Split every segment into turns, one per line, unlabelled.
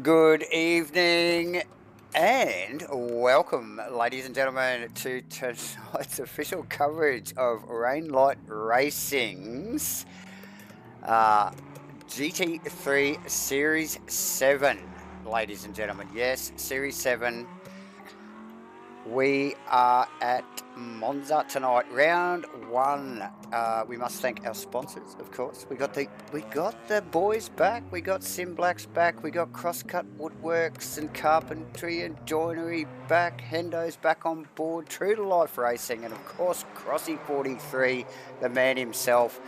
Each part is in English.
Good evening and welcome, ladies and gentlemen, to tonight's official coverage of Rainlight Racing's GT3 Series 7, ladies and gentlemen. Yes, Series 7. We are at Monza tonight, round 1. We must thank our sponsors, of course. We got the boys back. We got SIMBLACKS back. We got CROSSCUT Woodworks and Carpentry and Joinery back. HENDO's back on board. True to Life Racing, and of course Crossy 43, the man himself.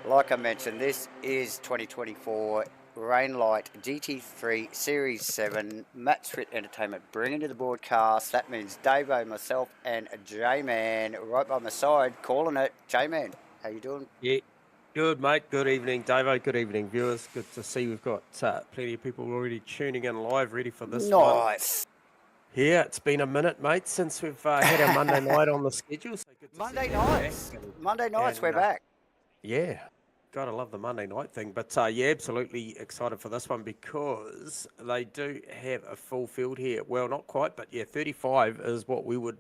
Like I mentioned, this is 2024. Rainlight GT3 Series 7 MATCHFIT Entertainment bringing to the broadcast. That means Davo, myself, and J-Man right by my side, calling it. J-Man, how you doing?
Yeah, good, mate. Good evening, Davo. Good evening, viewers. Good to see we've got plenty of people already tuning in live, ready for this one.
Nice.
Yeah, it's been a minute, mate, since we've had our Monday night on the schedule. So good to
Monday
see
nights. Monday nights, we're back.
Yeah. Gotta love the Monday night thing, but yeah, absolutely excited for this one because they do have a full field here. Well, not quite, but yeah, 35 is what we would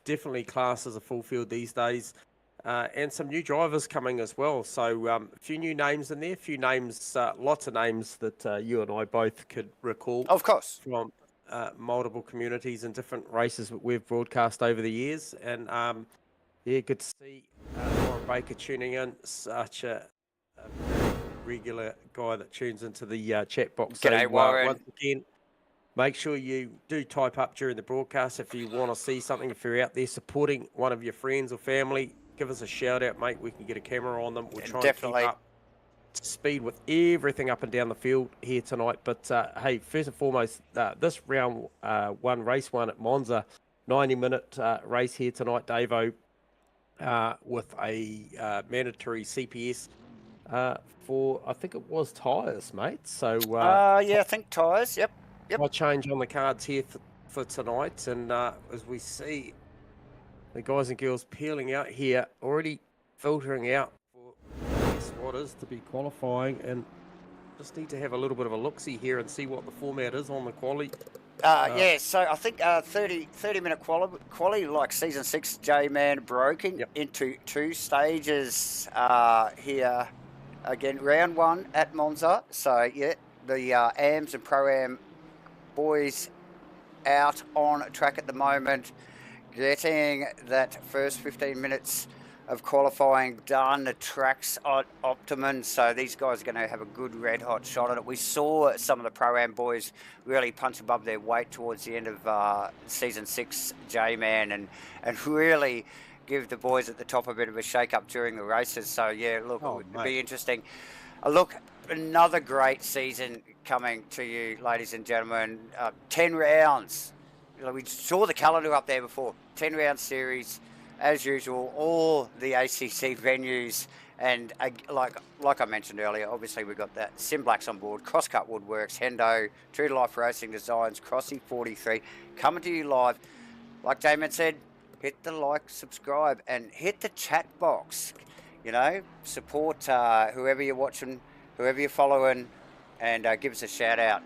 definitely class as a full field these days, and some new drivers coming as well. So a few new names in there, a few names, lots of names that you and I both could recall.
Of course.
From multiple communities and different races that we've broadcast over the years, and yeah, good to see Warren Baker tuning in, such a regular guy that tunes into the chat box.
G'day,
so
Warren.
Once again, make sure you do type up during the broadcast if you want to see something. If you're out there supporting one of your friends or family, give us a shout out, mate. We can get a camera on them. We'll try and keep up to speed with everything up and down the field here tonight. But hey, first and foremost, this round 1, race 1 at Monza, 90-minute race here tonight, Davo, with a mandatory CPS for, I think it was tyres, mate. So
yeah, I think tyres. Yep.
I'll change on the cards here for tonight, and as we see the guys and girls peeling out here, already filtering out for spotters to be qualifying, and just need to have a little bit of a look-see here and see what the format is on the quali.
Yeah, so I think 30-minute quali, like Season 6, J-Man, broken into 2 stages here. Again, round 1 at Monza. So, yeah, the AMs and Pro-Am boys out on track at the moment, getting that first 15 minutes of qualifying done. The track's at optimum, so these guys are going to have a good red-hot shot at it. We saw some of the Pro-Am boys really punch above their weight towards the end of Season 6 J-Man and really give the boys at the top a bit of a shake-up during the races. So, yeah, look, it would be interesting. Look, another great season coming to you, ladies and gentlemen. 10 rounds. We saw the calendar up there before. 10-round series, as usual, all the ACC venues. And like I mentioned earlier, obviously we've got that SIMBLACKS on board, CROSSCUT Woodworks, HENDO, True to Life Racing Designs, Crossy 43, coming to you live. Like Damon said, hit the like, subscribe, and hit the chat box. You know, support whoever you're watching, whoever you're following, and give us a shout out.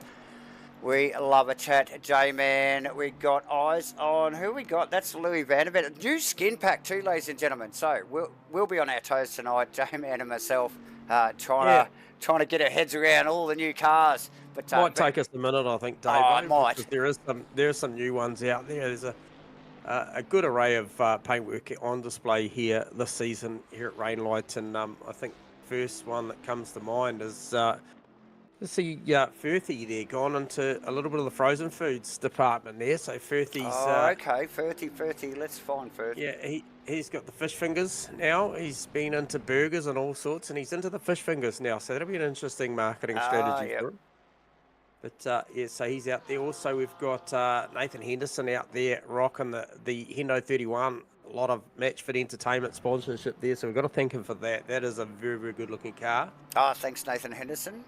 We love a chat, J-Man. We got eyes on who we got. That's Louis Vandervet. New skin pack too, ladies and gentlemen. So we'll be on our toes tonight, J-Man and myself, trying to get our heads around all the new cars. But
might take us a minute, I think, Dave.
It might.
There are some new ones out there. There's a good array of paintwork on display here this season here at Rainlight, and I think first one that comes to mind is let's see, Firthy there, gone into a little bit of the frozen foods department there. So Firthy's
okay, Firthy. Let's find Firthy.
Yeah, he's got the fish fingers now. He's been into burgers and all sorts, and he's into the fish fingers now. So that'll be an interesting marketing strategy for him. But yeah, so he's out there. Also, we've got Nathan Henderson out there rocking the HENDO 31. A lot of MATCHFIT Entertainment sponsorship there. So we've got to thank him for that. That is a very, very good looking car.
Thanks, Nathan Henderson.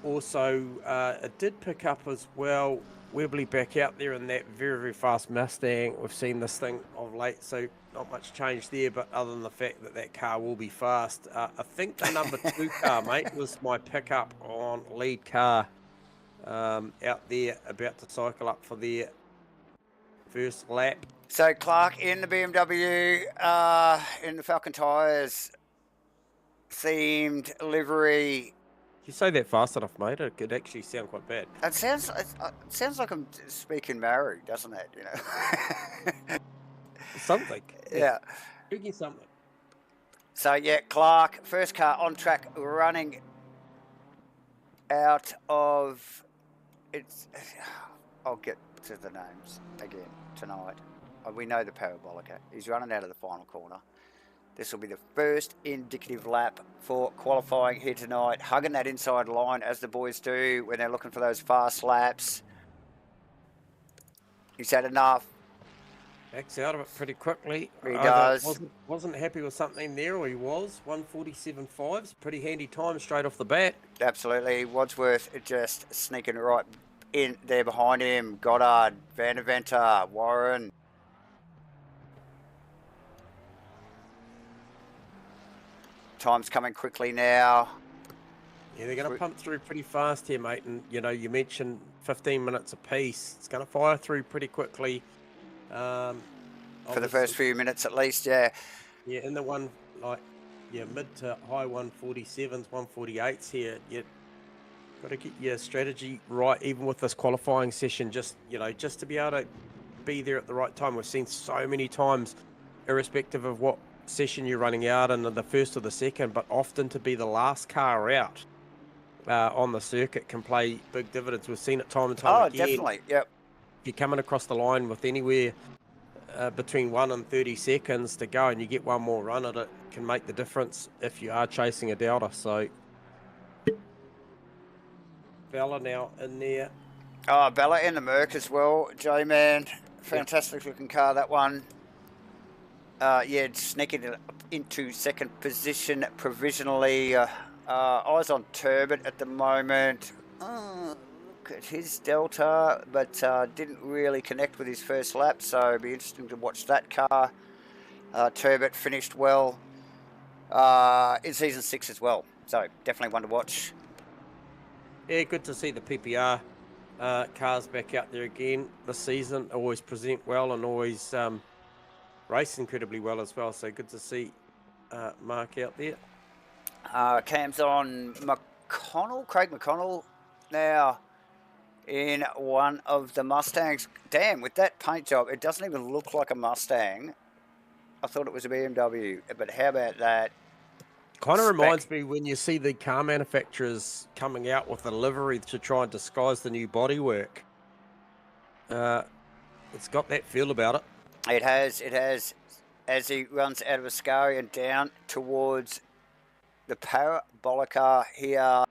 Also, it did pick up as well, Webley back out there in that very, very fast Mustang. We've seen this thing of late, so not much change there, but other than the fact that that car will be fast. I think the number 2 car, mate, was my pickup on lead car out there about to cycle up for their first lap.
So Clark in the BMW, in the Falcon Tyres themed livery.
If you say that fast enough, mate, it could actually sound quite bad.
It sounds like I'm speaking Maori, doesn't it? You know.
Something.
Yeah.
Speaking something.
So yeah, Clark, first car on track, running out of it's. I'll get to the names again tonight. We know the Parabolica. He's running out of the final corner. This will be the first indicative lap for qualifying here tonight. Hugging that inside line as the boys do when they're looking for those fast laps. He's had enough.
Backs out of it pretty quickly.
He does.
Wasn't happy with something there, or he was. 1:47.5. It's pretty handy time straight off the bat.
Absolutely. Wadsworth just sneaking right in there behind him. Goddard, Van der Venter, Warren. Time's coming quickly now.
Yeah, they're going to pump through pretty fast here, mate. And, you know, you mentioned 15 minutes apiece. It's going to fire through pretty quickly.
For the first few minutes at least, yeah.
Yeah, in the one, like, yeah, mid to high 147s, 148s here. You've got to get your strategy right, even with this qualifying session, just, you know, just to be able to be there at the right time. We've seen so many times, irrespective of what session you're running out in, the first or the second, but often to be the last car out on the circuit can play big dividends. We've seen it time and time again.
Oh, definitely, yep.
If you're coming across the line with anywhere between 1 and 30 seconds to go and you get one more run at it, can make the difference if you are chasing a Delta. So Bella now in there.
Oh, Bella in the Merc as well, J-Man. Fantastic looking car, that one. Yeah, sneaking it into second position provisionally. Eyes on Turbot at the moment. Look at his Delta, but didn't really connect with his first lap, so it'll be interesting to watch that car. Turbot finished well in season 6 as well, so definitely one to watch.
Yeah, good to see the PPR cars back out there again this season. Always present well and always race incredibly well as well, so good to see Mark out there.
Cam's on McConnell, Craig McConnell now in one of the Mustangs. Damn, with that paint job, it doesn't even look like a Mustang. I thought it was a BMW, but how about that?
Kind of reminds me when you see the car manufacturers coming out with a livery to try and disguise the new bodywork. It's got that feel about it.
It has, as he runs out of Ascari and down towards the Parabolica here.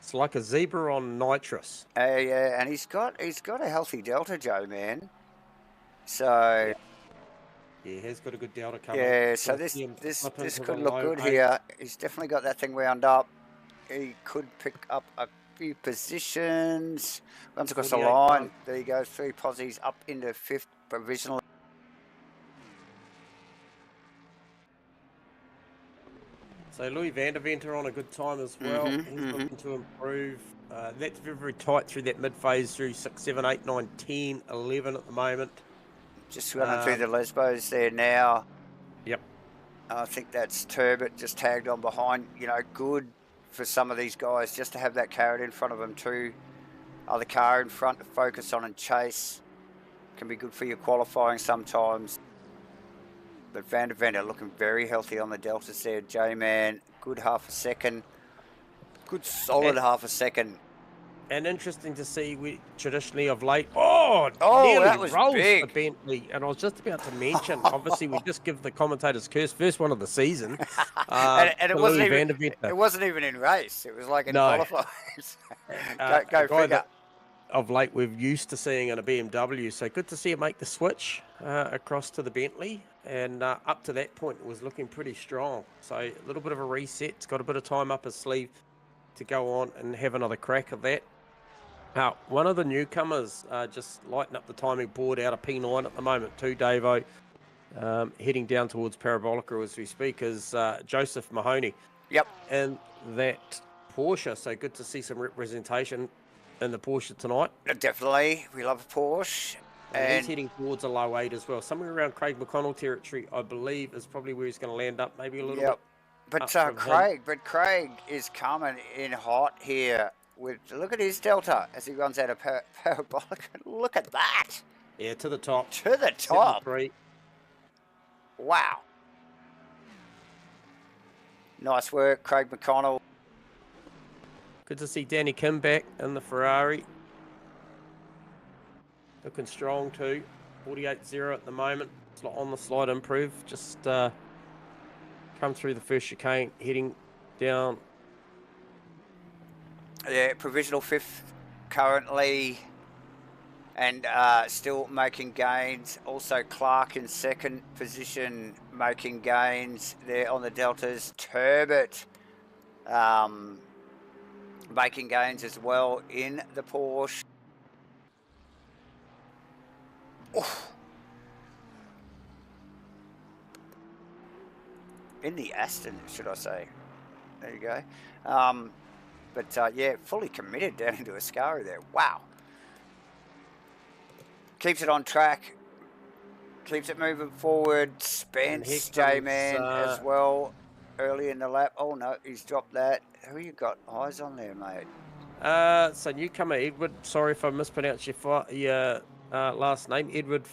It's like a zebra on nitrous.
Yeah, and he's got a healthy Delta, Joe, man. So
yeah, he has got a good Delta coming.
Yeah, so this could look good here. He's definitely got that thing wound up. He could pick up a few positions. Runs across the line. There you go, 3 posies up into 5th provisionally.
So Louis Van der Venter on a good time as well. He's looking to improve. That's very, very tight through that mid-phase through 6, 7, 8, 9, 10, 11 at the moment.
Just running through the Lesbos there now.
Yep.
I think that's Turbot just tagged on behind. You know, good for some of these guys just to have that carrot in front of them too. Other car in front to focus on and chase. Can be good for your qualifying sometimes. But Van der Venter looking very healthy on the Deltas there. J-Man, good half a second. Good solid half a second.
And interesting to see, we traditionally of late,
nearly that was
rolls
big.
The Bentley. And I was just about to mention, obviously we just give the commentator's curse, first one of the season.
And it wasn't even in race. It was like in qualifying. Go figure.
Of late we've used to seeing in a BMW, so good to see it make the switch across to the Bentley, and up to that point it was looking pretty strong. So a little bit of a reset. It's got a bit of time up his sleeve to go on and have another crack at that. Now, one of the newcomers just lighting up the timing board out of P9 at the moment too, Davo, heading down towards Parabolica as we speak, is Joseph Mahoney.
Yep.
And that Porsche, so good to see some representation in the Porsche tonight.
Definitely, we love Porsche.
And he's heading towards a low 8 as well. Somewhere around Craig McConnell territory, I believe, is probably where he's going to land up, maybe a little bit.
But Craig is coming in hot here. Look at his delta as he runs out of parabolic. Look at that.
Yeah, to the top.
To the top.
7-3.
Wow. Nice work, Craig McConnell.
Good to see Danny Kim back in the Ferrari. Looking strong too. 48.0 at the moment. It's on the slide improve. Just come through the first chicane, heading down.
Yeah, provisional 5th currently, and still making gains. Also Clark in 2nd position, making gains there on the deltas. Turbot making gains as well in the Porsche. Oof. In the Aston, should I say. There you go. But yeah, fully committed down into Ascari there. Wow. Keeps it on track. Keeps it moving forward. Spence, J-Man as well. Early in the lap. Oh no, he's dropped that. Who you got eyes on there, mate?
So newcomer Edward. Sorry if I mispronounced your last name. Edward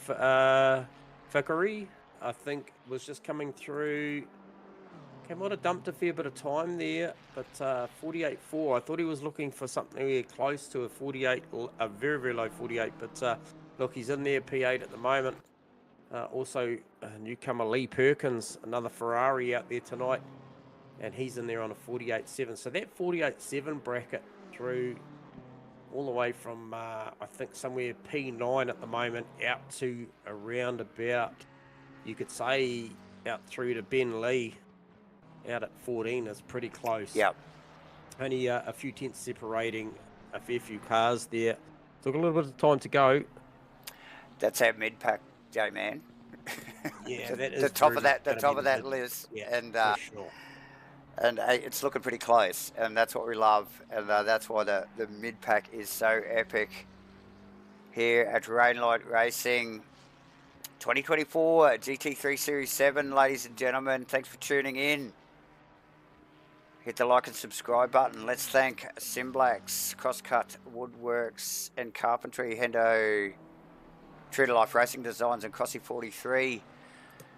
Fickery, I think, was just coming through. Okay, might have dumped a fair bit of time there, but 48.4. I thought he was looking for something close to a 48, a very, very low 48. But look, he's in there, P8 at the moment. Also, newcomer Lee Perkins, another Ferrari out there tonight, and he's in there on a 48.7. So that 48.7 bracket through all the way from, I think, somewhere P9 at the moment out to around about, you could say, out through to Ben Lee. Out at 14 is pretty close.
Yep.
Only a few tenths separating a fair few cars there. Took a little bit of time to go.
That's our mid pack, J-Man.
Yeah, that is
the top of that list.
Yeah,
and
sure.
And it's looking pretty close, and that's what we love, and that's why the mid pack is so epic here at Rainlight Racing. 2024 GT3 Series 7, ladies and gentlemen. Thanks for tuning in. Hit the like and subscribe button. Let's thank SIMBLACKS, CROSSCUT, Woodworks and Carpentry, HENDO, True to Life Racing Designs and Crossy 43.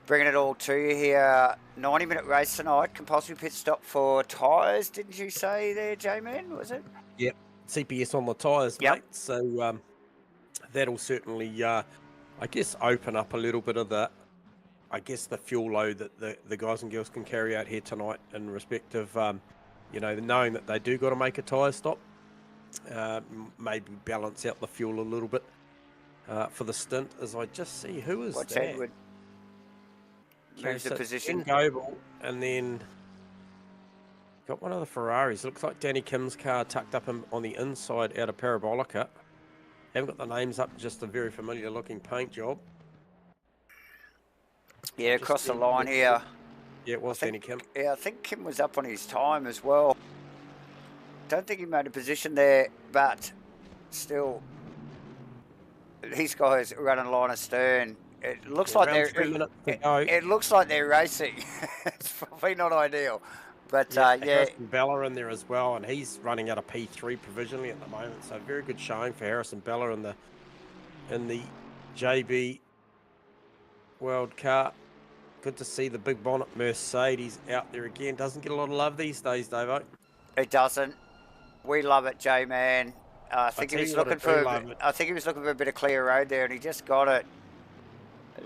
Bringing it all to you here. 90-minute race tonight. Compulsory pit stop for tyres, didn't you say there, J-Man, was it?
Yep. CPS on the tyres,
yep.
Mate. So that'll certainly, I guess, open up a little bit of the, the fuel load that the guys and girls can carry out here tonight in respect of, knowing that they do got to make a tyre stop. Maybe balance out the fuel a little bit for the stint. As I just see, who is that?
Edward? Moves the position.
Goebel, and then got one of the Ferraris. Looks like Danny Kim's car tucked up on the inside out of Parabolica. Haven't got the names up, just a very familiar looking paint job.
Yeah, across the line here.
Yeah, it was Danny Kim.
Yeah, I think Kim was up on his time as well. Don't think he made a position there, but still, these guys running line of stern. It looks like they're racing. It's probably not ideal, but yeah.
Harrison Bella in there as well, and he's running out of P3 provisionally at the moment. So very good showing for Harrison Bella in the JB World Cup. Good to see the big bonnet Mercedes out there again. Doesn't get a lot of love these days, Davo.
It doesn't. We love it, J-Man. I think he was looking for a bit of clear road there, and he just got it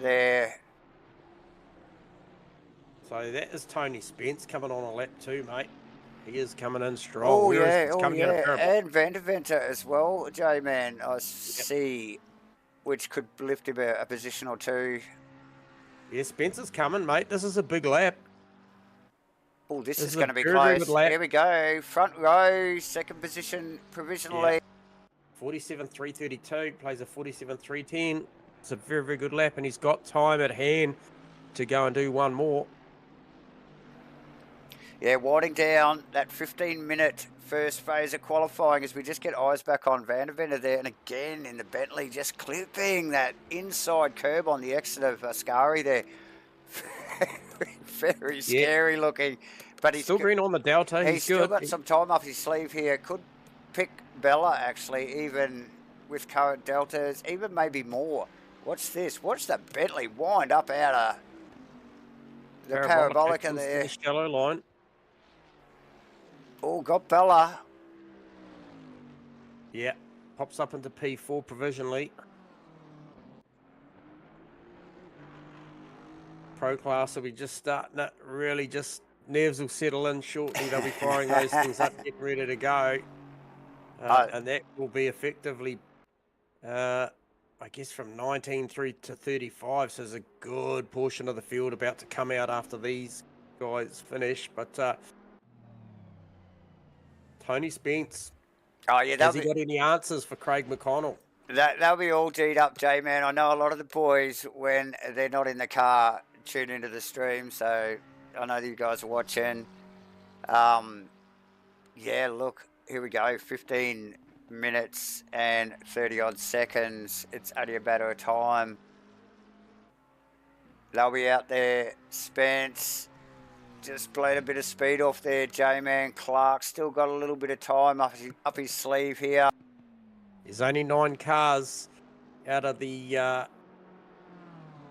there.
So that is Tony Spence coming on a lap too, mate. He is coming in strong.
Oh yeah, and Vandeventer as well, J-Man. I see, which could lift him a position or two.
Yeah, Spencer's coming, mate. This is a big lap.
Oh, this is going to be close. Here we go. Front row, second position provisionally.
Yeah. 47.332, plays a 47.310. It's a very, very good lap, and he's got time at hand to go and do one more.
Yeah, winding down that 15-minute first phase of qualifying as we just get eyes back on Van der Venter there. And again, in the Bentley, just clipping that inside curb on the exit of Ascari there. Very scary looking. But he's
still green on the Delta. He's
still
good.
got some time up his sleeve here. Could pick Bella, actually, even with current Deltas, even maybe more. What's this? Watch the Bentley wind up out of the parabolica there.
The shallow line.
Oh, got Bella.
Yeah, pops up into P4 provisionally. Pro class will be just starting it. Really, just nerves will settle in shortly. They'll be firing those things up, getting ready to go. And that will be effectively, I guess, from 19 through to 35. So there's a good portion of the field about to come out after these guys finish. But Tony Spence, has he got any answers for Craig McConnell?
They'll be all G'd up, J-Man. I know a lot of the boys, when they're not in the car, tune into the stream. So I know that you guys are watching. Yeah, look, here we go. 15 minutes and 30-odd seconds. It's only a matter of time. They'll be out there. Spence just bled a bit of speed off there. J-Man. Clark still got a little bit of time up his sleeve here.
There's only 9 cars out of the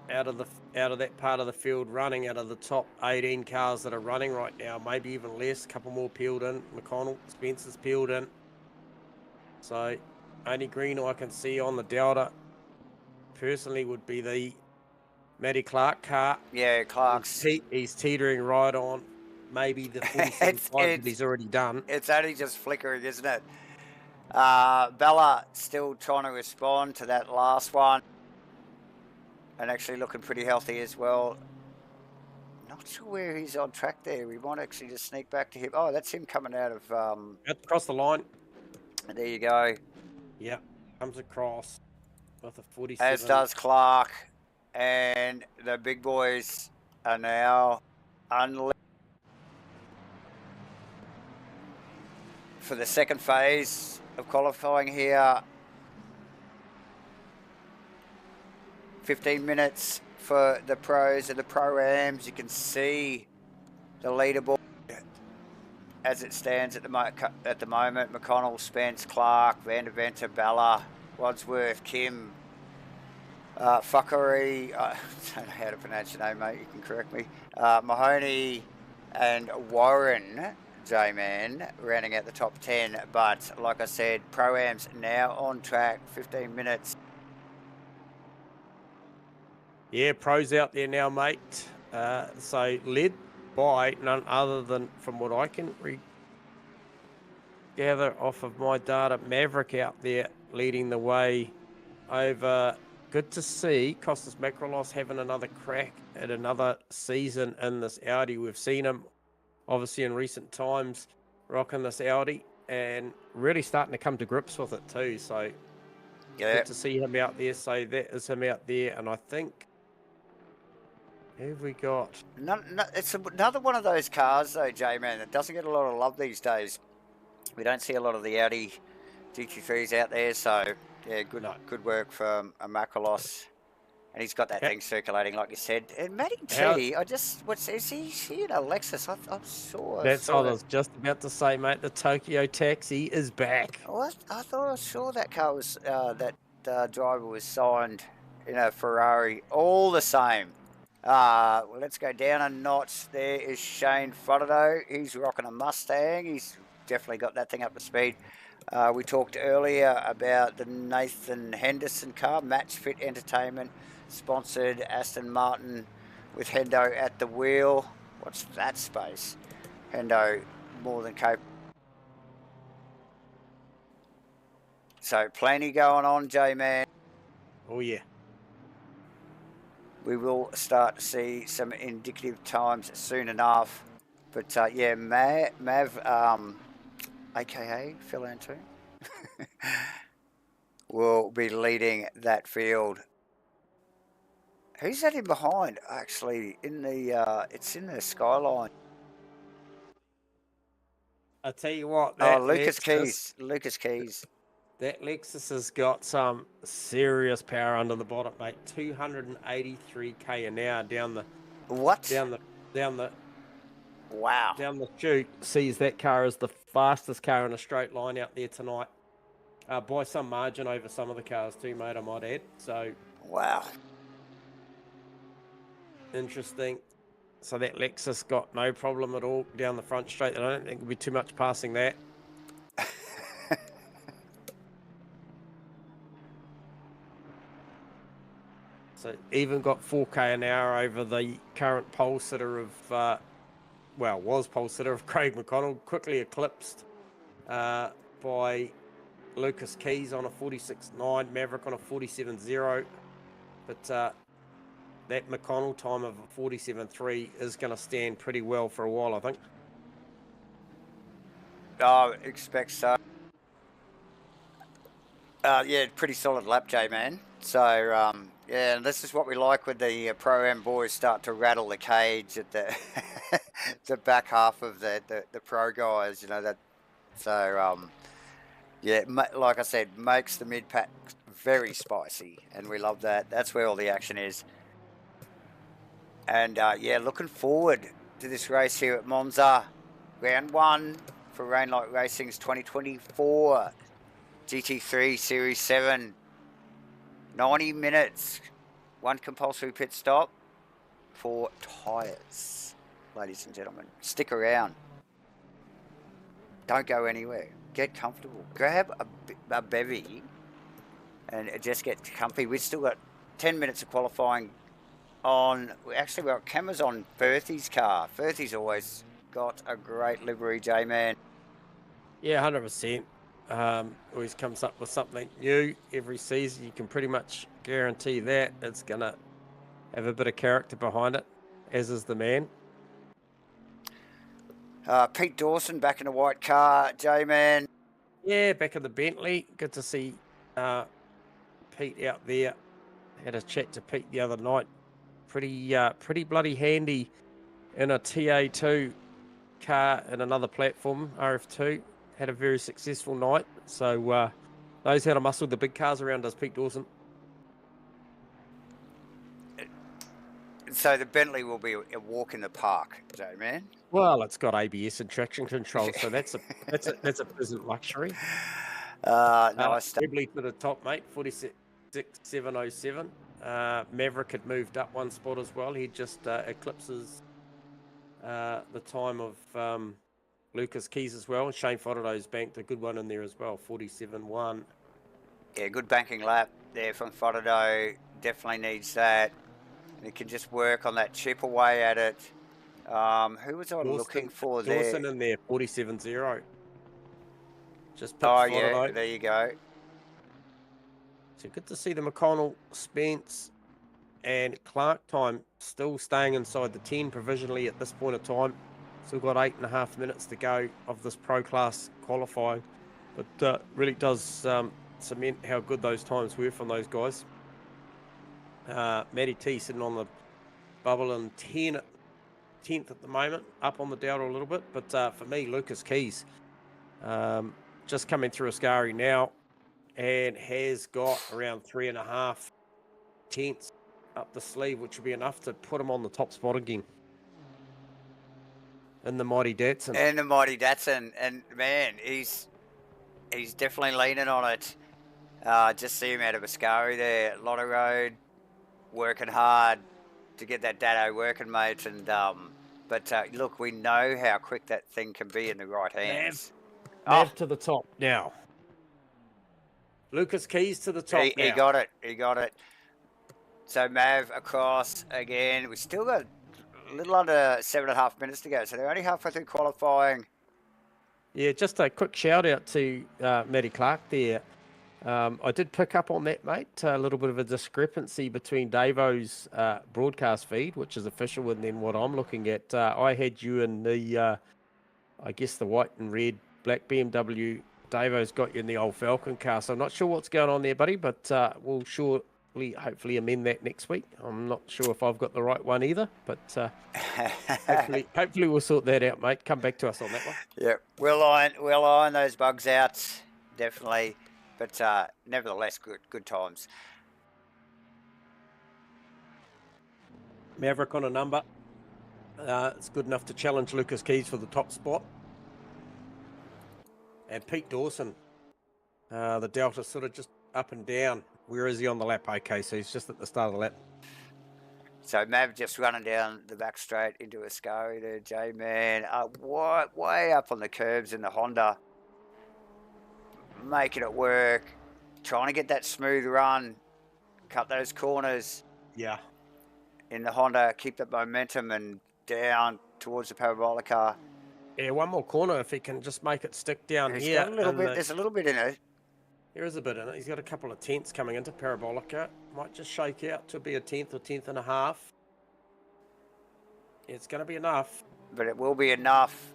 out of that part of the field running. Out of the top 18 cars that are running right now, maybe even less. A couple more peeled in. McConnell, Spencer's peeled in. So only green I can see on the Delta personally would be the Matty Clark car.
Yeah, Clark's.
He's teetering right on maybe the 47.5 that he's already done.
It's only just flickering, isn't it? Bella still trying to respond to that last one. And actually looking pretty healthy as well. Not sure where he's on track there. We might actually just sneak back to him. Oh, that's him coming out of...
across the line.
There you go.
Yeah, comes across with a 47.
As does Clark. And the big boys are now unlit for the second phase of qualifying here. 15 minutes for the pros and the pro-ams. You can see the leaderboard as it stands at the moment. McConnell, Spence, Clark, Van der Venter, Bella, Wadsworth, Kim, Fuckery, I don't know how to pronounce your name, mate, you can correct me, Mahoney and Warren, J-Man, rounding out the top 10. But like I said, Pro-Am's now on track, 15 minutes.
Yeah, pros out there now, mate. So led by none other than, from what I can gather off of my data, Maverick out there leading the way over. Good to see Costas Makrolos having another crack at another season in this Audi. We've seen him, obviously, in recent times rocking this Audi and really starting to come to grips with it too. So good to see him out there. So that is him out there. And I think, who have we got?
No, it's another one of those cars, though, J-Man, that doesn't get a lot of love these days. We don't see a lot of the Audi GT3s out there, so yeah, good work from Makrolos. And he's got that thing circulating, like you said. And Matty T, is he in a Lexus? I'm sure.
That's what I was just about to say, mate. The Tokyo Taxi is back.
Oh, I thought I saw that car was, that driver was signed in a Ferrari. All the same. Well, let's go down a notch. There is Shane Frodo. He's rocking a Mustang. He's definitely got that thing up to speed. We talked earlier about the Nathan Henderson car, MatchFit Entertainment, sponsored Aston Martin with Hendo at the wheel. What's that space? Hendo more than capable. So plenty going on, J-Man.
Oh, yeah.
We will start to see some indicative times soon enough. But yeah, Mav, aka Phil Antoon, will be leading that field. Who's that in behind? Actually, in the it's in the skyline.
I tell you what,
Lucas Keys.
That Lexus has got some serious power under the bonnet, mate. 283 km an hour down the
wow,
down the chute. Sees that car as the fastest car in a straight line out there tonight, by some margin over some of the cars too, mate, I might add. So
wow,
interesting. So that Lexus got no problem at all down the front straight. I don't think there'll be too much passing that. So even got 4k an hour over the current pole sitter of, was pole sitter of Craig McConnell, quickly eclipsed by Lucas Keys on a 46.9, Maverick on a 47.0. But that McConnell time of a 47.3 is going to stand pretty well for a while, I think.
I expect so. Yeah, pretty solid lap, J-Man. So, yeah, and this is what we like when the Pro-Am boys start to rattle the cage at the the back half of the pro guys, you know, that. So, yeah, like I said, makes the mid-pack very spicy, and we love that. That's where all the action is. And, yeah, looking forward to this race here at Monza. Round 1 for Rainlight Racing's 2024 GT3 Series 7. 90 minutes. 1 compulsory pit stop. 4 tyres. Ladies and gentlemen, stick around. Don't go anywhere. Get comfortable. Grab a bevy and just get comfy. We've still got 10 minutes of qualifying on. Actually, we've got cameras on Firthy's car. Firthy's always got a great livery, J-Man.
Yeah, 100%. Always comes up with something new every season. You can pretty much guarantee that it's going to have a bit of character behind it, as is the man.
Pete Dawson back in a white car, J-Man.
Yeah, back in the Bentley. Good to see Pete out there. Had a chat to Pete the other night. Pretty bloody handy in a TA2 car and another platform, RF2. Had a very successful night. So knows how to muscle the big cars around, does Pete Dawson.
So the Bentley will be a walk in the park, J-Man.
Well, it's got ABS and traction control, so that's a pleasant luxury.
Nice.
Bentley to the top, mate. 46.707. Maverick had moved up 1 spot as well. He just eclipses the time of Lucas Keys as well. Shane Fodero's banked a good one in there as well. 47.1.
Yeah, good banking lap there from Fodero. Definitely needs that. And he can just work on that chip away at it. Who was I looking for there?
Dawson in there, 47.0. Just picked
Fodero. Yeah, there you go.
So good to see the McConnell, Spence and Clark time still staying inside the 10 provisionally at this point of time. Still got 8.5 minutes to go of this pro class qualifying. But really does cement how good those times were from those guys. Matty T sitting on the bubble in 10th at the moment, up on the Delta a little bit. But for me, Lucas Keys just coming through Ascari now and has got around 3.5 tenths up the sleeve, which will be enough to put him on the top spot again. In the mighty Datsun.
And the mighty Datsun. And man, he's definitely leaning on it. Just see him out of Ascari there, Lotto Road, working hard to get that Datto working, mate. And but look, we know how quick that thing can be in the right hands.
Mav to the top now. Lucas Keys to the top now.
He got it. He got it. So Mav across again. We still got a little under 7.5 minutes to go. So they're only halfway through qualifying.
Yeah, just a quick shout out to Matty Clark there. I did pick up on that, mate. A little bit of a discrepancy between Davo's broadcast feed, which is official, and then what I'm looking at. I had you in the, I guess, the white and red black BMW. Davo's got you in the old Falcon car, so I'm not sure what's going on there, buddy, but we'll hopefully amend that next week. I'm not sure if I've got the right one either, but hopefully we'll sort that out, mate. Come back to us on that one.
Yeah, we'll iron those bugs out, definitely. But nevertheless, good times.
Maverick on a number. It's good enough to challenge Lucas Keys for the top spot. And Pete Dawson, the Delta sort of just up and down. Where is he on the lap? Okay, so he's just at the start of the lap.
So Mav just running down the back straight into a scurry there, J-Man. Way up on the curbs in the Honda. Making it work. Trying to get that smooth run. Cut those corners.
Yeah.
In the Honda, keep that momentum and down towards the Parabolica.
Yeah, one more corner if he can just make it stick down here.
Got a little bit, there's a little bit in it.
There is a bit in it. He's got a couple of tenths coming into Parabolica. Might just shake out to be a tenth or tenth and a half. It's going to be enough.
But it will be enough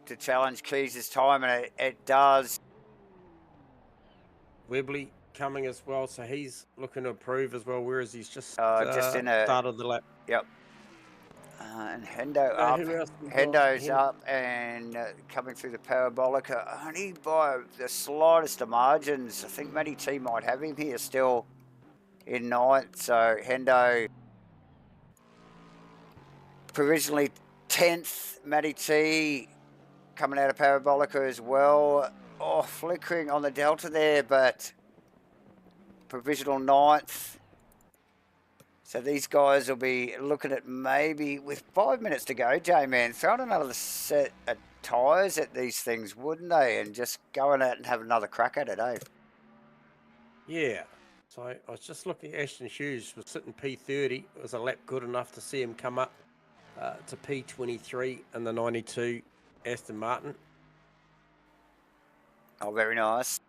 to challenge Keys' time, and it does.
Webley coming as well, so he's looking to improve as well, whereas he's just
in a
start of the lap.
Yep. And Hendo up. Hendo's up and coming through the Parabolica only by the slightest of margins. I think Matty T might have him here still in ninth. So Hendo provisionally 10th. Matty T coming out of Parabolica as well. Oh, flickering on the Delta there, but provisional 9th. So these guys will be looking at maybe, with 5 minutes to go, J-Man, throwing another set of tyres at these things, wouldn't they? And just going out and have another crack at it, eh?
Yeah. So I was just looking, Ashton Hughes was sitting P30. It was a lap good enough to see him come up to P23 in the 92 Aston Martin.
Oh, very nice.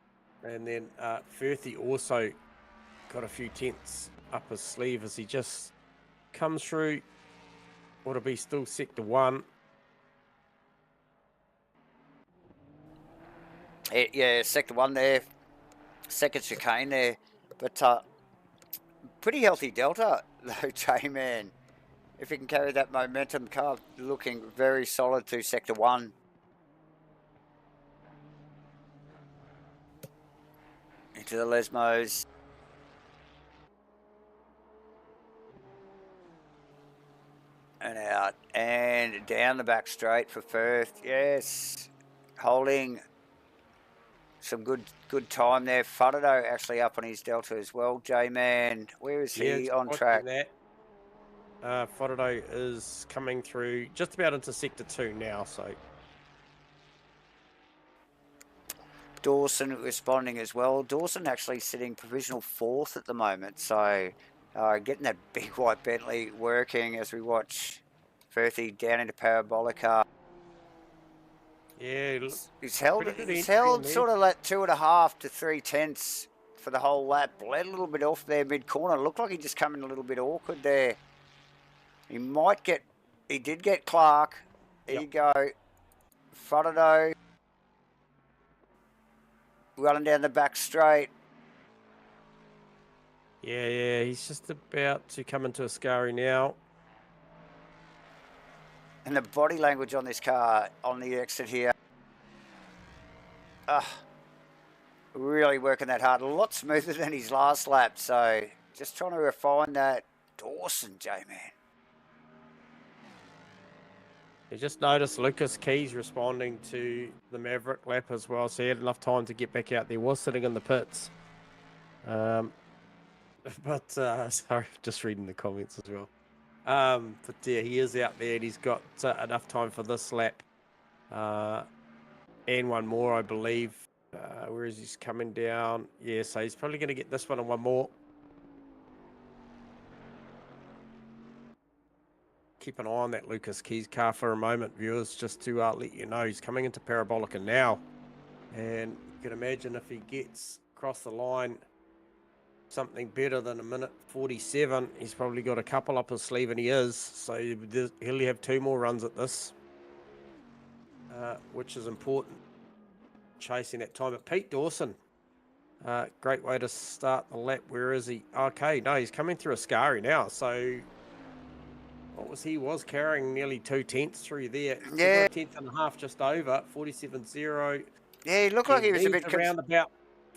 And then Firthy also got a few tenths up his sleeve as he just comes through what'll be still sector 1.
Yeah, sector 1 there, second chicane there, but pretty healthy Delta though, J-Man. If he can carry that momentum, car looking very solid through sector 1. Into the Lesmos. And out and down the back straight for Firth. Yes, holding some good time there. Fudado actually up on his Delta as well. J-Man, where is he on track?
Fudado is coming through just about into sector 2 now. So
Dawson responding as well. Dawson actually sitting provisional 4th at the moment. So getting that big white Bentley working as we watch Firthy down into Parabolica.
Yeah,
he's held sort of like 2.5 to 3 tenths for the whole lap. Bled a little bit off there mid corner. Looked like he just come in a little bit awkward there. He did get Clark. There you go. Fudado running down the back straight.
Yeah, he's just about to come into a scurry now.
And the body language on this car on the exit here. Really working that hard. A lot smoother than his last lap. So just trying to refine that. Dawson, J-Man.
You just noticed Lucas Keys responding to the Maverick lap as well. So he had enough time to get back out there. Was sitting in the pits. But sorry, just reading the comments as well. But yeah, he is out there and he's got enough time for this lap. And one more, I believe. Where is he coming down? Yeah, so he's probably going to get this one and one more. Keep an eye on that Lucas Keys car for a moment, viewers, just to let you know he's coming into Parabolica now. And you can imagine if he gets across the line something better than 1:47, he's probably got a couple up his sleeve, and he is. So he'll have 2 more runs at this, which is important, chasing that time. But Pete Dawson, Great way to start the lap. Where is he? Okay, no, he's coming through a Ascari now. So what was he? Was carrying nearly 2 tenths through there.
Yeah.
2.5 just over 47.0.
Yeah, he looked like he was a bit
around about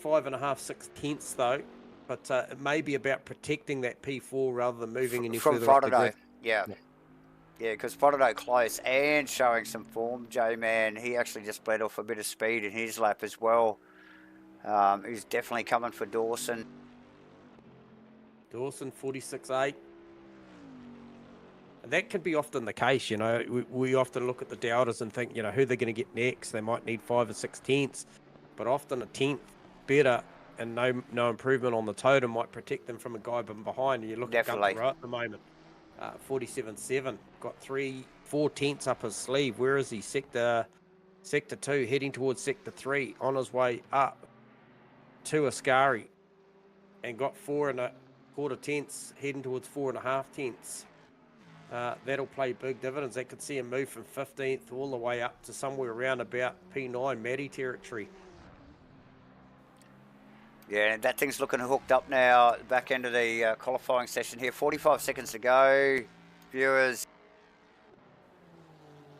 5.5, 6 tenths though. But it may be about protecting that P4 rather than moving any further up the grid.
Yeah. Yeah, because Fotado close and showing some form, J-Man. He actually just bled off a bit of speed in his lap as well. He's definitely coming for Dawson.
Dawson, 46.8. And that can be often the case, you know. We often look at the doubters and think, you know, who they're going to get next. They might need 5 or 6 tenths, but often a tenth better and no improvement on the totem might protect them from a guy behind. And you look at Gunther at the moment. 47.7, got 3-4 tenths up his sleeve. Where is he? Sector 2, heading towards sector 3, on his way up to Ascari, and got 4.25 tenths, heading towards 4.5 tenths. That'll play big dividends. That could see him move from 15th all the way up to somewhere around about P9 Matty territory.
Yeah, that thing's looking hooked up now. Back end of the qualifying session here. 45 seconds to go. Viewers.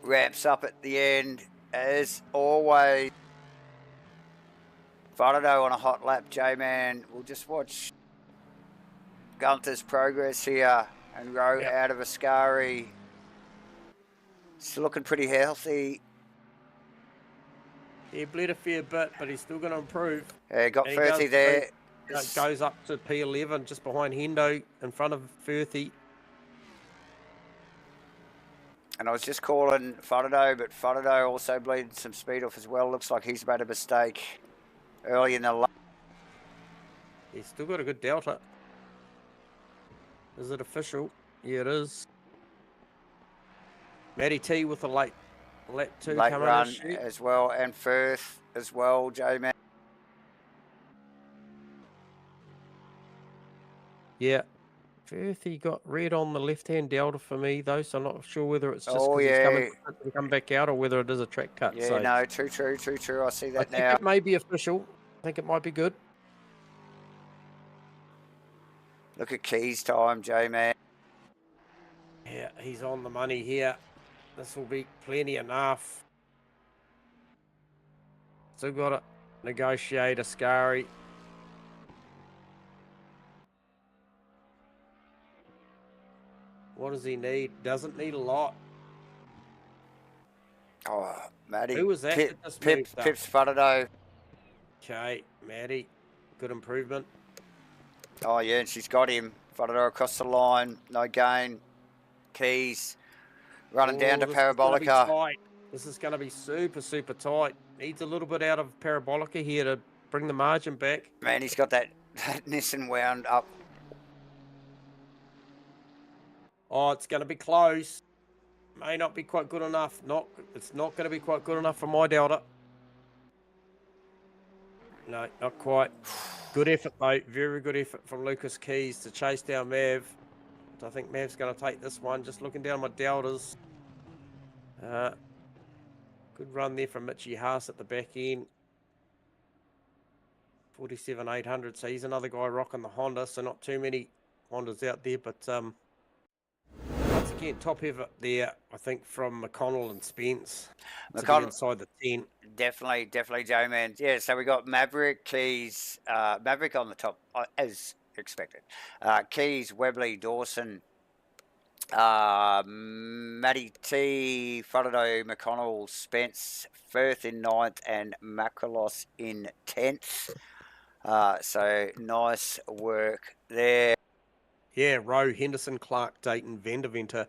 Ramps up at the end, as always. Fotado on a hot lap, J-Man. We'll just watch Gunther's progress here and row out of Ascari. It's looking pretty healthy.
He bled a fair bit, but he's still going to improve.
Yeah, got Firthy there.
Goes up to P11, just behind Hendo, in front of Firthy.
And I was just calling Fotado, but Fotado also bleeding some speed off as well. Looks like he's made a mistake early in the lap.
He's still got a good delta. Is it official? Yeah, it is. Matty T with a late lap 2
late
coming
run as well, and Firth as well, J-Man.
Yeah. Firth, he got red on the left-hand delta for me, though, so I'm not sure whether it's just because he's coming to come back out or whether it is a track cut.
Yeah,
so
no, true. I see that now.
I think it may be official. I think it might be good.
Look at Keys time, J-Man.
Yeah, he's on the money here. This will be plenty enough. Still got to negotiate Ascari. What does he need? Doesn't need a lot.
Oh, Matty.
Who was that?
Pips Fotado.
Okay, Matty. Good improvement.
Oh, yeah, and she's got him. Fotado across the line. No gain. Keys running down to Parabolica.
This is going to be super, super tight. Needs a little bit out of Parabolica here to bring the margin back.
Man, he's got that Nissan wound up.
Oh, it's going to be close. May not be quite good enough. It's not going to be quite good enough for my delta. No, not quite. Good effort, though. Very good effort from Lucas Keys to chase down Mav. I think Mav's going to take this one. Just looking down my deltas. Good run there from Mitchie Haas at the back end. 47,800. So he's another guy rocking the Honda. So not too many Hondas out there. But once again, top effort there, I think, from McConnell and Spence. McConnell inside the 10.
Definitely, J-Man. Yeah, so we got Maverick, Keys, Maverick on the top, as expected. Keys, Webley, Dawson, Matty T, Fotado, McConnell, Spence, Firth in 9th, and Macrolos in 10th. So nice work there.
Yeah, Rowe, Henderson, Clark, Dayton, Vanderventer,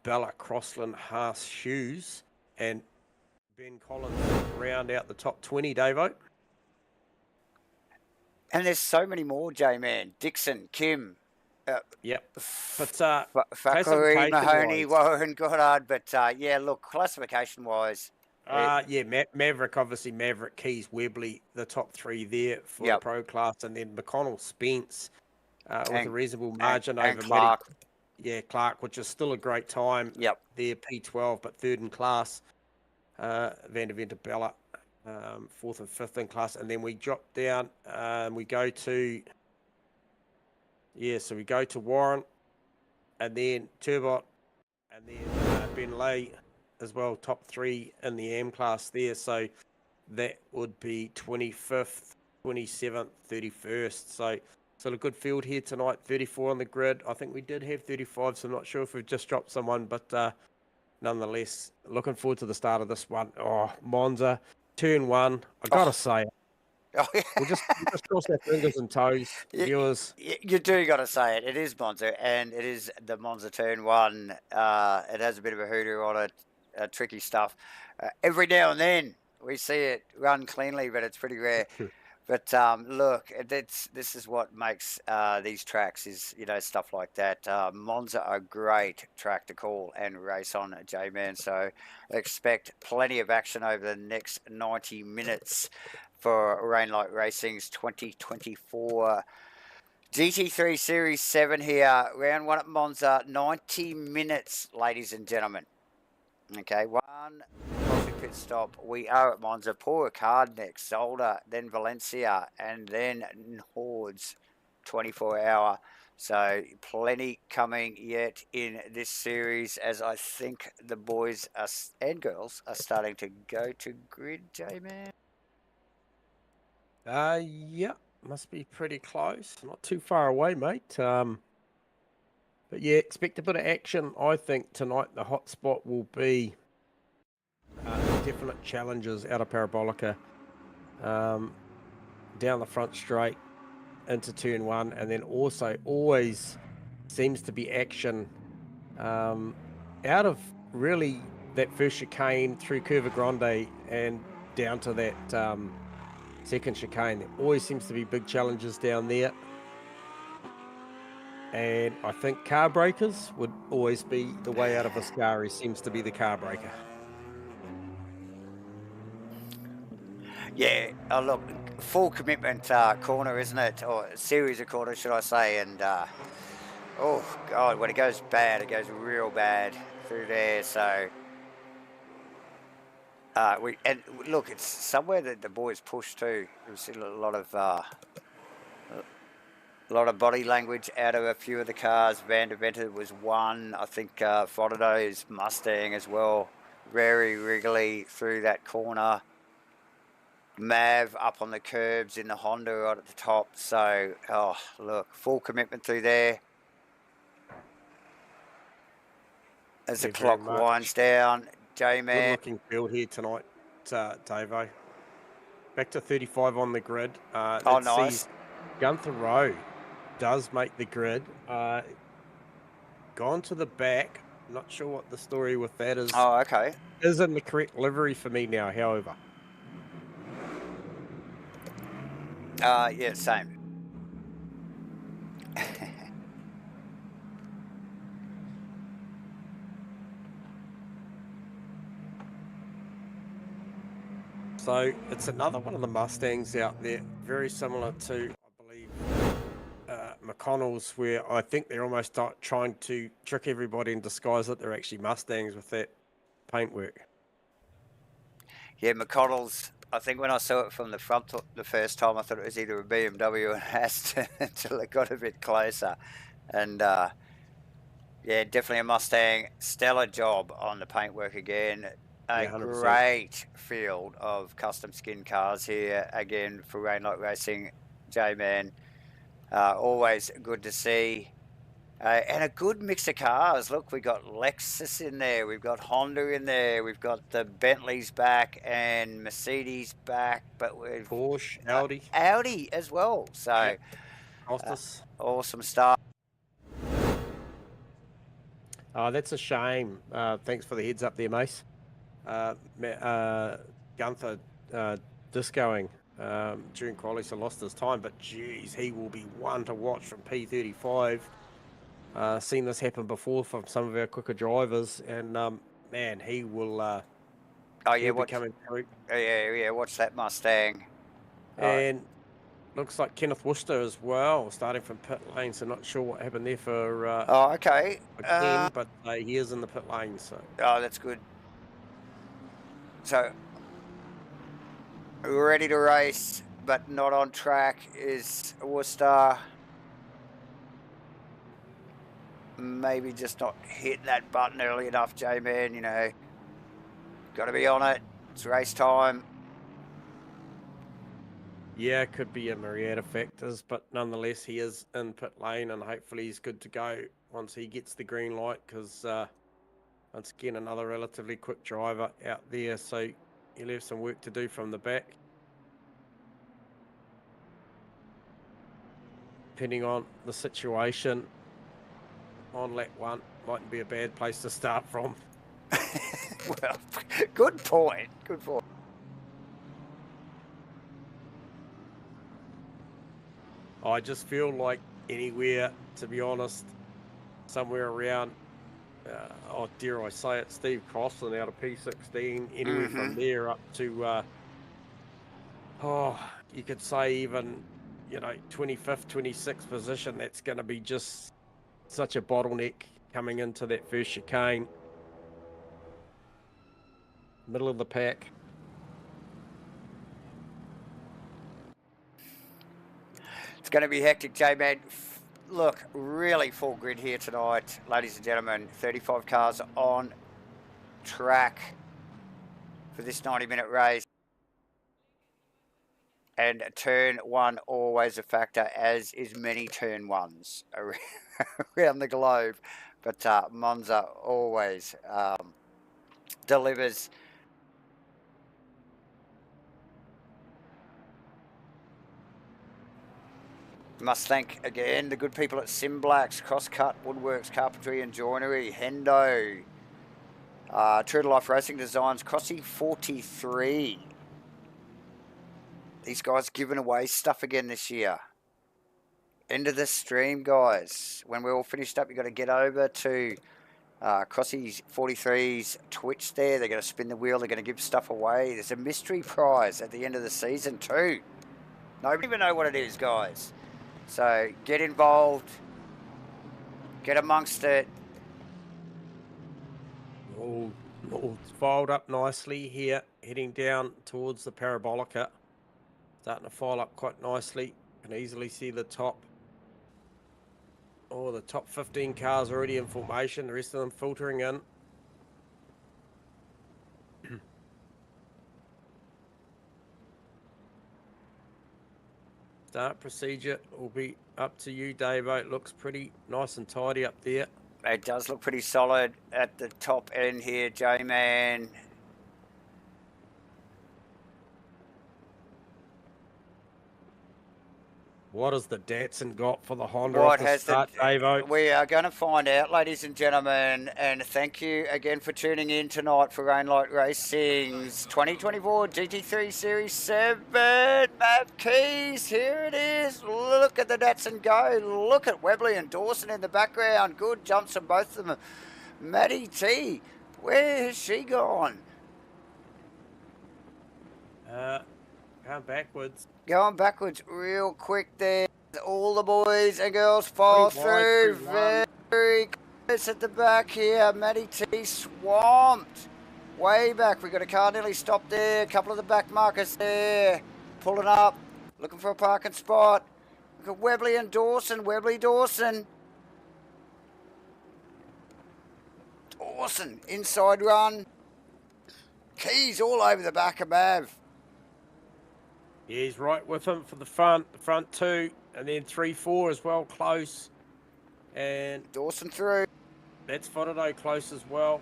Bella, Crossland, Haas, Hughes, and Ben Collins round out the top 20, Davo.
And there's so many more, J-Man. Dixon, Kim.
Yep. But
Fakari, Mahoney, Warren, Goddard. But yeah, look, classification-wise.
Yeah, Maverick, obviously Maverick, Keys, Webley, the top 3 there for the pro class. And then McConnell, Spence with a reasonable margin over
Clark.
Clark, which is still a great time.
Yep.
There, P12, but 3rd in class. Vanderventer, Bella, 4th and 5th in class, and then we drop down. We go to so we go to Warren, and then Turbot, and then Ben Lay as well, top 3 in the AM class there. So that would be 25th, 27th, 31st. So still a good field here tonight. 34 on the grid. I think we did have 35, so I'm not sure if we've just dropped someone, but nonetheless, looking forward to the start of this one. Oh, Monza, turn 1. I gotta say it.
Oh, yeah.
We'll just cross our fingers and toes, viewers.
You do got to say it. It is Monza, and it is the Monza turn 1. It has a bit of a hooter on it, tricky stuff. Every now and then we see it run cleanly, but it's pretty rare. But look, this is what makes these tracks is, stuff like that. Monza are a great track to call and race on, J-Man. So expect plenty of action over the next 90 minutes for Rainlight Racing's 2024 GT3 Series 7 here. Round 1 at Monza, 90 minutes, ladies and gentlemen. Okay, 1 crossing pit stop. We are at Monza. Paul Ricard next, Zolder, then Valencia, and then Hordes, 24-hour. So plenty coming yet in this series, as I think the boys and girls are starting to go to grid, J-Man.
Yeah, must be pretty close. Not too far away, mate. But yeah, expect a bit of action. I think tonight the hot spot will be definite challenges out of Parabolica, down the front straight into turn 1, and then also always seems to be action out of really that first chicane through Curva Grande and down to that second chicane. There always seems to be big challenges down there. And I think car breakers would always be the way out of Ascari. Seems to be the car breaker.
Yeah, look, full commitment corner, isn't it? Or a series of corners, should I say. And, oh, God, when it goes bad, it goes real bad through there. So, and look, it's somewhere that the boys push too. We've seen a lot of body language out of a few of the cars. Van der Venter was one. I think Frodo's Mustang as well. Very wriggly through that corner. Mav up on the curbs in the Honda right at the top. So, oh, look, full commitment through there. As the clock winds down, J-Man.
Good looking field here tonight, Davo. Back to 35 on the grid.
Oh, nice.
Gunther Rowe does make the grid. Gone to the back. Not sure what the story with that is.
Oh, okay.
Is in the correct livery for me now, however.
Yeah, same.
So it's another one of the Mustangs out there, very similar to, I believe, McConnell's, where I think they're almost trying to trick everybody and disguise that they're actually Mustangs with that paintwork.
Yeah, McConnell's, I think when I saw it from the front the first time, I thought it was either a BMW or an Aston until it got a bit closer. And yeah, definitely a Mustang. Stellar job on the paintwork again. A great field of custom skin cars here again for Rainlight Racing, J-Man. Always good to see. And a good mix of cars. Look, we've got Lexus in there. We've got Honda in there. We've got the Bentleys back and Mercedes back. But we've
Porsche, Audi.
Audi as well. So, awesome stuff.
Oh, that's a shame. Thanks for the heads up there, Mace. Gunther discoing during quali, so lost his time. But, geez, he will be one to watch from P35. Seen this happen before from some of our quicker drivers, and man, he will.
Oh yeah,
be coming through.
Yeah. Watch that Mustang.
And looks like Kenneth Worcester as well, starting from pit lane. So not sure what happened there for.
Oh, okay.
Again, but he is in the pit lane. So.
Oh, that's good. So. ready to race, but not on track, is Worcester. Maybe just not hit that button early enough, J-Man, you know. Got to be on it. It's race time.
Yeah, it could be a myriad of factors, but nonetheless, he is in pit lane, and hopefully he's good to go once he gets the green light, because once again, another relatively quick driver out there, so he'll have some work to do from the back. Depending on the situation on lap 1, mightn't be a bad place to start from.
Well, good point. Good point.
I just feel like anywhere, to be honest, somewhere around, oh, dare I say it, Steve Crossland out of P16, anywhere from there up to, oh, you could say even, you know, 25th, 26th position, that's going to be just such a bottleneck coming into that first chicane. Middle of the pack.
It's going to be hectic, J-Man. Look, really full grid here tonight, ladies and gentlemen. 35 cars on track for this 90-minute race. And turn 1 always a factor, as is many turn 1s around the globe. But Monza always delivers. Must thank again the good people at SIMBLACKS, CROSSCUT, Woodworks, Carpentry and Joinery, HENDO, True to Life Racing Designs, Crossy 43. These guys giving away stuff again this year. End of the stream, guys. When we're all finished up, you've got to get over to Crossy 43's Twitch there. They're going to spin the wheel. They're going to give stuff away. There's a mystery prize at the end of the season too. Nobody even know what it is, guys. So get involved. Get amongst it.
All filed up nicely here, heading down towards the Parabolica. Starting to file up quite nicely. Can easily see the top. Oh, the top 15 cars already in formation. The rest of them filtering in. Start procedure will be up to you, Davo. It looks pretty nice and tidy up there.
It does look pretty solid at the top end here, J-Man.
What has the Datsun got for the Honda
What
at the start, Davo?
We are going to find out, ladies and gentlemen, and thank you again for tuning in tonight for Rain Light Racing's 2024 GT3 Series 7 map keys. Here it is. Look at the Datsun go. Look at Webley and Dawson in the background. Good jumps from both of them. Maddie T, where has she gone?
Going backwards.
Going backwards real quick there. All the boys and girls file through. Very close at the back here. Matty T swamped. Way back. We've got a car nearly stopped there. A couple of the back markers there. Pulling up. Looking for a parking spot. Look at Webley and Dawson. Webley, Dawson. Dawson. Inside run. Keys all over the back of Mav.
Yeah, he's right with him for the front two, and then 3-4 as well, close. And
Dawson through.
That's Fotodo close as well.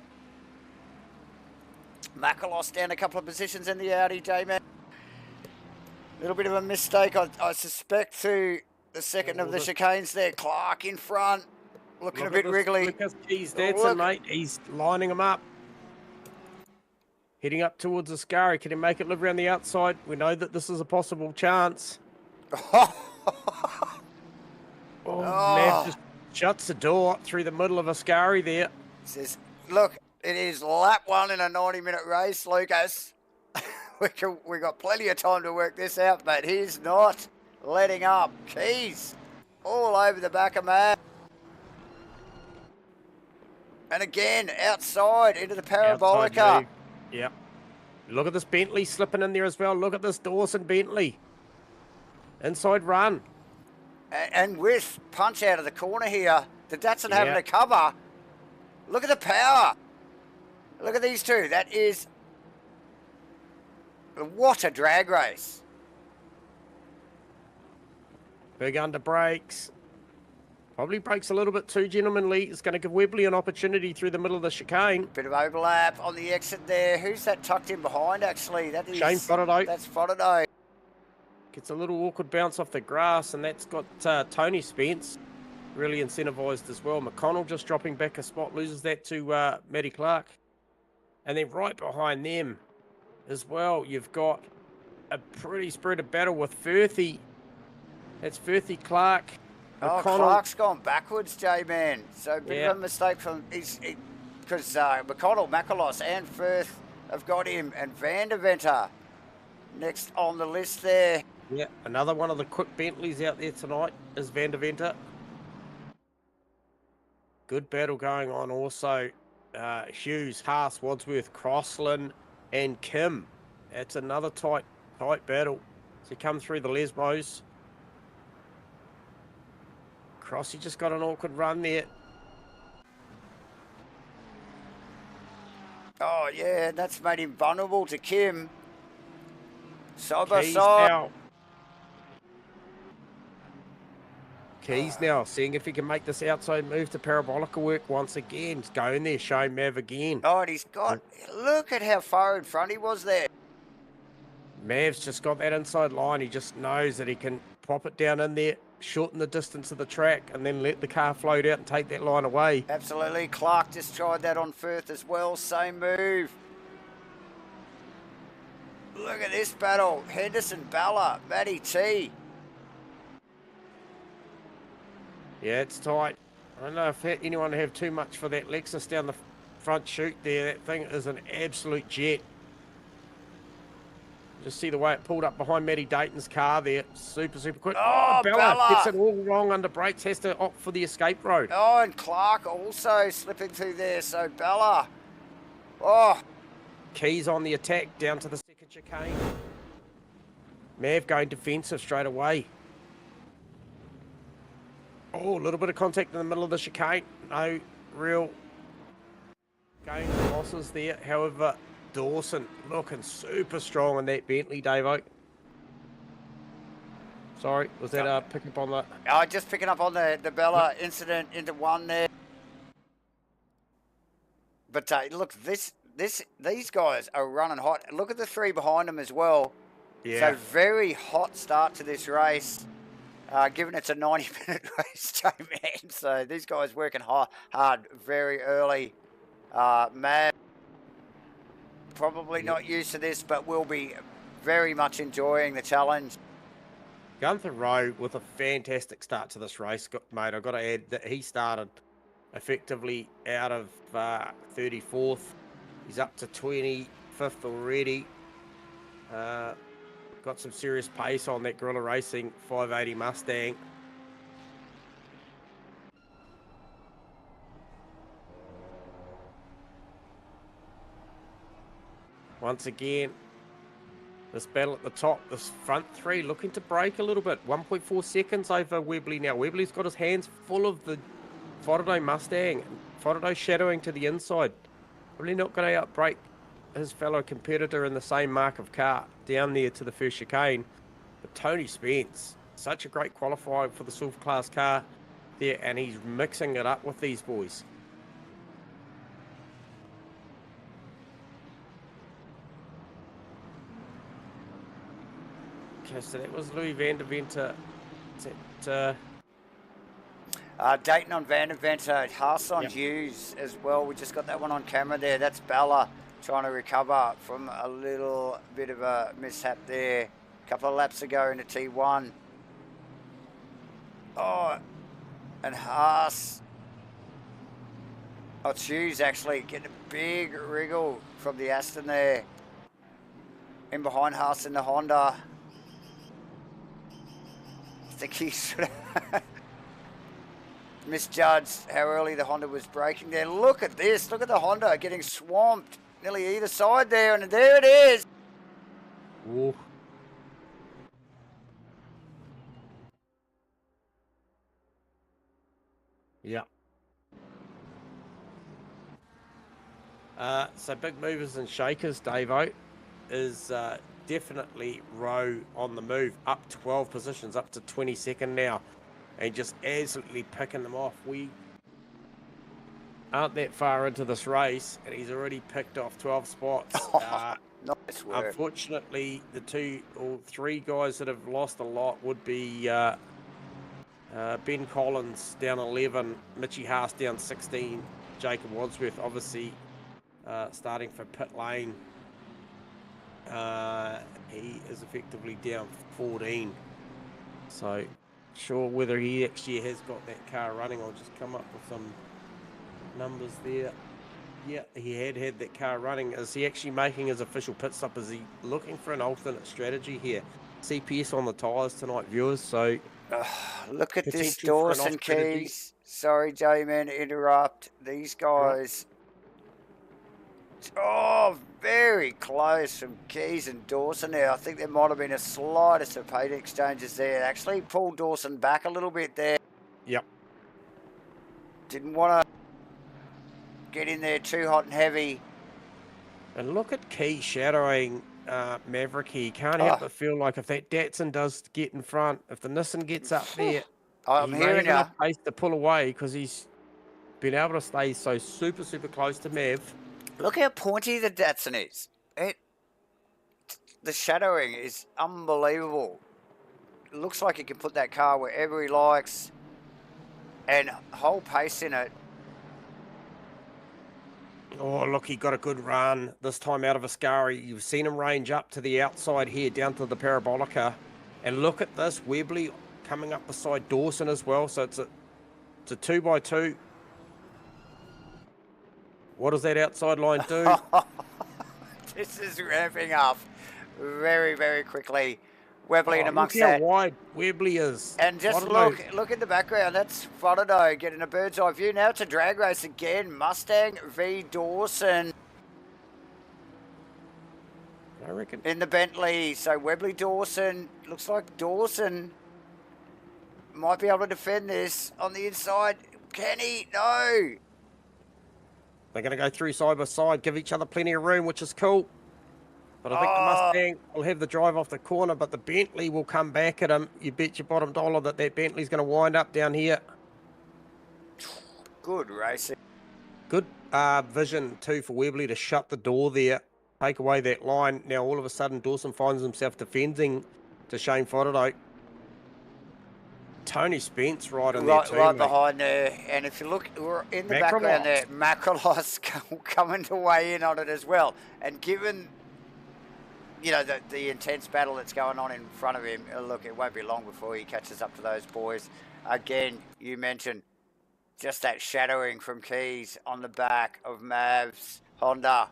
Makalos down a couple of positions in the Audi, J-Man. A little bit of a mistake, I suspect, through the second of the chicanes there. Clark in front, looking a bit wriggly.
Look at Keys Datsun, mate. He's lining them up. Heading up towards the Ascari. Can he make it live around the outside? We know that this is a possible chance. Mav just shuts the door through the middle of Ascari there.
Says, look, it is lap 1 in a 90-minute race, Lucas. we got plenty of time to work this out, but he's not letting up. Keys all over the back of Mav. And again, outside into the Parabolica.
Yep. Look at this Bentley slipping in there as well. Look at this Dawson Bentley. Inside run.
And with punch out of the corner here, the Datsun having to cover. Look at the power. Look at these two. That is... What a drag race.
Big under brakes. Probably brakes a little bit too gentlemanly. It's going to give Webley an opportunity through the middle of the chicane.
Bit of overlap on the exit there. Who's that tucked in behind, actually? That is...
Shane Fodderdo.
That's Fodderdo.
Gets a little awkward bounce off the grass, and that's got Tony Spence really incentivised as well. McConnell just dropping back a spot, loses that to Matty Clark. And then right behind them as well, you've got a pretty spirited battle with Firthy. That's Firthy Clark.
Oh, Clark's gone backwards, J-Man. So a bit of a mistake from... Because McConnell, Macalos and Firth have got him. And Van der Venter next on the list there.
Yeah, another one of the quick Bentleys out there tonight is Van der Venter. Good battle going on also. Hughes, Haas, Wadsworth, Crossland and Kim. That's another tight battle. So come through the Lesmos. Crossy just got an awkward run there.
Oh, yeah, that's made him vulnerable to Kim. Side by side.
Keys now, seeing if he can make this outside move to Parabolica work once again. He's going there, Shane Mav again.
Oh, and he's got... Look at how far in front he was there.
Mav's just got that inside line. He just knows that he can pop it down in there, shorten the distance of the track, and then let the car float out and take that line away.
Absolutely. Clark just tried that on Firth as well. Same move. Look at this battle. Henderson, Bella, Matty T.
Yeah, it's tight. I don't know if anyone have too much for that Lexus down the front chute there. That thing is an absolute jet. Just see the way it pulled up behind Matty Dayton's car there. Super, super quick.
Oh, Bella
gets it all wrong under brakes. Has to opt for the escape road.
Oh, and Clark also slipping through there. So Bella. Oh.
Keys on the attack down to the second chicane. Mav going defensive straight away. Oh, a little bit of contact in the middle of the chicane. No real going losses there. However, Dawson looking super strong in that Bentley, Davo. Sorry, was that picking up on that?
Oh, just picking up on the Bella incident into one there. But look, these guys are running hot. Look at the three behind them as well.
Yeah.
So very hot start to this race. Given it's a 90-minute race, J-Man. So these guys working hard very early. Matt, probably not used to this, but will be very much enjoying the challenge.
Gunther Rowe with a fantastic start to this race, mate. I've got to add that he started effectively out of 34th. He's up to 25th already. Got some serious pace on that Guerrilla Racing 580 Mustang. Once again, this battle at the top, this front three looking to break a little bit. 1.4 seconds over Webley now. Webley's got his hands full of the Fodderdo Mustang. Fodderdo shadowing to the inside. Probably not going to outbreak his fellow competitor in the same mark of car down there to the first chicane. But Tony Spence, such a great qualifier for the Silver Class car there, and he's mixing it up with these boys. Okay, so that was Louis Van der Venter.
Dayton on Van der Venter, Haas on Hughes as well. We just got that one on camera there. That's Bella trying to recover from a little bit of a mishap there. A couple of laps ago in the T1. Oh, and Haas. Oh, it's Hughes actually getting a big wriggle from the Aston there. In behind Haas in the Honda. I think he sort of misjudged how early the Honda was braking there. Look at this. Look at the Honda getting swamped nearly either side there, and there it is.
Ooh. Yeah. So big movers and shakers, Davo, is definitely Rowe on the move, up 12 positions, up to 22nd now, and just absolutely picking them off. We aren't that far into this race, and he's already picked off 12 spots.
Nice work.
Unfortunately, the 2 or 3 guys that have lost a lot would be Ben Collins down 11, Mitchy Haas down 16, Jacob Wadsworth obviously starting for pit lane. He is effectively down 14. So, sure whether he actually has got that car running. I'll just come up with some numbers there. Yeah, he had that car running. Is he actually making his official pit stop? Is he looking for an alternate strategy here? CPS on the tyres tonight, viewers. So,
look at this Dawson Keys. Sorry, J-Man, to interrupt. These guys. Oh, very close from Keys and Dawson there. I think there might have been a slightest of paint exchanges there. Actually pulled Dawson back a little bit there.
Yep.
Didn't want to get in there too hot and heavy.
And look at Keys shadowing Maverick here. You can't help but feel like if that Datsun does get in front, if the Nissan gets up there,
I'm hearing you.
Pace to pull away because he's been able to stay so super close to Mav.
Look how pointy the Datsun is. The shadowing is unbelievable. It looks like he can put that car wherever he likes and hold pace in it.
Oh, look, he got a good run this time out of Ascari. You've seen him range up to the outside here, down to the Parabolica. And look at this, Webley coming up beside Dawson as well. So it's a 2x2. What does that outside line do?
This is ramping up very quickly. Webley in amongst that.
Look how wide Webley is.
And just look in the background. That's Frodo getting a bird's eye view. Now it's a drag race again. Mustang v Dawson.
I reckon.
In the Bentley. So Webley Dawson. Looks like Dawson might be able to defend this on the inside. Can he? No.
They're going to go through side by side, give each other plenty of room, which is cool. But I think the Mustang will have the drive off the corner, but the Bentley will come back at him. You bet your bottom dollar that Bentley's going to wind up down here.
Good racing.
Good vision, too, for Webley to shut the door there, take away that line. Now, all of a sudden, Dawson finds himself defending to Shane Fodderdoak. Tony Spence right in there too,
right behind there. And if you look in the background there, Macrolot's coming to weigh in on it as well. And given, you know, the intense battle that's going on in front of him, look, it won't be long before he catches up to those boys. Again, you mentioned just that shadowing from Keys on the back of Mav's Honda.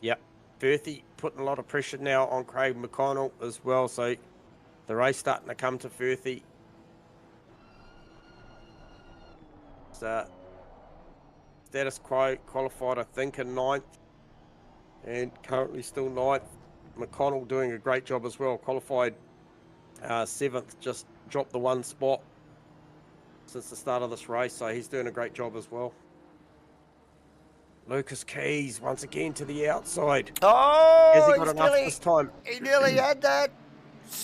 Yep. Firthy putting a lot of pressure now on Craig McConnell as well. So the race starting to come to Firthy. Status quo qualified, I think, in 9th. And currently still 9th. McConnell doing a great job as well. Qualified 7th, just dropped the 1 spot since the start of this race. So he's doing a great job as well. Lucas Keys once again to the outside.
Oh,
has he got enough this time?
He nearly had that.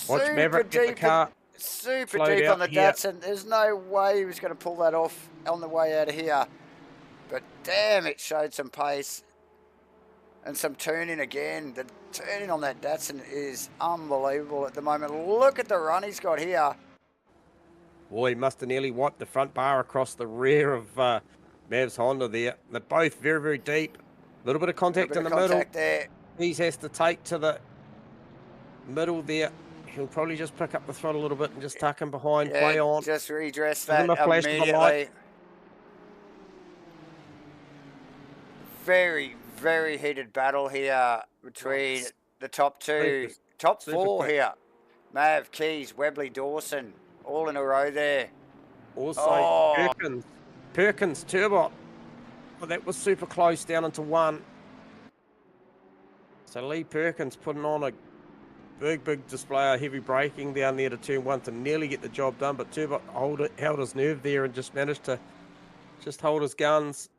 Watch Maverick get the car.
Super deep on the Datsun. There's no way he was going to pull that off on the way out of here. But damn, it showed some pace. And some turning again. The turning on that Datsun is unbelievable at the moment. Look at the run he's got here.
Boy, he must have nearly wiped the front bar across the rear of Mav's Honda there. They're both very deep. A little bit of contact in the middle.
There.
He has to take to the middle there. He'll probably just pick up the throttle a little bit and just tuck him behind, play on.
Just redress that immediately. Very heated battle here between the top two. Top 4 here. Mav, Keys, Webley, Dawson, all in a row there.
Also, Perkins, Turbot. Well, that was super close down into 1. So Lee Perkins putting on a big display of heavy braking down there to turn 1 to nearly get the job done, but Turbot held his nerve there and just managed to just hold his guns.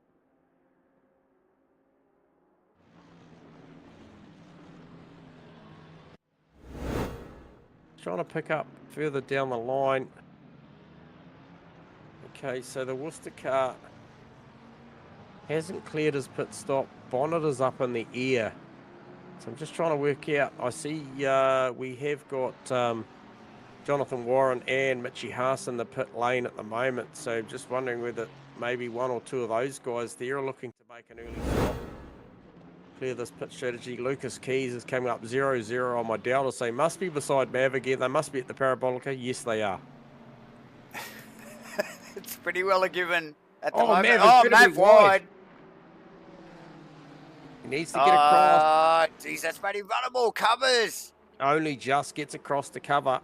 Trying to pick up further down the line. Okay, so the Worcester car hasn't cleared his pit stop. Bonnet is up in the air. So I'm just trying to work out. I see we have got Jonathan Warren and Mitchie Haas in the pit lane at the moment. So just wondering whether maybe one or two of those guys there are looking to make an early stop. Clear this pit strategy. Lucas Keys is coming up 0-0 on my Delta. So he must be beside Mav again. They must be at the Parabolica. Yes, they are.
It's pretty well a given at the moment.
Mav wide. He needs to get across.
Geez, that's made him vulnerable. Covers.
Only just gets across the cover.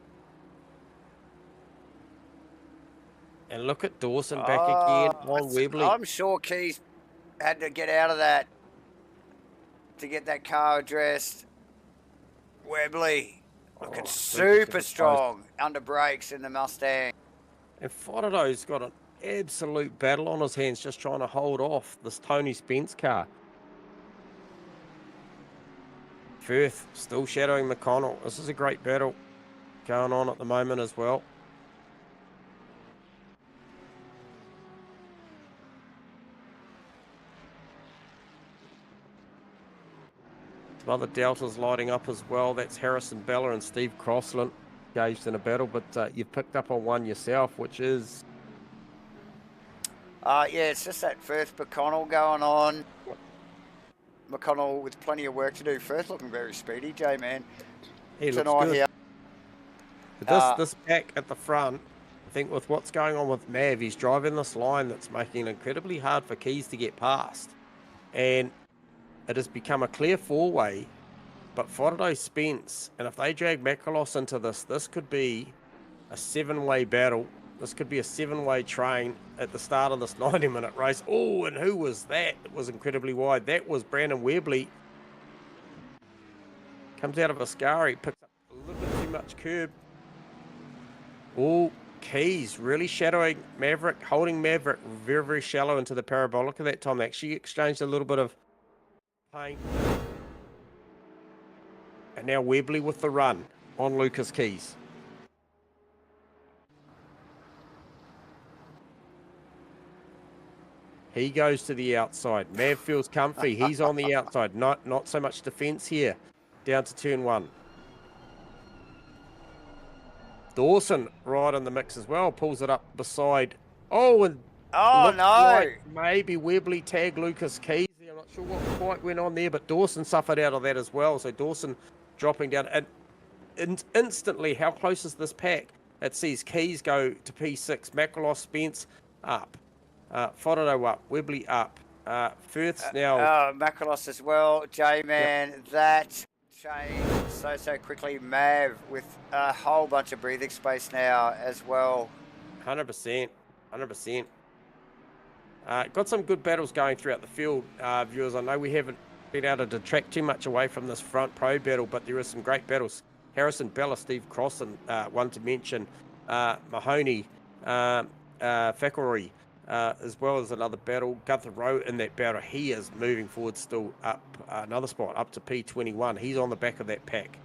And look at Dawson back again on Webley.
I'm sure Keys had to get out of that to get that car addressed. Webley looking super strong under brakes in the Mustang.
And Fodderdo's got an absolute battle on his hands just trying to hold off this Tony Spence car. Firth still shadowing McConnell. This is a great battle going on at the moment as well. Some other Deltas lighting up as well. That's Harrison Bella and Steve Crossland engaged in a battle, but you've picked up on one yourself, which is...
yeah, it's just that Firth McConnell going on. McConnell with plenty of work to do. Firth looking very speedy, J-Man.
He looks good. Here. But this pack at the front, I think with what's going on with Mav, he's driving this line that's making it incredibly hard for Keys to get past. And it has become a clear four-way, but Fodderdo Spence, and if they drag Makalos into this, this could be a seven-way battle. This could be a seven-way train at the start of this 90-minute race. Oh, and who was that? It was incredibly wide. That was Brandon Webley. Comes out of Ascari, picks up a little bit too much curb. Oh, Keys really shadowing Maverick, holding Maverick very shallow into the Parabolica that time. They actually exchanged a little bit of paint. And now Webley with the run on Lucas Keys. He goes to the outside. Mav feels comfy. He's on the outside. Not so much defense here. Down to turn 1. Dawson right in the mix as well. Pulls it up beside. Oh, and
no.
Like maybe Webley tagged Lucas Keys. I'm not sure what quite went on there, but Dawson suffered out of that as well. So Dawson dropping down. And instantly, how close is this pack? It sees Keys go to P6. Makalos, Spence up. Fodderdo up, Webley up, Firth's now...
Makalos as well, J-Man, yep. That changed so quickly. Mav with a whole bunch of breathing space now as well.
100%. Got some good battles going throughout the field, viewers. I know we haven't been able to detract too much away from this front pro battle, but there are some great battles. Harrison Bella, Steve Crossan, one to mention, Mahoney, Thackeray, as well as another battle. Gunther Rowe in that battle. He is moving forward still up another spot, up to P21. He's on the back of that pack.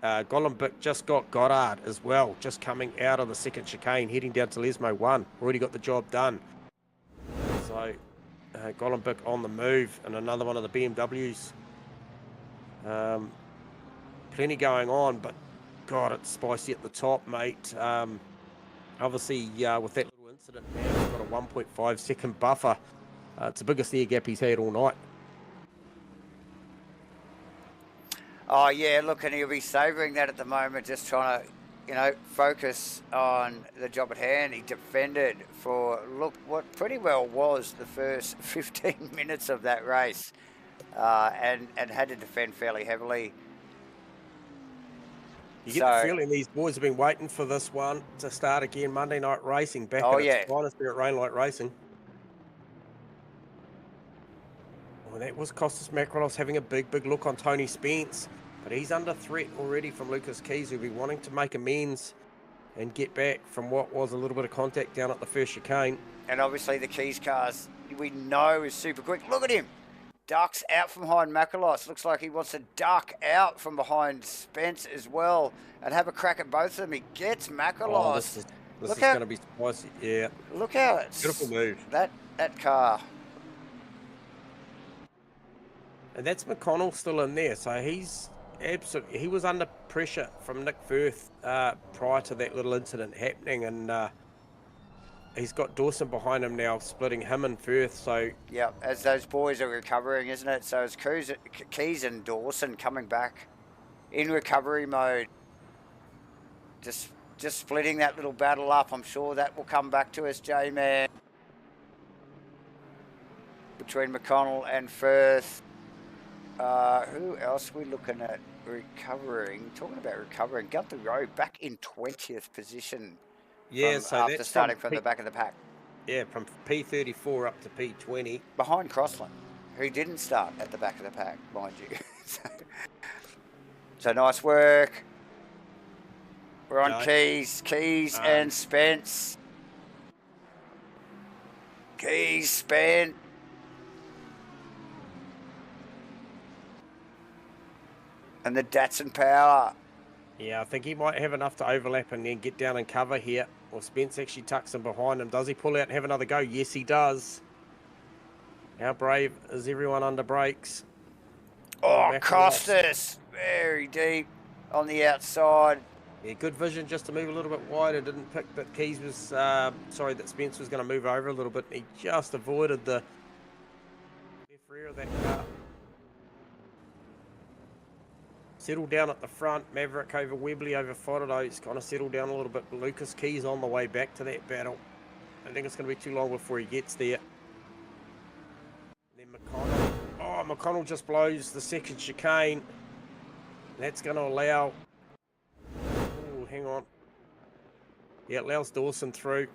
Golombik just got Goddard as well, just coming out of the second chicane, heading down to Lesmo 1. Already got the job done. So Golombik on the move, and another one of the BMWs. Plenty going on, but God, it's spicy at the top, mate. Obviously, with that little incident, man, he's got a 1.5 second buffer. It's the biggest air gap he's had all night.
Oh, yeah, look, and he'll be savouring that at the moment, just trying to, focus on the job at hand. He defended for, look, what pretty well was the first 15 minutes of that race, and had to defend fairly heavily.
You get the feeling these boys have been waiting for this one to start again. Monday night racing back at its finest here at Rainlight Racing. Well, that was Costas Makrolos having a big look on Tony Spence, but he's under threat already from Lucas Keys, who'll be wanting to make amends and get back from what was a little bit of contact down at the first chicane.
And obviously the Keys cars, we know, is super quick. Look at him. Ducks out from behind Makrolos. Looks like he wants to duck out from behind Spence as well and have a crack at both of them. He gets Makrolos.
Oh, this is going to be spicy. Yeah.
Look how it's...
Beautiful move.
That car.
And that's McConnell still in there. So he's absolutely... He was under pressure from Nick Firth prior to that little incident happening. And he's got Dawson behind him now, splitting him and Firth. So...
Yeah, as those boys are recovering, isn't it? So it's Keys and Dawson coming back in recovery mode. Just splitting that little battle up. I'm sure that will come back to us, J-Man. Between McConnell and Firth. Who else are we looking at recovering? Talking about recovering, Gunther Rowe back in 20th position.
Yeah, so
after
that's
starting from the back of the pack.
Yeah, from P34 up to P20.
Behind Crossland, who didn't start at the back of the pack, mind you. So nice work. We're on Keys and Spence. Keys, Spence. And the Datsun Power.
Yeah, I think he might have enough to overlap and then get down and cover here. Well, Spence actually tucks him behind him. Does he pull out and have another go? Yes, he does. How brave is everyone under brakes?
Oh, Costas. Very deep on the outside.
Yeah, good vision just to move a little bit wider. Didn't pick that Keys was, sorry, that Spence was going to move over a little bit. He just avoided the left rear of that car. Settle down at the front. Maverick over Webley over Fodado. He's kind of settled down a little bit. Lucas Keys on the way back to that battle. I think it's going to be too long before he gets there. And then McConnell. Oh, McConnell just blows the second chicane. That's going to allow... Oh, hang on. Yeah, it allows Dawson through.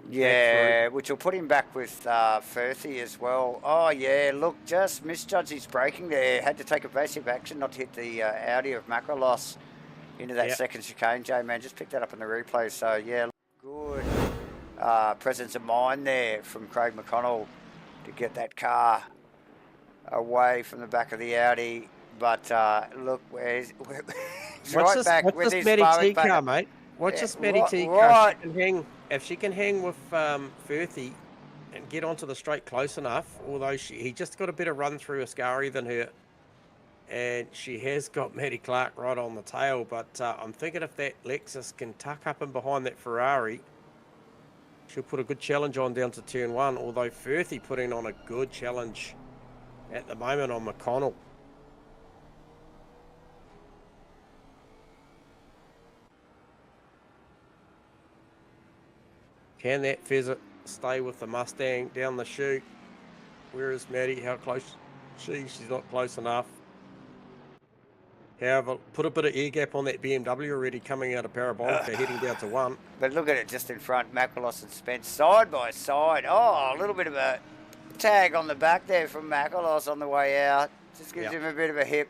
Yeah, which will put him back with Firthy as well. Oh, yeah, look, just misjudged his braking there. Had to take evasive action not to hit the Audi of Makrolos into that second chicane. J-Man just picked that up in the replay. So, yeah, good presence of mind there from Craig McConnell to get that car away from the back of the Audi. But, look, he's right back with his sparring back.
Car, mate. Watch this Matty T car. If she can hang with Firthy and get onto the straight close enough, although he just got a better run through Ascari than her, and she has got Maddie Clark right on the tail. But I'm thinking if that Lexus can tuck up in behind that Ferrari, she'll put a good challenge on down to turn one. Although Firthy putting on a good challenge at the moment on McConnell. Can that Fezzik stay with the Mustang down the chute? Where is Maddie? How close? She's not close enough. However, put a bit of air gap on that BMW already coming out of Parabolica, heading down to one.
But look at it just in front, Makrolos and Spence side by side. Oh, a little bit of a tag on the back there from Makrolos on the way out. Just gives him a bit of a hip.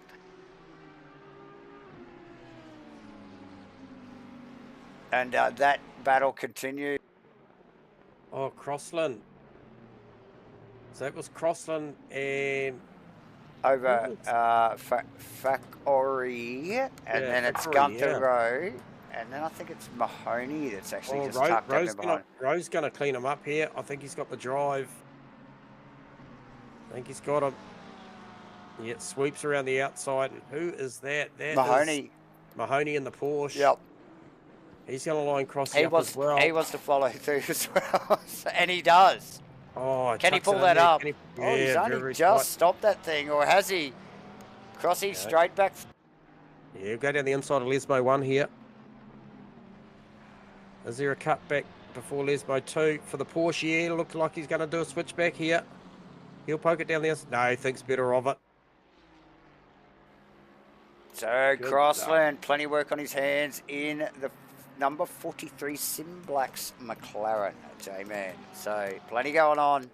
And that battle continues.
Oh, Crossland. So that was Crossland and...
Over Factory, and then it's Gunther Rowe, and then I think it's Mahoney that's actually just tucked in behind.
Rowe's going to clean him up here. I think he's got the drive. I think he's got him. Yeah, it sweeps around the outside. And who is that? That
Mahoney.
Mahoney in the Porsche.
Yep.
He's going to line cross up as well.
He wants to follow through as well, and he does.
Oh,
can he pull that up? He's only just stopped that thing, or has he? Crossy straight back.
Yeah, go down the inside of Lesmo 1 here. Is there a cut back before Lesmo 2 for the Porsche? Yeah, looks like he's going to do a switchback here. He'll poke it down the inside. No, he thinks better of it.
So Crossland, plenty of work on his hands in the number 43 SIMBLACKS McLaren, J-Man. So plenty going on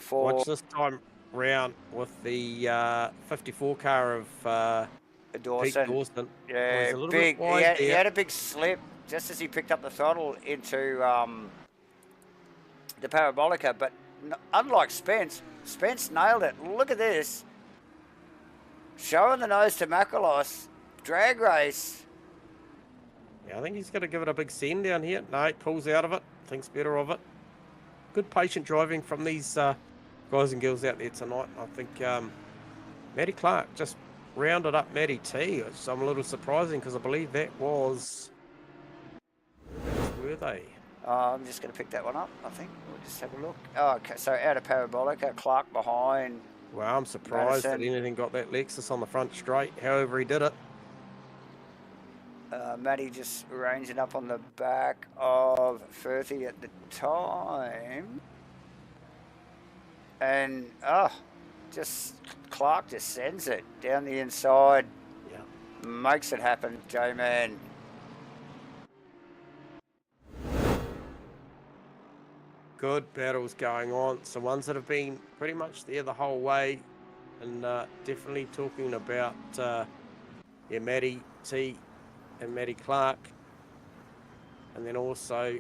for...
Watch this time round with the 54 car of Pete Dawson.
Yeah,
He's a little
big.
bit wide
He had a big slip just as he picked up the throttle into the Parabolica, but unlike Spence nailed it. Look at this. Showing the nose to Makalos. Drag race.
Yeah, I think he's going to give it a big send down here. No, he pulls out of it. Thinks better of it. Good patient driving from these guys and girls out there tonight. I think Matty Clark just rounded up Matty T. So I'm a little surprising because I believe that was... Were they?
I'm just going to pick that one up, I think. We'll just have a look. Oh, okay. So out of Parabolica, Clark behind.
Well, I'm surprised
Madison.
that anything got that Lexus on the front straight, however he did it.
Matty just ranging up on the back of Firthy at the time. And, Clark just sends it down the inside.
Yeah.
Makes it happen, J-Man.
Good battles going on. So ones that have been pretty much there the whole way. And definitely talking about Matty T and Matty Clark. And then also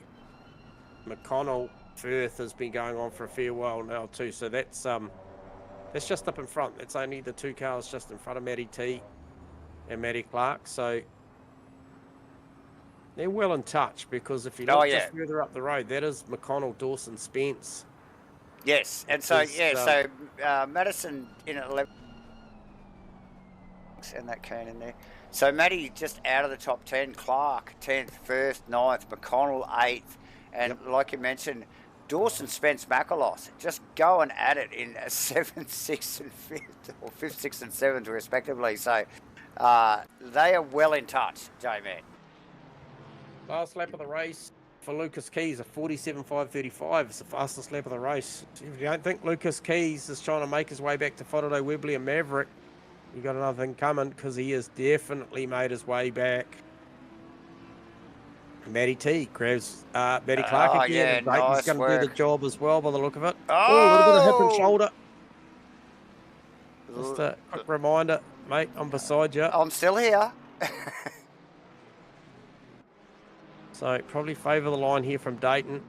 McConnell Firth has been going on for a fair while now too. So that's just up in front. That's only the two cars just in front of Matty T and Matty Clark. So they're well in touch, because if you look just further up the road, that is McConnell, Dawson, Spence.
Yes, and so Madison in at 11, and that can in there. So Matty just out of the top 10, Clark 10th, Firth 9th, McConnell 8th, and like you mentioned, Dawson, Spence, Makalos just going at it in 7th, 6th, and 5th, or 5th, 6th, and 7th respectively. So they are well in touch, J-Man.
Last lap of the race for Lucas Keys, a 47.535. It's the fastest lap of the race. If you don't think Lucas Keys is trying to make his way back to Faraday, Webley and Maverick, you got another thing coming, because he has definitely made his way back. Matty T grabs Matty Clark again.
Yeah, nice
he's going to do the job as well by the look of it.
Oh,
a little bit of hip and shoulder. Just a quick reminder, mate, I'm beside you.
I'm still here.
So probably favour the line here from Dayton.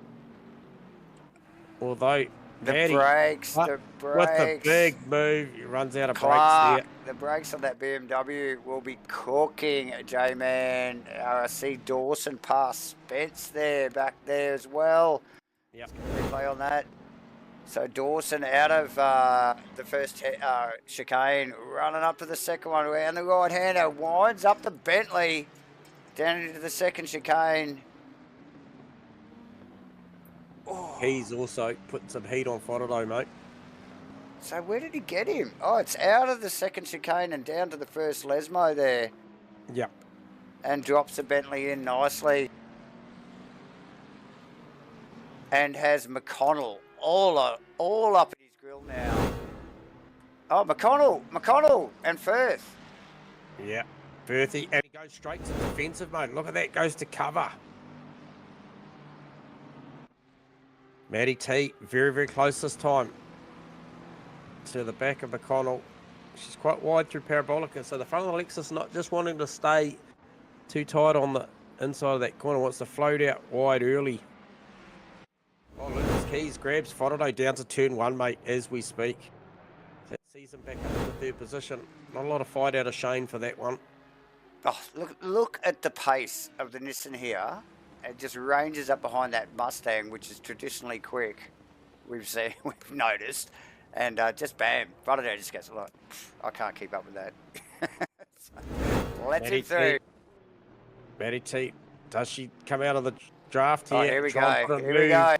Although
the brakes.
With the big move, he runs out of
Clark,
brakes
there. The brakes on that BMW will be cooking, J-Man. I see Dawson pass Spence there, back there as well.
Yep.
Replay on that. So Dawson out of the first chicane, running up to the second one, and the right-hander winds up the Bentley. Down into the second chicane.
Oh. He's also putting some heat on Faraday, mate.
So where did he get him? Oh, it's out of the second chicane and down to the first Lesmo there.
Yep.
And drops the Bentley in nicely. And has McConnell all up at his grill now. Oh, McConnell and Firth.
Yeah. Firthy, and he goes straight to defensive mode. Look at that, goes to cover. Matty T, very, very close this time to the back of McConnell. She's quite wide through Parabolica, so the front of the Lexus not just wanting to stay too tight on the inside of that corner, wants to float out wide early. Oh, Lucas Keys grabs Faraday down to turn 1, mate, as we speak. That sees him back up in the third position. Not a lot of fight out of Shane for that one.
Oh, look at the pace of the Nissan here. It just ranges up behind that Mustang, which is traditionally quick. We've noticed. And just bam, Faraday just gets like, I can't keep up with that. So, let's him through.
Matty T, does she come out of the draft here?
Oh, here we go.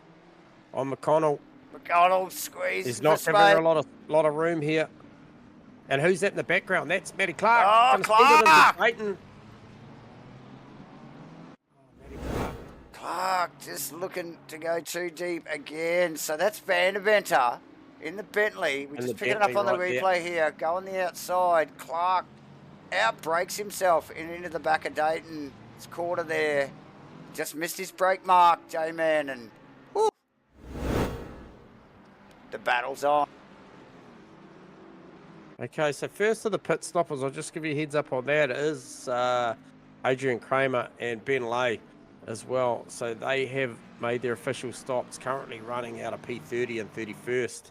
On McConnell.
McConnell squeezes.
He's not giving her a lot of room here. And who's that in the background? That's Matty Clark.
Oh, Clark! Clark just looking to go too deep again. So that's Vandeventer in the Bentley. We're just picking it up on the replay here. Go on the outside. Clark outbrakes himself into the back of Dayton. It's quarter there. Just missed his brake mark, J-Man. And woo, the battle's on.
Okay, so first of the pit stoppers, I'll just give you a heads up on that, is Adrian Kramer and Ben Lay as well. So they have made their official stops, currently running out of P30 and 31st.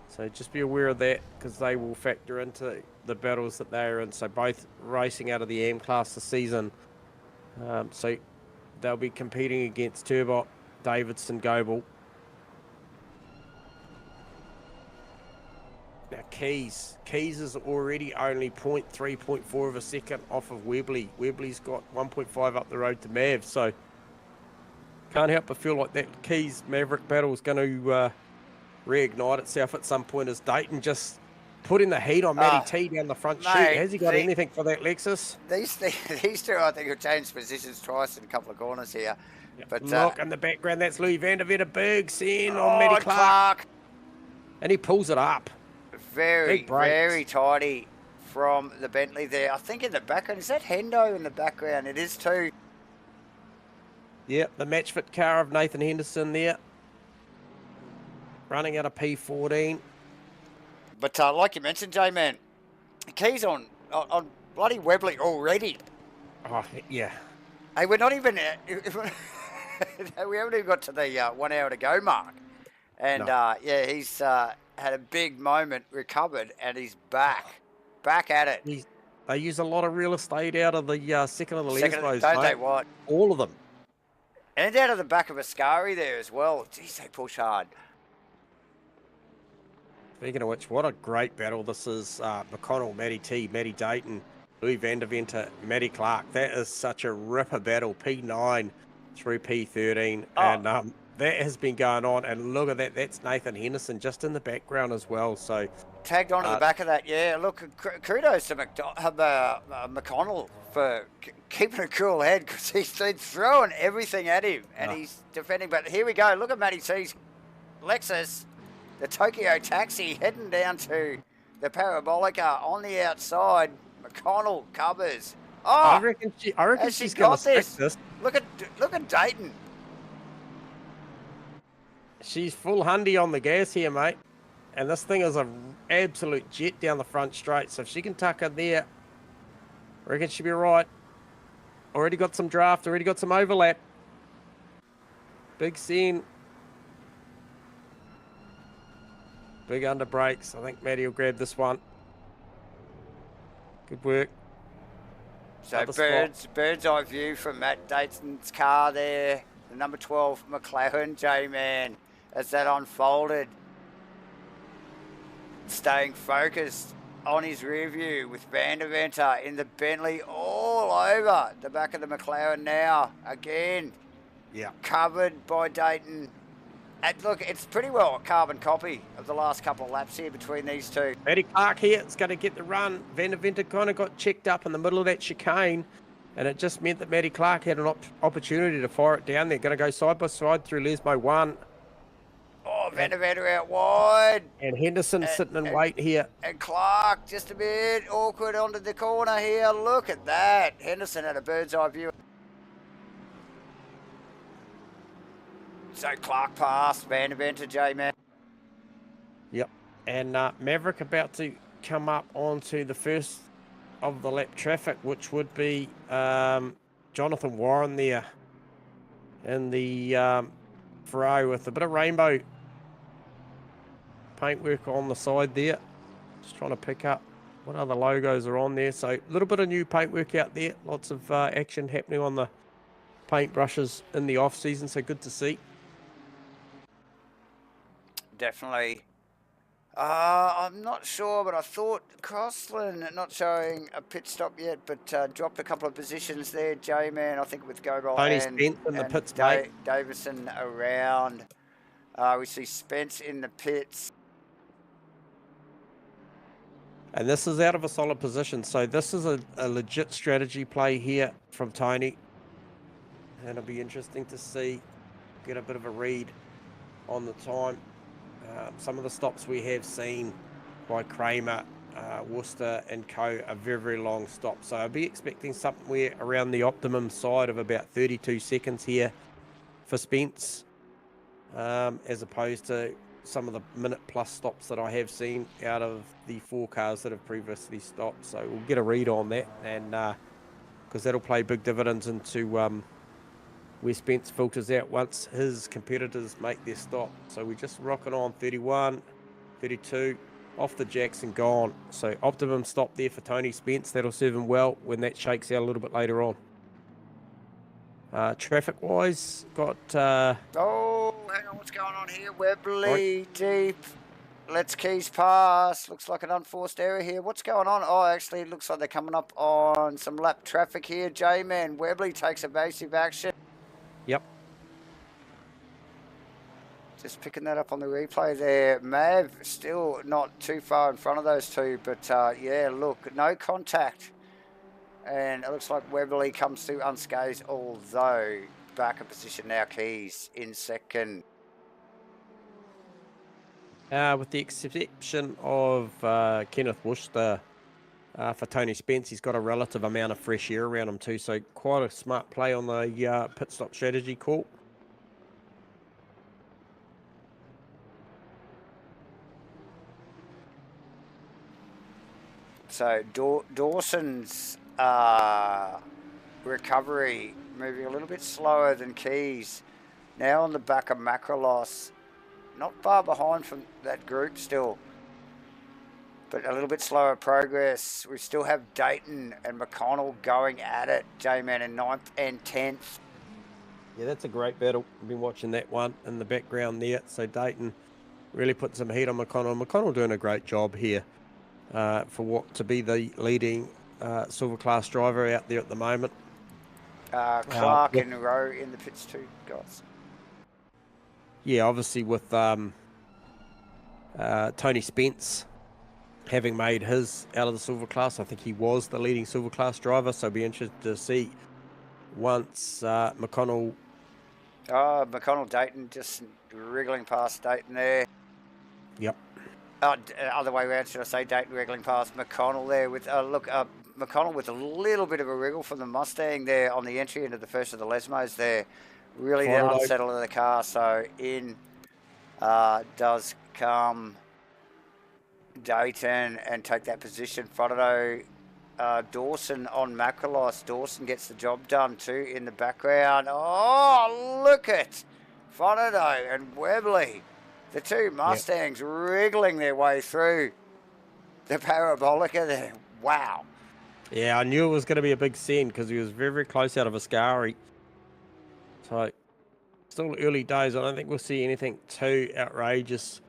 So just be aware of that, because they will factor into the battles that they are in. So both racing out of the AM class this season. So they'll be competing against Turbot, Davidson, Goebel. Now Keys is already only 0.3, 0.4 of a second off of Webley. Webley's got 1.5 up the road to Mav, so can't help but feel like that Keys Maverick battle is going to reignite itself at some point as Dayton just putting the heat on Matty T down the front chute. Has he got anything for that Lexus?
These two, I think, have changed positions twice in a couple of corners here.
Yep.
But
look in the background, that's Louis van der Vetter Bergs in on Matty Clark. And he pulls it up.
Very tidy from the Bentley there. I think in the background, is that Hendo in the background? It is too.
Yep, the MATCHFIT car of Nathan Henderson there. Running out of P14.
But like you mentioned, J-Man, Keys on bloody Webley already.
Oh, yeah.
Hey, we're not even... we haven't even got to the 1 hour to go mark. And, yeah, he's had a big moment, recovered, and he's back at it.
They use a lot of real estate out of the second of the Lesbos,
don't they, what?
All of them.
And out of the back of Ascari there as well. Jeez, they push hard.
Speaking of which, what a great battle this is. McConnell, Matty T, Matty Dayton, Louis van der Vetter, Matty Clark. That is such a ripper battle. P9 through P13. Oh. And that has been going on. And look at that. That's Nathan Henderson just in the background as well. So
tagged onto the back of that. Yeah, look, kudos to McConnell for keeping a cool head, because he's throwing everything at him. And he's defending. But here we go. Look at Matty T's Lexus. The Tokyo Taxi heading down to the Parabolica on the outside. McConnell covers. Oh,
I reckon she's got this.
Look at Dayton.
She's full hundy on the gas here, mate. And this thing is an absolute jet down the front straight. So if she can tuck her there, I reckon she'll be right. Already got some draft, already got some overlap. Big scene. Big under brakes. I think Matty will grab this one. Good work.
So bird's eye view from Matt Dayton's car there. The number 12 McLaren J-Man as that unfolded. Staying focused on his rear view with Van der Vetter in the Bentley all over the back of the McLaren now. Again.
Yeah.
Covered by Dayton. And look, it's pretty well a carbon copy of the last couple of laps here between these two.
Matty Clark here is going to get the run. Van der Vetter kind of got checked up in the middle of that chicane, and it just meant that Matty Clark had an opportunity to fire it down there. Going to go side by side through Lesmo 1.
Oh, Van der Vetter out wide.
And Henderson sitting in wait here.
And Clark just a bit awkward onto the corner here. Look at that. Henderson had a bird's eye view. So Clark passed Van der Vetter, J-Man.
Yep. And Maverick about to come up onto the first of the lap traffic, which would be Jonathan Warren there in the Ferrari with a bit of rainbow paintwork on the side there. Just trying to pick up what other logos are on there. So a little bit of new paintwork out there. Lots of action happening on the paintbrushes in the off season. So good to see.
Definitely. I'm not sure, but I thought Crossland not showing a pit stop yet, but dropped a couple of positions there, J-Man, I think with Gogol and
in the pits, mate.
Davison around. We see Spence in the pits.
And this is out of a solid position, so this is a legit strategy play here from Tony. And it'll be interesting to see, get a bit of a read on the time. Some of the stops we have seen by Kramer, Worcester and co are very, very long stops. So I'll be expecting somewhere around the optimum side of about 32 seconds here for Spence, as opposed to some of the minute-plus stops that I have seen out of the 4 cars that have previously stopped. So we'll get a read on that, and because that'll play big dividends into where Spence filters out once his competitors make their stop. So we're just rocking on 31, 32, off the jacks and gone. So optimum stop there for Tony Spence. That'll serve him well when that shakes out a little bit later on. Traffic-wise, got...
oh, hang on, what's going on here? Webley, deep. Let's Keys pass. Looks like an unforced error here. What's going on? Oh, actually, it looks like they're coming up on some lap traffic here. J-Man, Webley takes evasive action.
Yep.
Just picking that up on the replay there. Mav still not too far in front of those two, but yeah, look, no contact. And it looks like Webley comes through unscathed, although back in position now, Keys in second.
With the exception of Kenneth Worcester, for Tony Spence, he's got a relative amount of fresh air around him too, so quite a smart play on the pit stop strategy call.
So Dawson's recovery moving a little bit slower than Keys. Now on the back of Macrolos, not far behind from that group still, but a little bit slower progress. We still have Dayton and McConnell going at it. J-Man in 9th and 10th.
Yeah, that's a great battle. I've been watching that one in the background there. So Dayton really put some heat on McConnell. McConnell doing a great job here for what to be the leading silver class driver out there at the moment.
Clark and Rowe in the pits too, guys.
Yeah, obviously with Tony Spence having made his out of the silver class, I think he was the leading silver class driver, so be interested to see once McConnell...
Oh, McConnell Dayton just wriggling past Dayton there.
Yep.
Other way around, should I say, Dayton wriggling past McConnell there with, McConnell with a little bit of a wriggle from the Mustang there on the entry into the first of the Lesmos there. Really unsettled in the car, so in does come Dayton and take that position. Frodo, Dawson on Macrolos. Dawson gets the job done too in the background. Oh, look at Frodo and Webley. The two Mustangs wriggling their way through the Parabolica there. Wow.
Yeah, I knew it was going to be a big scene because he was very, very close out of Ascari. So, still early days. I don't think we'll see anything too outrageous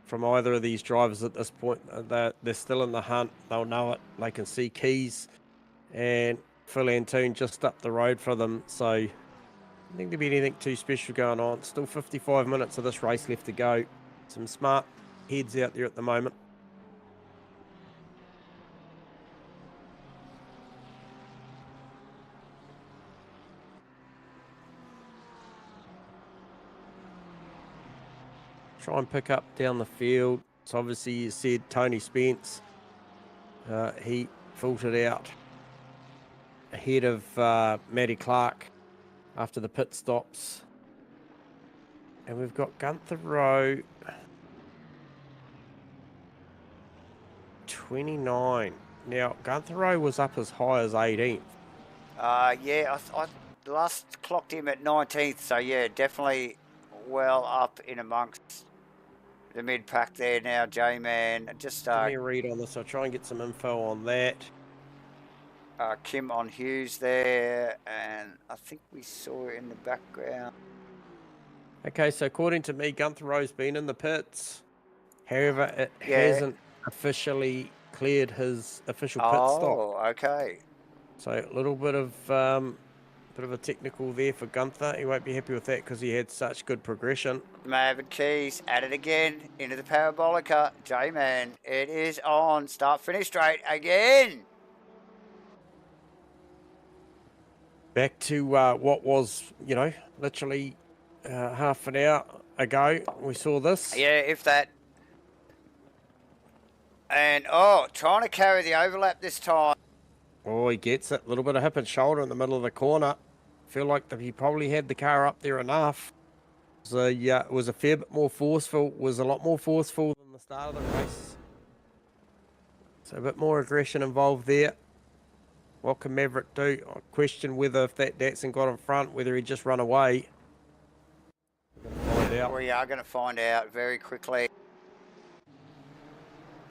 from either of these drivers at this point. They're still in the hunt. They'll know it. They can see Keys and Phil Antoon just up the road for them. So, I don't think there'll be anything too special going on. Still 55 minutes of this race left to go. Some smart heads out there at the moment. Try and pick up down the field. So obviously you said Tony Spence. He filtered out ahead of Matty Clark after the pit stops. And we've got Gunther Rowe 29. Now Gunther Rowe was up as high as 18th.
Yeah, I last clocked him at 19th, so yeah, definitely well up in amongst the mid-pack there now, J-Man. Just
give me a read on this. I'll try and get some info on that.
Kim on Hughes there, and I think we saw it in the background.
Okay, so according to me, Gunther Rowe's been in the pits. However, it hasn't officially cleared his official pit stop.
Oh, okay.
So a little bit of a technical there for Gunther. He won't be happy with that because he had such good progression.
Mav and Keys at it again into the Parabolica. J-Man, it is on. Start, finish straight again.
Back to what was, literally half an hour ago. We saw this.
Yeah, if that. And, trying to carry the overlap this time.
Oh, he gets it. A little bit of hip and shoulder in the middle of the corner. Feel like that he probably had the car up there enough. So yeah, it was a fair bit more forceful. Was a lot more forceful than the start of the race. So a bit more aggression involved there. What can Maverick do? I question whether if that Datsun got in front, whether he'd just run away. We're going to find out.
We are going to find out very quickly.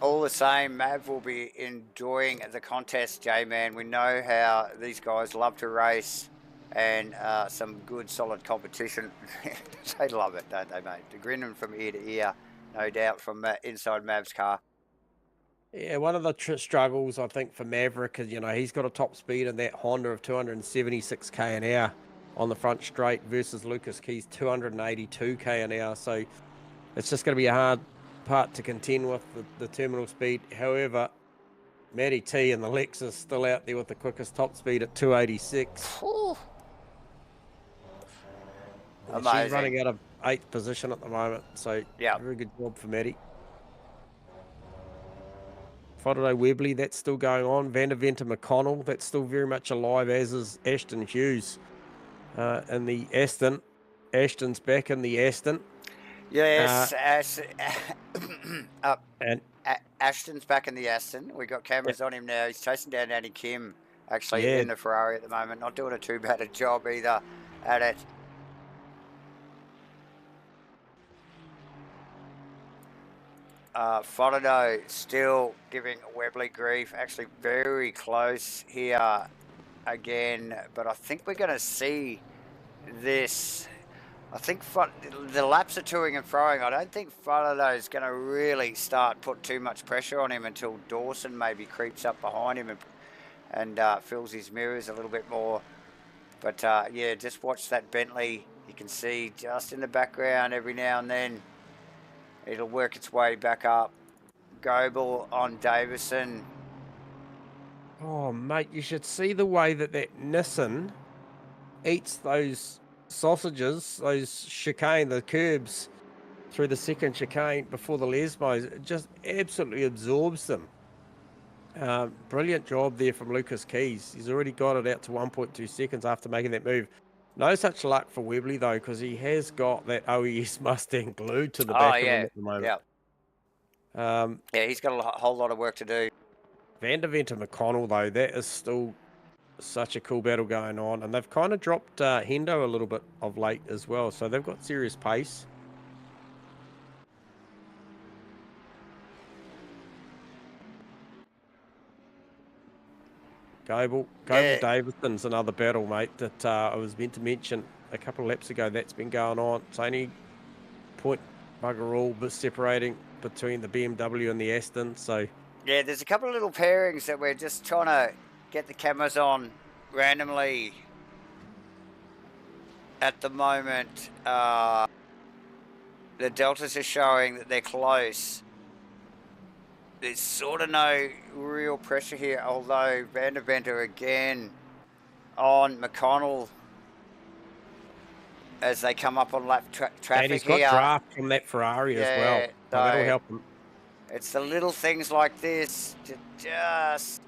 All the same, Mav will be enjoying the contest, J-Man. We know how these guys love to race and some good, solid competition. They love it, don't they, mate? They're grinning from ear to ear, no doubt, from inside Mav's car.
Yeah, one of the struggles, I think, for Maverick is, you know, he's got a top speed in that Honda of 276k an hour on the front straight versus Lucas Key's 282k an hour. So it's just going to be a hard part to contend with, the terminal speed. However, Matty T and the Lexus still out there with the quickest top speed at 286.
Amazing.
She's running out of 8th position at the moment. So
yeah,
very good job for Matty. Faraday Webley, that's still going on. Van der Venter McConnell, that's still very much alive, as is Ashton Hughes in the Aston. Ashton's back in the Aston.
Yes, Ashton's back in the Aston. We got cameras on him now. He's chasing down Andy Kim, actually, in the Ferrari at the moment. Not doing a too bad a job either at it. Faraday still giving Webley grief. Actually very close here again. But I think we're going to see this. I think the laps are toing and froing. I don't think Faraday is going to really start put too much pressure on him until Dawson maybe creeps up behind him and fills his mirrors a little bit more. But yeah, just watch that Bentley. You can see just in the background every now and then. It'll work its way back up. Goebel on Davison.
Oh, mate, you should see the way that Nissan eats those sausages, those chicane, the curbs through the second chicane before the Lesmos. It just absolutely absorbs them. Brilliant job there from Lucas Keys. He's already got it out to 1.2 seconds after making that move. No such luck for Webley, though, because he has got that OES Mustang glued to the back of him at the moment.
Yeah. Yeah, he's got a whole lot of work to do.
Van der Venter McConnell, though, that is still such a cool battle going on. And they've kind of dropped Hendo a little bit of late as well. So they've got serious pace. Goebel Davidson's another battle, mate, that I was meant to mention a couple of laps ago. That's been going on. It's only point bugger all but separating between the BMW and the Aston. So
yeah, there's a couple of little pairings that we're just trying to get the cameras on randomly at the moment. The deltas are showing that they're close. There's sort of no real pressure here, although Van der Venter again on McConnell as they come up on lap traffic.
And he's got draft from that Ferrari as well. So that'll help him.
It's the little things like this that just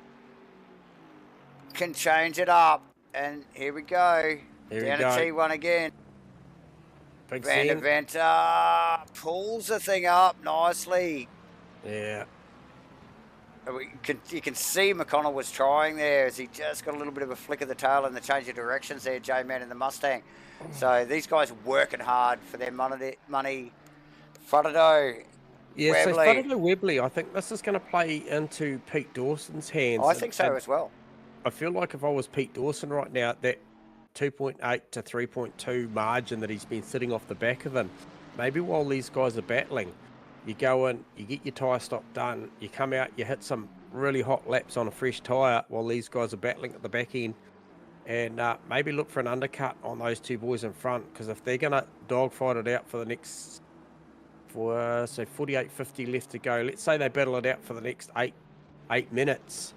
can change it up. And here we go. Down at T1 again.
Big
Van der Venter pulls the thing up nicely.
Yeah.
You can see McConnell was trying there as he just got a little bit of a flick of the tail and the change of directions there, J-Man in the Mustang. So these guys are working hard for their money. Faraday,
yeah,
Webley.
So Faraday Webley, I think this is going to play into Pete Dawson's hands.
I think so as well.
I feel like if I was Pete Dawson right now, that 2.8 to 3.2 margin that he's been sitting off the back of him, maybe while these guys are battling, you go in, you get your tyre stop done, you come out, you hit some really hot laps on a fresh tyre while these guys are battling at the back end, and maybe look for an undercut on those two boys in front, because if they're going to dogfight it out for the next, say 48.50 left to go, let's say they battle it out for the next eight minutes,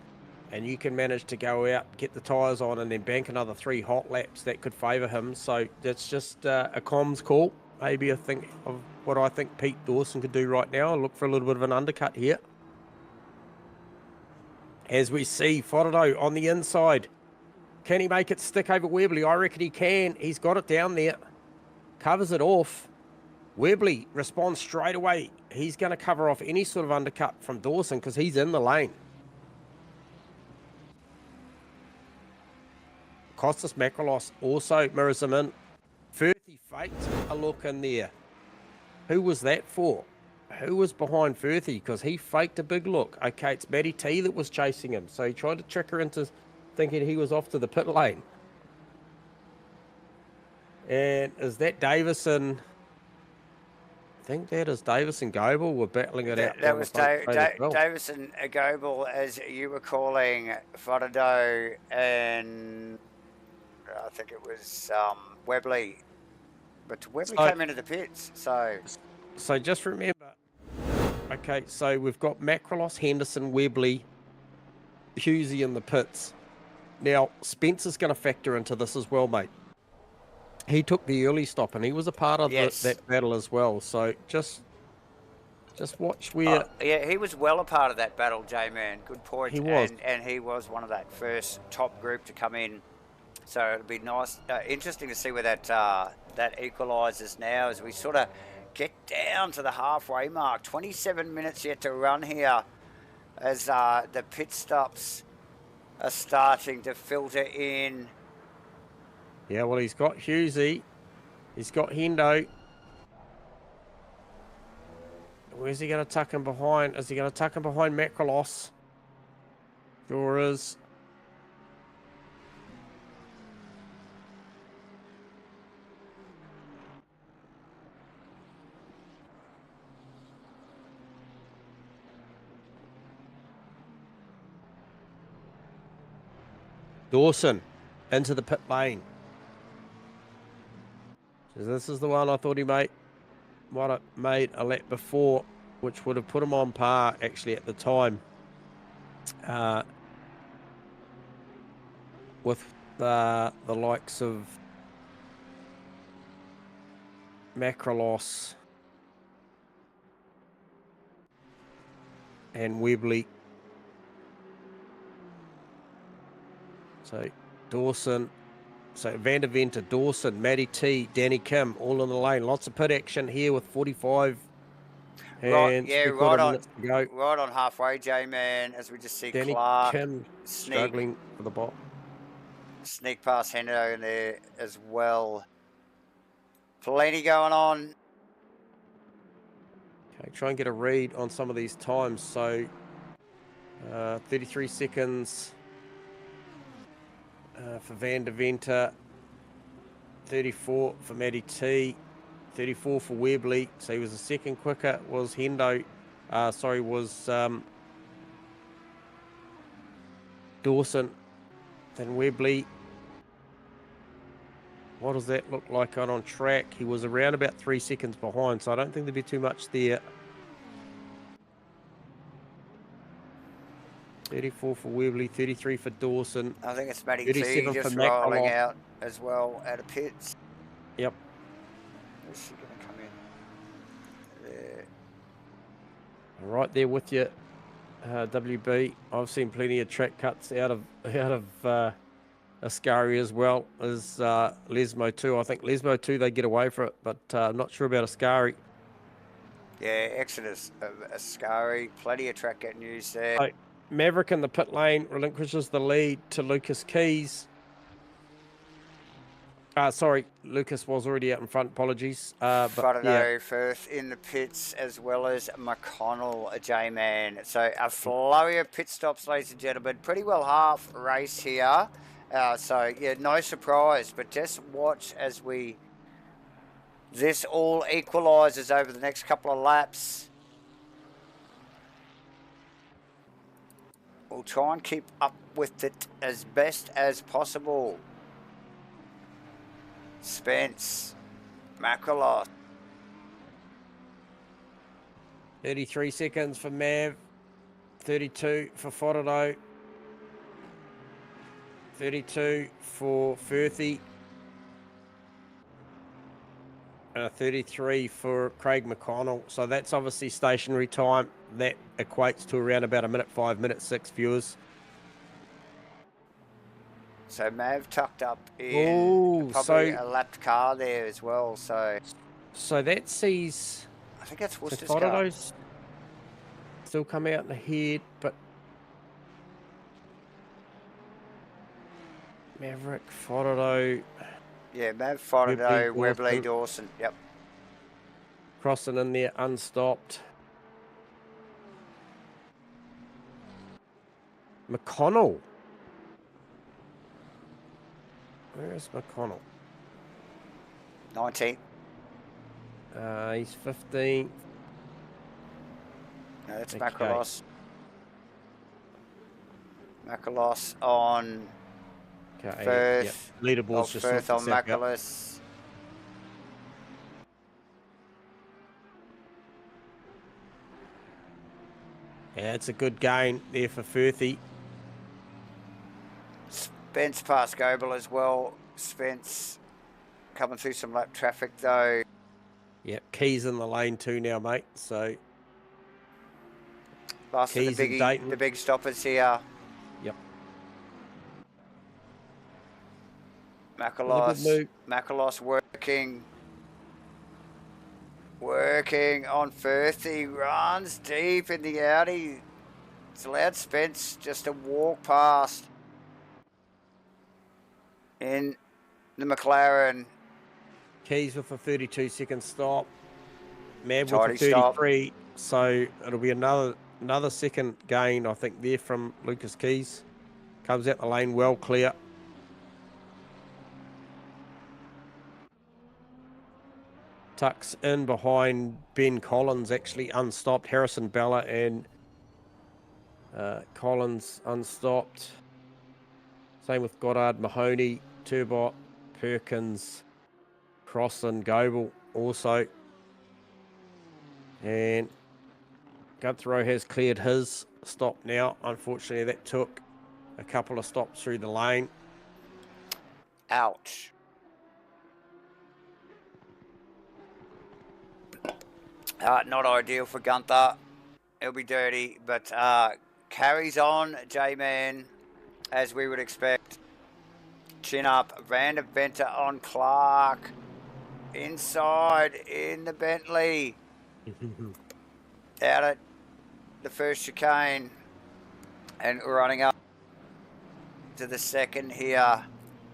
and you can manage to go out, get the tyres on, and then bank another 3 hot laps, that could favour him. So that's just a comms call. Maybe I think of what I think Pete Dawson could do right now. I'll look for a little bit of an undercut here. As we see Faraday on the inside. Can he make it stick over Webley? I reckon he can. He's got it down there. Covers it off. Webley responds straight away. He's going to cover off any sort of undercut from Dawson because he's in the lane. Costas Macrolos also mirrors him in. Firth, he faked a look in there. Who was that for? Who was behind Firthy? Because he faked a big look. Okay, it's Matty T that was chasing him. So he tried to trick her into thinking he was off to the pit lane. And is that Davison? I think that is Davison Goebel were battling it out.
That was Davison Goebel, as you were calling Fotado, and I think it was Webley. But Webley came into the pits, so
just remember. Okay, so we've got Macrolos, Henderson, Webley, Hughesy in the pits. Now, Spencer's going to factor into this as well, mate. He took the early stop, and he was a part of that battle as well. So just watch where...
yeah, he was well a part of that battle, J-Man. Good point.
He was.
And he was one of that first top group to come in. So it'll be nice, interesting to see where that equalises now as we sort of get down to the halfway mark. 27 minutes yet to run here as the pit stops are starting to filter in.
Yeah, well, he's got Hughesy. He's got Hendo. Where's he going to tuck him behind? Is he going to tuck him behind Macrolos? Sure is. Dawson into the pit lane. So this is the one I thought he might have made a lap before, which would have put him on par actually at the time with the likes of Macrolos and Webley. So Dawson, so Van der Venter, Dawson, Matty T, Danny Kim, all in the lane. Lots of pit action here with 45.
Right on halfway, J-Man, as we just see
Danny
Clark
Kim struggling for the ball.
Sneak past Hendo in there as well. Plenty going on.
Okay, try and get a read on some of these times. So 33 seconds. For Van der Venter, 34 for Matty T, 34 for Webley. So he was a second quicker. Was Hendo? Was Dawson? Then Webley. What does that look like on track? He was around about 3 seconds behind, so I don't think there'd be too much there. 34 for Webley, 33 for Dawson.
I think it's Matty T just rolling out as well out of pits.
Yep.
Is she going to come in? There.
Right there with you, WB. I've seen plenty of track cuts out of Ascari as well as Lesmo too. I think Lesmo too, they get away for it, but I'm not sure about Ascari.
Yeah, Exodus, Ascari, plenty of track getting used there.
Right. Maverick in the pit lane relinquishes the lead to Lucas Keys. Lucas was already out in front. Apologies.
Fotado, Firth in the pits, as well as McConnell, a J-Man. So a flurry of pit stops, ladies and gentlemen. Pretty well half race here. So, yeah, no surprise. But just watch as this all equalises over the next couple of laps. We'll try and keep up with it as best as possible. Spence, Macrolos.
33 seconds for Mav, 32 for Fotado, 32 for Firthy, 33 for Craig McConnell. So that's obviously stationary time. That equates to around about 1:05, 1:06 viewers.
So Mav tucked up in probably a lapped car there as well. So
So that sees...
I think that's Worcester's
so
car.
Still come out in the head, but... Maverick, Fodado...
Yeah, Mav, Fodado, Webley, Dawson. Yep.
Crossing in there, unstopped. McConnell. Where is McConnell?
19th.
He's 15th.
No, that's okay. Macalos on Firth.
Yep. Leaderboard's just
Firth on Macalos.
Yeah, it's a good gain there for Firthy.
Spence past Goebel as well. Spence coming through some lap traffic though.
Yep, Keys in the lane too now, mate. So
last of the big stoppers here.
Yep.
Macalos working on Firth. He runs deep in the Audi. It's allowed Spence just to walk past in the McLaren.
Keys with a 32-second stop. Mab with a 33. Stop. So it'll be another second gain, I think, there from Lucas Keys. Comes out the lane well clear. Tucks in behind Ben Collins, actually unstopped. Harrison Bella and Collins unstopped. Same with Goddard, Mahoney, Turbot, Perkins, Crossan, Goebel also. And Guthrow has cleared his stop now. Unfortunately, that took a couple of stops through the lane.
Ouch. Not ideal for Gunther. It'll be dirty, but carries on, J-Man, as we would expect. Chin up, Van der Venter on Clark. Inside in the Bentley. Out at the first chicane. And running up to the second here.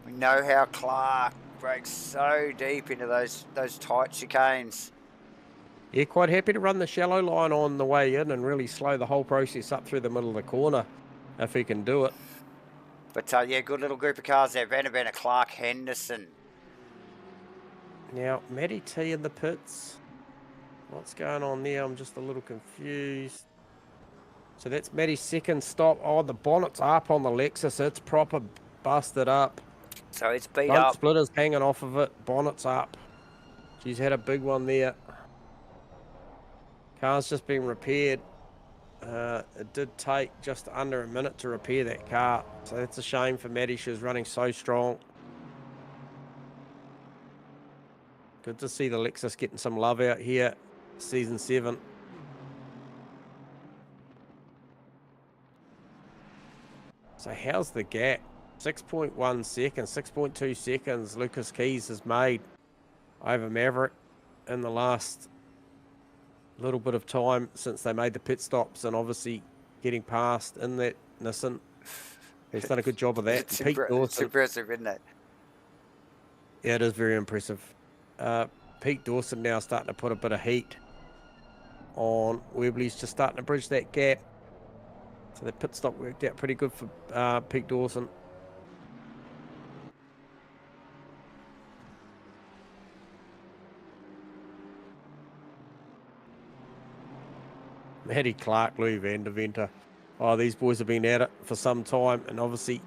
We know how Clark breaks so deep into those tight chicanes.
Yeah, quite happy to run the shallow line on the way in and really slow the whole process up through the middle of the corner if he can do it.
But yeah, good little group of cars there. Van der Venter, Clark, Henderson.
Now, Matty T in the pits. What's going on there? I'm just a little confused. So that's Matty's second stop. Oh, the bonnet's up on the Lexus. It's proper busted up.
So it's beat up.
Splitters hanging off of it. Bonnet's up. She's had a big one there. Car's just been repaired. It did take just under a minute to repair that car. So that's a shame for Maddie. She was running so strong. Good to see the Lexus getting some love out here. Season 7. So how's the gap? 6.1 seconds, 6.2 seconds Lucas Keys has made over Maverick in the last little bit of time since they made the pit stops, and obviously getting past in that Nissan. He's done a good job of that.
It's impressive, isn't it?
Yeah, it is very impressive. Pete Dawson now starting to put a bit of heat on Webley's, just starting to bridge that gap. So the pit stop worked out pretty good for Pete Dawson. Matty Clark, Louis Van der Venter. Oh, these boys have been at it for some time, and obviously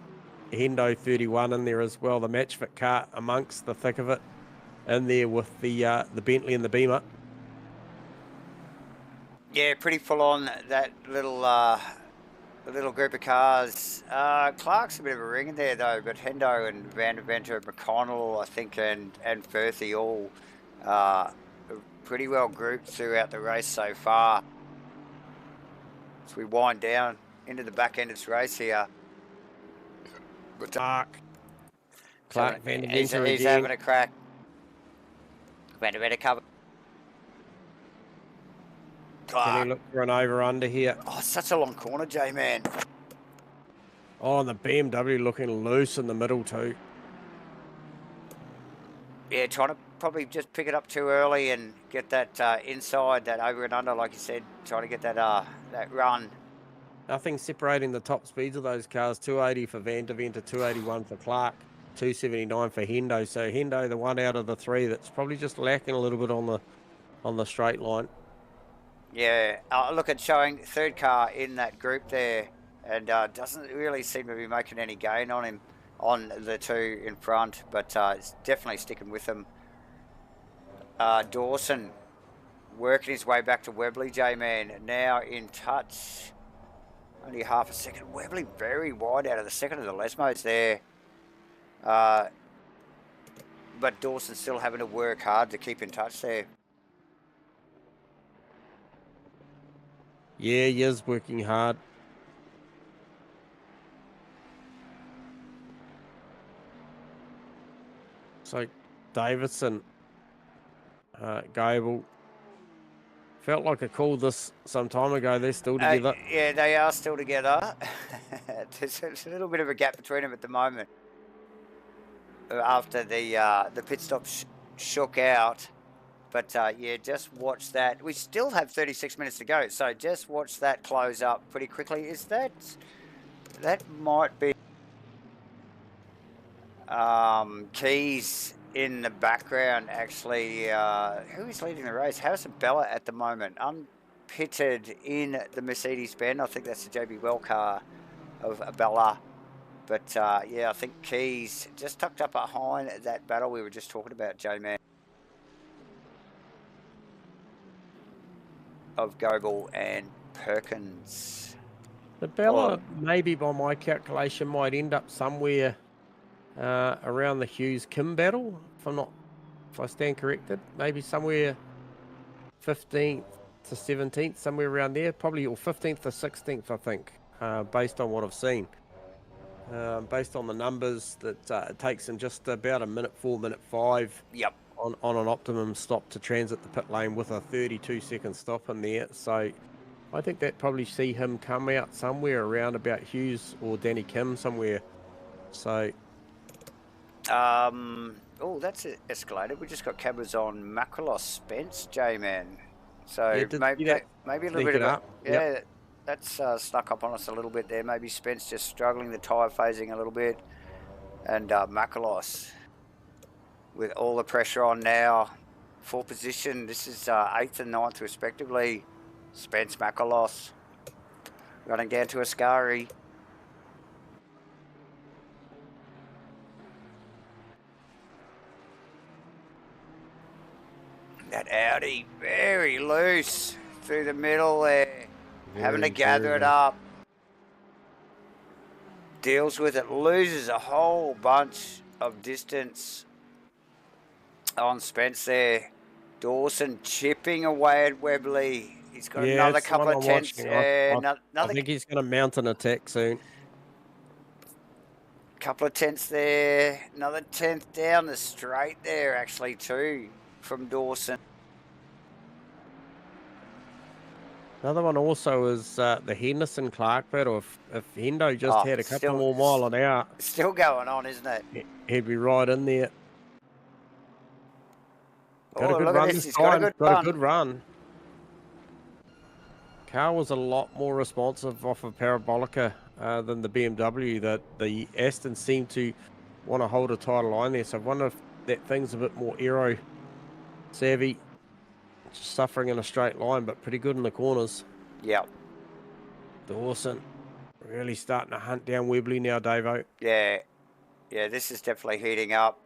Hendo 31 in there as well. The MATCHFIT car amongst the thick of it, in there with the Bentley and the Beamer.
Yeah, pretty full on that little group of cars. Clark's a bit of a ring in there though, but Hendo and Van der Venter, McConnell, I think, and Firthy all pretty well grouped throughout the race so far. As we wind down into the back end of this race here.
Clark Van der Venter
he's having a crack. Van der Venter cover.
Can he look for an over-under here?
Oh, such a long corner, J-Man.
Oh, and the BMW looking loose in the middle too.
Yeah, trying to probably just pick it up too early and get that inside, that over and under, like you said, trying to get that that run.
Nothing separating the top speeds of those cars. 280 for Van de Venter, 281 for Clark, 279 for Hendo. So Hendo, the one out of the three that's probably just lacking a little bit on the straight line.
Yeah, look at showing third car in that group there, and doesn't really seem to be making any gain on him, on the two in front, but it's definitely sticking with him. Dawson working his way back to Webley, J-Man, now in touch. Only half a second. Webley very wide out of the second of the Lesmos there. But Dawson still having to work hard to keep in touch there.
Yeah, he is working hard. So Davidson, Gable, felt like I called this some time ago. They're still together.
Yeah, they are still together. There's a little bit of a gap between them at the moment. After the pit stop shook out. But yeah, just watch that. We still have 36 minutes to go, so just watch that close up pretty quickly. Is that might be Keys in the background, actually. Who is leading the race? Harrison Bella at the moment, unpitted in the Mercedes-Benz. I think that's the JB Well car of Bella. But yeah, I think Keys just tucked up behind that battle we were just talking about, J-Man. Of Goebel and Perkins.
The Bella, maybe by my calculation, might end up somewhere around the Hughes-Kim battle, if I stand corrected. Maybe somewhere 15th to 17th, somewhere around there, probably, or 15th to 16th, I think, based on what I've seen. Based on the numbers that it takes in just about a minute 4, minute 5.
Yep.
On an optimum stop to transit the pit lane with a 32-second stop in there. So I think that probably see him come out somewhere around about Hughes or Danny Kim somewhere. So
oh, that's escalated. We just got cameras on Macrolos Spence, J-Man. So
yeah,
maybe a little bit of
up.
Yeah, that's snuck up on us a little bit there. Maybe Spence just struggling, the tyre phasing a little bit, and Macrolos with all the pressure on now for position. This is 8th and 9th respectively. Spence, Macrolos running down to Ascari. That Audi very loose through the middle there, having to gather it up. Deals with it, loses a whole bunch of distance on Spence there. Dawson chipping away at Webley. He's got another couple of tenths.
I think he's going to mount an attack soon.
Couple of tenths there. Another 10th down the straight there, actually, too, from Dawson.
Another one also is the Henderson-Clark battle. If Hendo just had a couple more mile an hour.
Still going on, isn't it?
He'd be right in there. Got a good run this
time.
Got a good run. Car was a lot more responsive off of Parabolica than the BMW. That the Aston seemed to want to hold a tighter line there. So I wonder if that thing's a bit more aero savvy. Just suffering in a straight line, but pretty good in the corners.
Yep.
Dawson really starting to hunt down Webley now, Davo.
Yeah. Yeah, this is definitely heating up.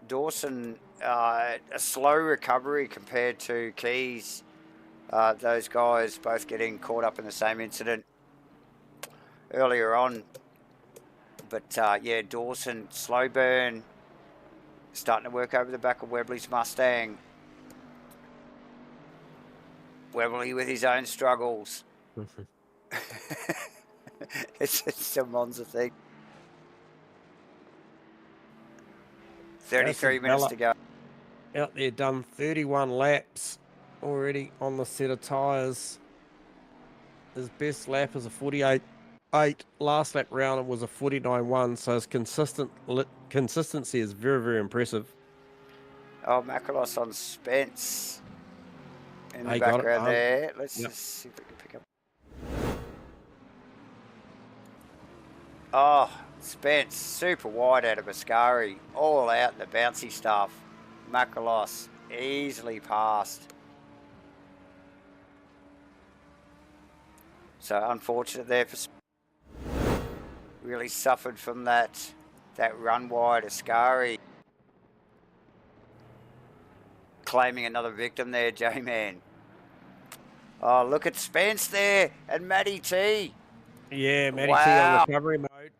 Dawson, a slow recovery compared to Keys. Those guys both getting caught up in the same incident earlier on. But yeah, Dawson, slow burn, starting to work over the back of Webley's Mustang. Webley with his own struggles. It's a Monza thing. 33 minutes to go.
Out there, done 31 laps. already on the set of tyres. His best lap is a 48.8. Last lap round was a 49.1. So his consistency is very, very impressive.
Oh, Macross on Spence in the
He
background there. Let's
yep.
just see if we can pick up. Oh, Spence, super wide out of Mascari, all out in the bouncy stuff. Macross easily passed. So unfortunate there for really suffered from that run wide. Ascari claiming another victim there, J-Man. Oh, look at Spence there and Matty T.
Yeah, Matty T on recovery mode.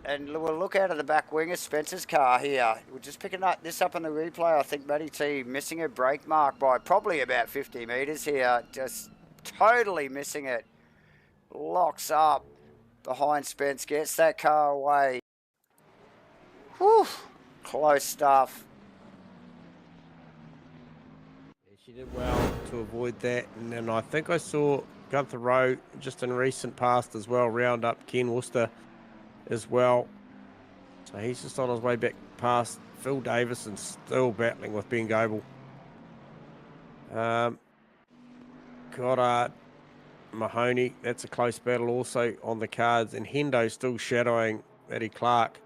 And we'll look out of the back wing of Spencer's car here. We're just picking this up on the replay. I think Matty T missing her brake mark by probably about 50 metres here. Just totally missing it. Locks up behind Spence, gets that car away. Whew, close stuff.
Yeah, she did well to avoid that. And then I think I saw Gunther Rowe just in recent past as well, round up Ken Worcester as well. So he's just on his way back past Phil Davis and still battling with Ben Goebel. Goddard, Mahoney, that's a close battle also on the cards. And Hendo still shadowing Eddie Clark.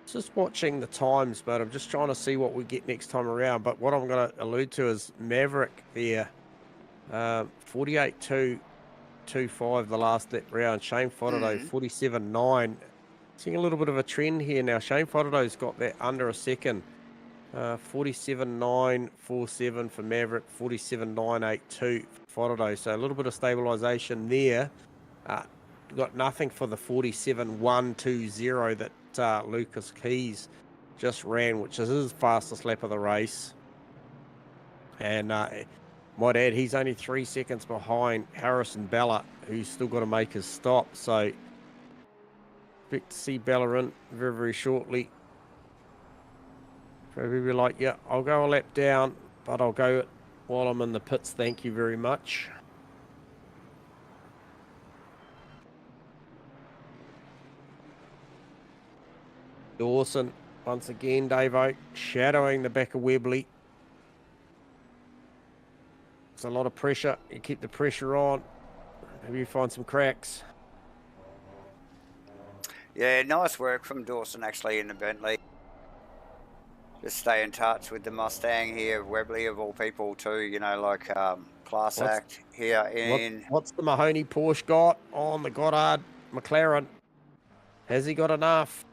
Just watching the times, but I'm just trying to see what we get next time around. But what I'm going to allude to is Maverick there. 48.225 the last lap round. Shane Fodado, 47.9. Seeing a little bit of a trend here now. Shane Fodado's got that under a second. 47.947 for Maverick, 47.982 for Fodado. So a little bit of stabilisation there. Got nothing for the 47.120 that Lucas Keys just ran, which is his fastest lap of the race. And might add, he's only 3 seconds behind Harrison Bella, who's still got to make his stop. So expect to see Bella in very, very shortly. Probably be like, yeah, I'll go a lap down, but I'll go while I'm in the pits. Thank you very much. Dawson, once again, Davo, shadowing the back of Webley. It's a lot of pressure. You keep the pressure on. Maybe you find some cracks.
Yeah, nice work from Dawson actually in the Bentley. Just stay in touch with the Mustang here, Webley of all people too, you know, like class act here in...
What's the Mahoney Porsche got on the Goddard McLaren? Has he got enough?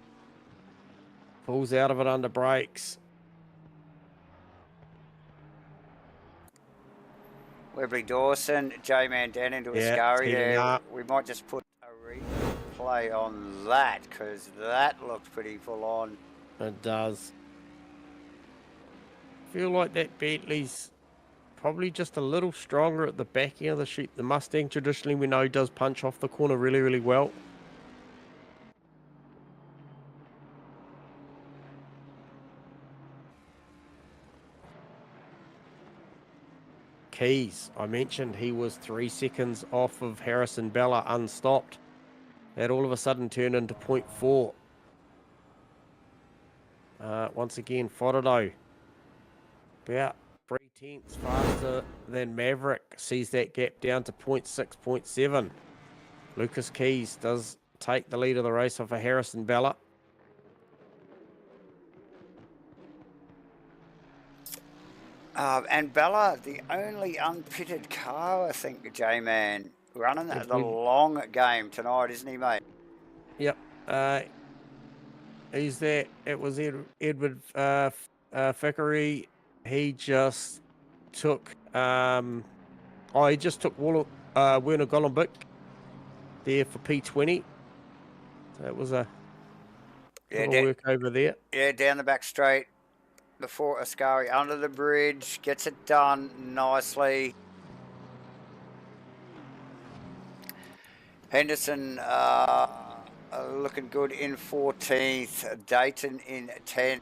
Pulls out of it under brakes.
Webley Dawson, J-Man down into Ascari there.
Up.
We might just put a replay on that because that looked pretty full on.
It does. Feel like that Bentley's probably just a little stronger at the back end of the chute. The Mustang traditionally we know does punch off the corner really, really well. Keys, I mentioned he was 3 seconds off of Harrison Bella unstopped. That all of a sudden turned into 0.4. Once again, Fodado about 0.3 faster than Maverick, sees that gap down to 0.6, 0.7. Lucas Keys does take the lead of the race off of Harrison Bella.
And Bella, the only unpitted car, I think, J-Man, running the long game tonight, isn't he, mate?
Yep. He's there. It was Edward Fickery. He just took he just took Werner Golombik there for P20. So it was a little work over there.
Yeah, down the back straight before Ascari under the bridge, gets it done nicely. Henderson looking good in 14th, Dayton in 10th.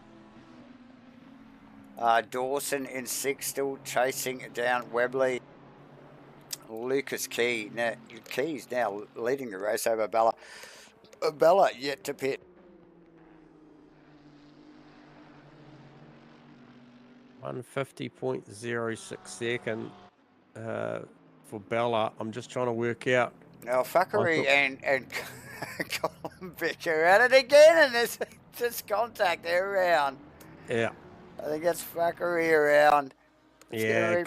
Dawson in 6th, still chasing down Webley. Lucas Key's now leading the race over Bella. Bella yet to pit.
150.06 second for Bella. I'm just trying to work out.
Now Thackeray and Colin Becker at it again, and there's just contact there around.
Yeah.
I think that's Thackeray around.
Yeah,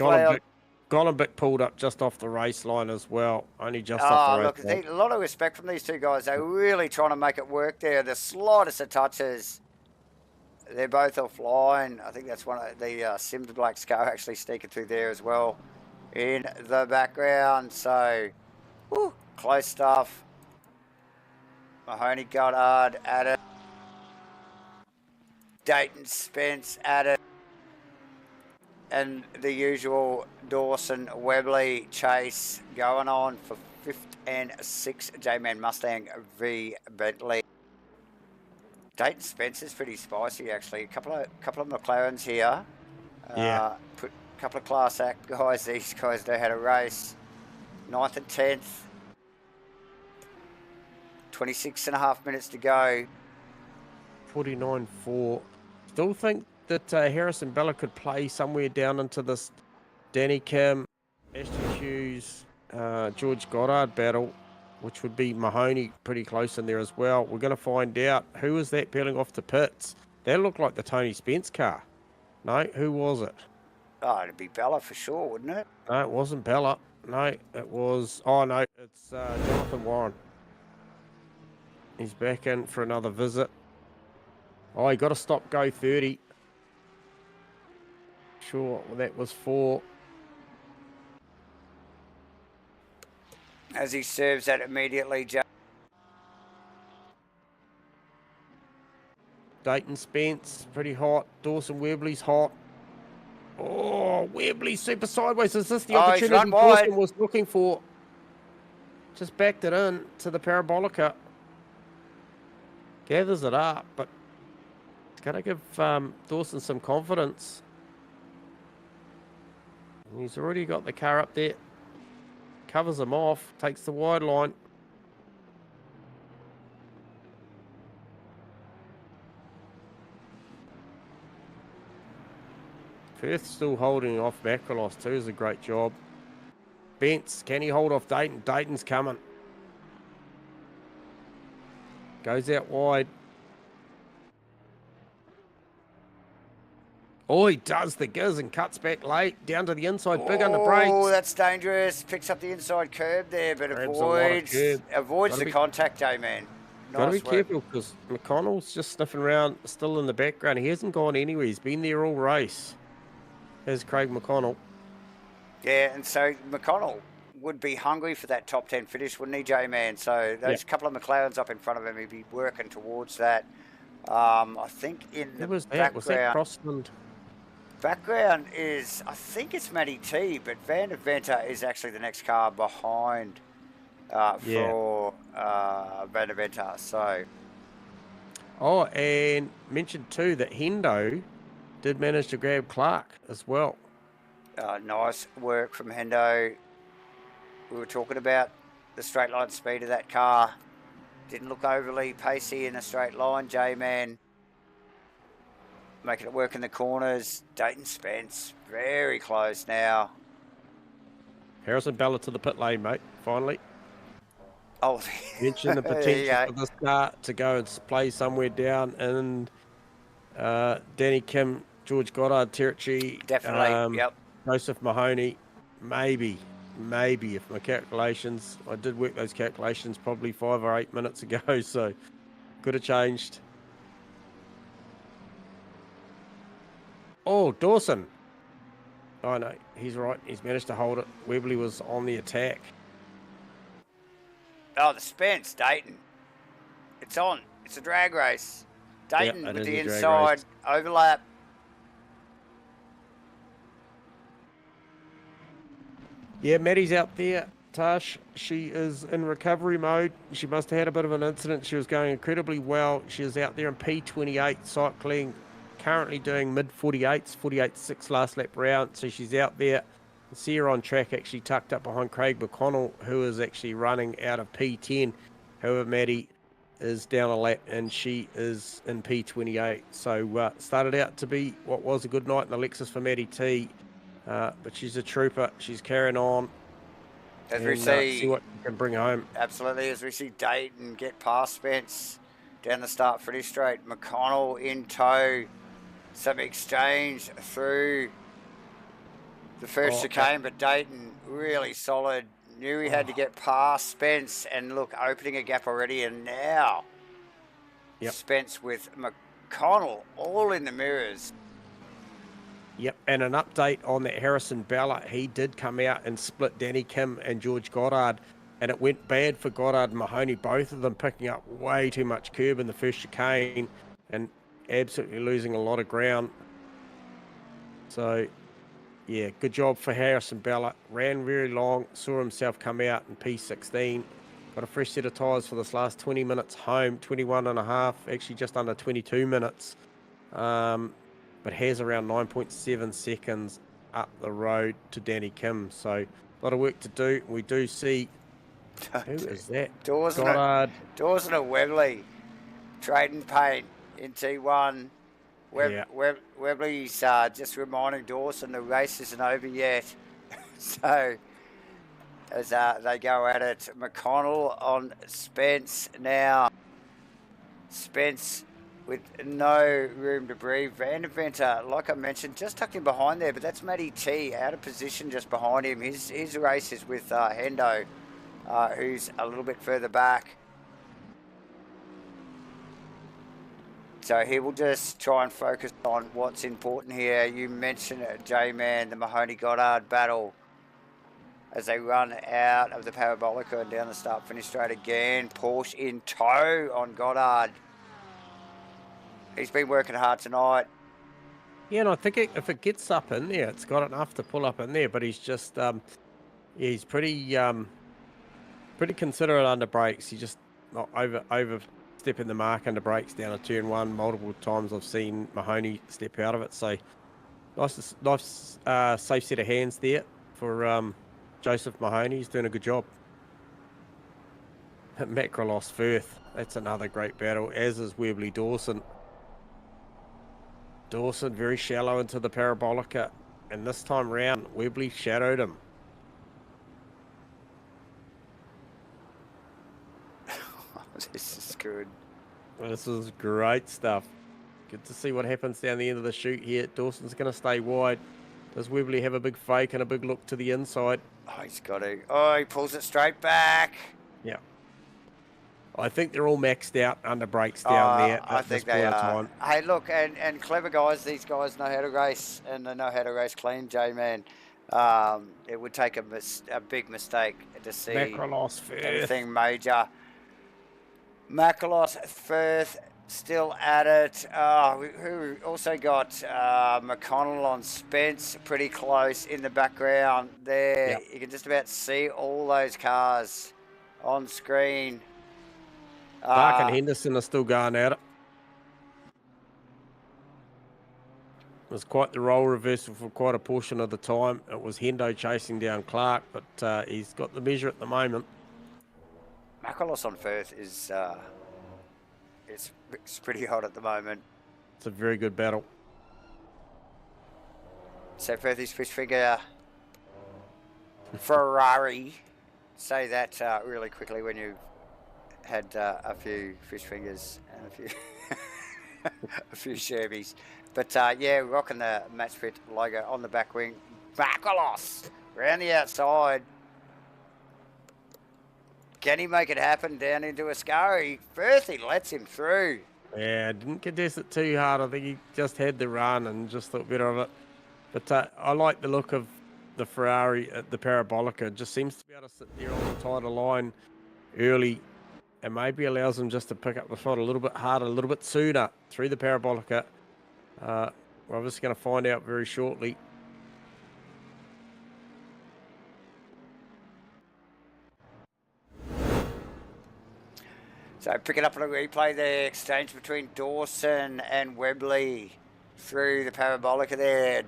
Golombek pulled up just off the race line as well. Only just off the race line.
Look, a lot of respect from these two guys. They're really trying to make it work there. The slightest of touches, they're both offline. I think that's one of the SIMBLACKS car actually sneaking through there as well in the background. So, close stuff. Mahoney Goddard at it. Dayton Spence at it. And the usual Dawson Webley chase going on for 5th and 6th. J-Man Mustang v Bentley. Dayton Spence is pretty spicy actually. A couple of McLarens here. Put a couple of class act guys. These guys know how to race. 9th and 10th. 26.5 minutes to go.
49.4. Still think that Harrison Bella could play somewhere down into this Danny Kim, Ashton Hughes, George Goddard battle, which would be Mahoney pretty close in there as well. We're going to find out who was that peeling off the pits. That looked like the Tony Spence car. No, who was it?
Oh, it'd be Bella for sure, wouldn't it?
No, it wasn't Bella. No, it was... Oh, no, it's Jonathan Warren. He's back in for another visit. Oh, he got a stop go 30. Sure, well, that was 4.
As he serves that immediately,
Dayton Spence, pretty hot. Dawson Webley's hot. Oh, Webley super sideways. Is this the opportunity Dawson was looking for? Just backed it in to the Parabolica. Gathers it up, but got to give Dawson some confidence. He's already got the car up there. Covers him off. Takes the wide line. Firth still holding off Macrolos too. Is a great job. Bence, can he hold off Dayton? Dayton's coming. Goes out wide. Oh, he does the giz and cuts back late, down to the inside, big under brakes.
Oh, that's dangerous. Picks up the inside curb there, but avoids the contact, J-Man.
Got to be careful because McConnell's just sniffing around, still in the background. He hasn't gone anywhere. He's been there all race. There's Craig McConnell.
Yeah, and so McConnell would be hungry for that top 10 finish, wouldn't he, J-Man? So those couple of McLarens up in front of him, he'd be working towards that. I think in the background...
Was that Crossland?
Background is, I think it's Matty T, but Van de Venter is actually the next car behind for Van de Venter. So,
oh, and mentioned too that Hendo did manage to grab Clark as well.
Nice work from Hendo. We were talking about the straight line speed of that car. Didn't look overly pacey in a straight line, J-Man. Making it work in the corners. Dayton Spence, very close now.
Harrison Bella to the pit lane, mate, finally.
Oh,
mentioned the potential for this car to go and play somewhere down in Danny Kim, George Goddard territory.
Definitely, yep.
Joseph Mahoney, maybe if my calculations, I did work those calculations probably 5 or 8 minutes ago, so could have changed. Oh, Dawson. Oh, no, he's right. He's managed to hold it. Webley was on the attack.
Oh, the Spence, Dayton. It's on. It's a drag race. Dayton with the inside overlap.
Yeah, Maddie's out there, Tash. She is in recovery mode. She must have had a bit of an incident. She was going incredibly well. She was out there in P28 cycling currently doing mid 48s, 48.6 last lap round. So she's out there. See her on track, actually tucked up behind Craig McConnell, who is actually running out of P10. However, Maddie is down a lap and she is in P28. So started out to be what was a good night in the Lexus for Maddie T. But she's a trooper. She's carrying on.
As we see
what you can bring home.
Absolutely, as we see Dayton get past Spence down the start finish straight. McConnell in tow. Some exchange through the first chicane, but Dayton really solid. Knew he had to get past Spence, and look, opening a gap already, and now Spence with McConnell all in the mirrors.
Yep, and an update on that Harrison Bella. He did come out and split Danny Kim and George Goddard, and it went bad for Goddard and Mahoney, both of them picking up way too much curb in the first chicane and absolutely losing a lot of ground. So, yeah, good job for Harrison Bella. Ran very long, saw himself come out in P16. Got a fresh set of tyres for this last 20 minutes home, 21 and a half, actually just under 22 minutes. But has around 9.7 seconds up the road to Danny Kim. So a lot of work to do. We do see, who is that?
Dawson and Webley trading paint in T1. Webley's just reminding Dawson the race isn't over yet. So as they go at it, McConnell on Spence now. Spence with no room to breathe. Vandeventer, like I mentioned, just tucked in behind there, but that's Matty T out of position just behind him. His race is with Hendo, who's a little bit further back. So he will just try and focus on what's important here. You mentioned it, J-Man, the Mahoney-Goddard battle as they run out of the Parabolica and down the start-finish straight again. Porsche in tow on Goddard. He's been working hard tonight.
Yeah, and I think if it gets up in there, it's got enough to pull up in there, but he's just, he's pretty considerate under brakes. He's just not overstepping the mark under brakes down a turn one. Multiple times I've seen Mahoney step out of it. So nice safe set of hands there for Joseph Mahoney. He's doing a good job. Macrolos Firth, that's another great battle, as is Webley Dawson. Dawson very shallow into the Parabolica, and this time round Webley shadowed him.
This is good.
This is great stuff. Good to see what happens down the end of the chute here. Dawson's going to stay wide. Does Webley have a big fake and a big look to the inside?
Oh, he's got to. Oh, he pulls it straight back.
Yeah. I think they're all maxed out under brakes down there.
I think they are. Hey, look, and clever guys. These guys know how to race, and they know how to race clean, J-Man. It would take a big mistake to see anything major. Macrolos Firth still at it. Who also got McConnell on Spence pretty close in the background there. Yep. You can just about see all those cars on screen.
Clark and Henderson are still going at it. It was quite the role reversal for quite a portion of the time. It was Hendo chasing down Clark, but he's got the measure at the moment.
Macrolos on Firth is it's pretty hot at the moment.
It's a very good battle.
So Firthy's fish figure Ferrari. Say that really quickly when you had a few fish fingers and a few a few Sherbies. But yeah, rocking the MATCHFIT logo on the back wing. Macrolos around the outside. Can he make it happen down into Ascari? Firthy lets him through.
Yeah, didn't contest it too hard. I think he just had the run and just thought better of it. But I like the look of the Ferrari at the Parabolica. It just seems to be able to sit there on the tighter line early and maybe allows him just to pick up the shot a little bit harder, a little bit sooner through the Parabolica. We're obviously going to find out very shortly.
So picking up on a replay there, exchange between Dawson and Webley. through the parabolica there.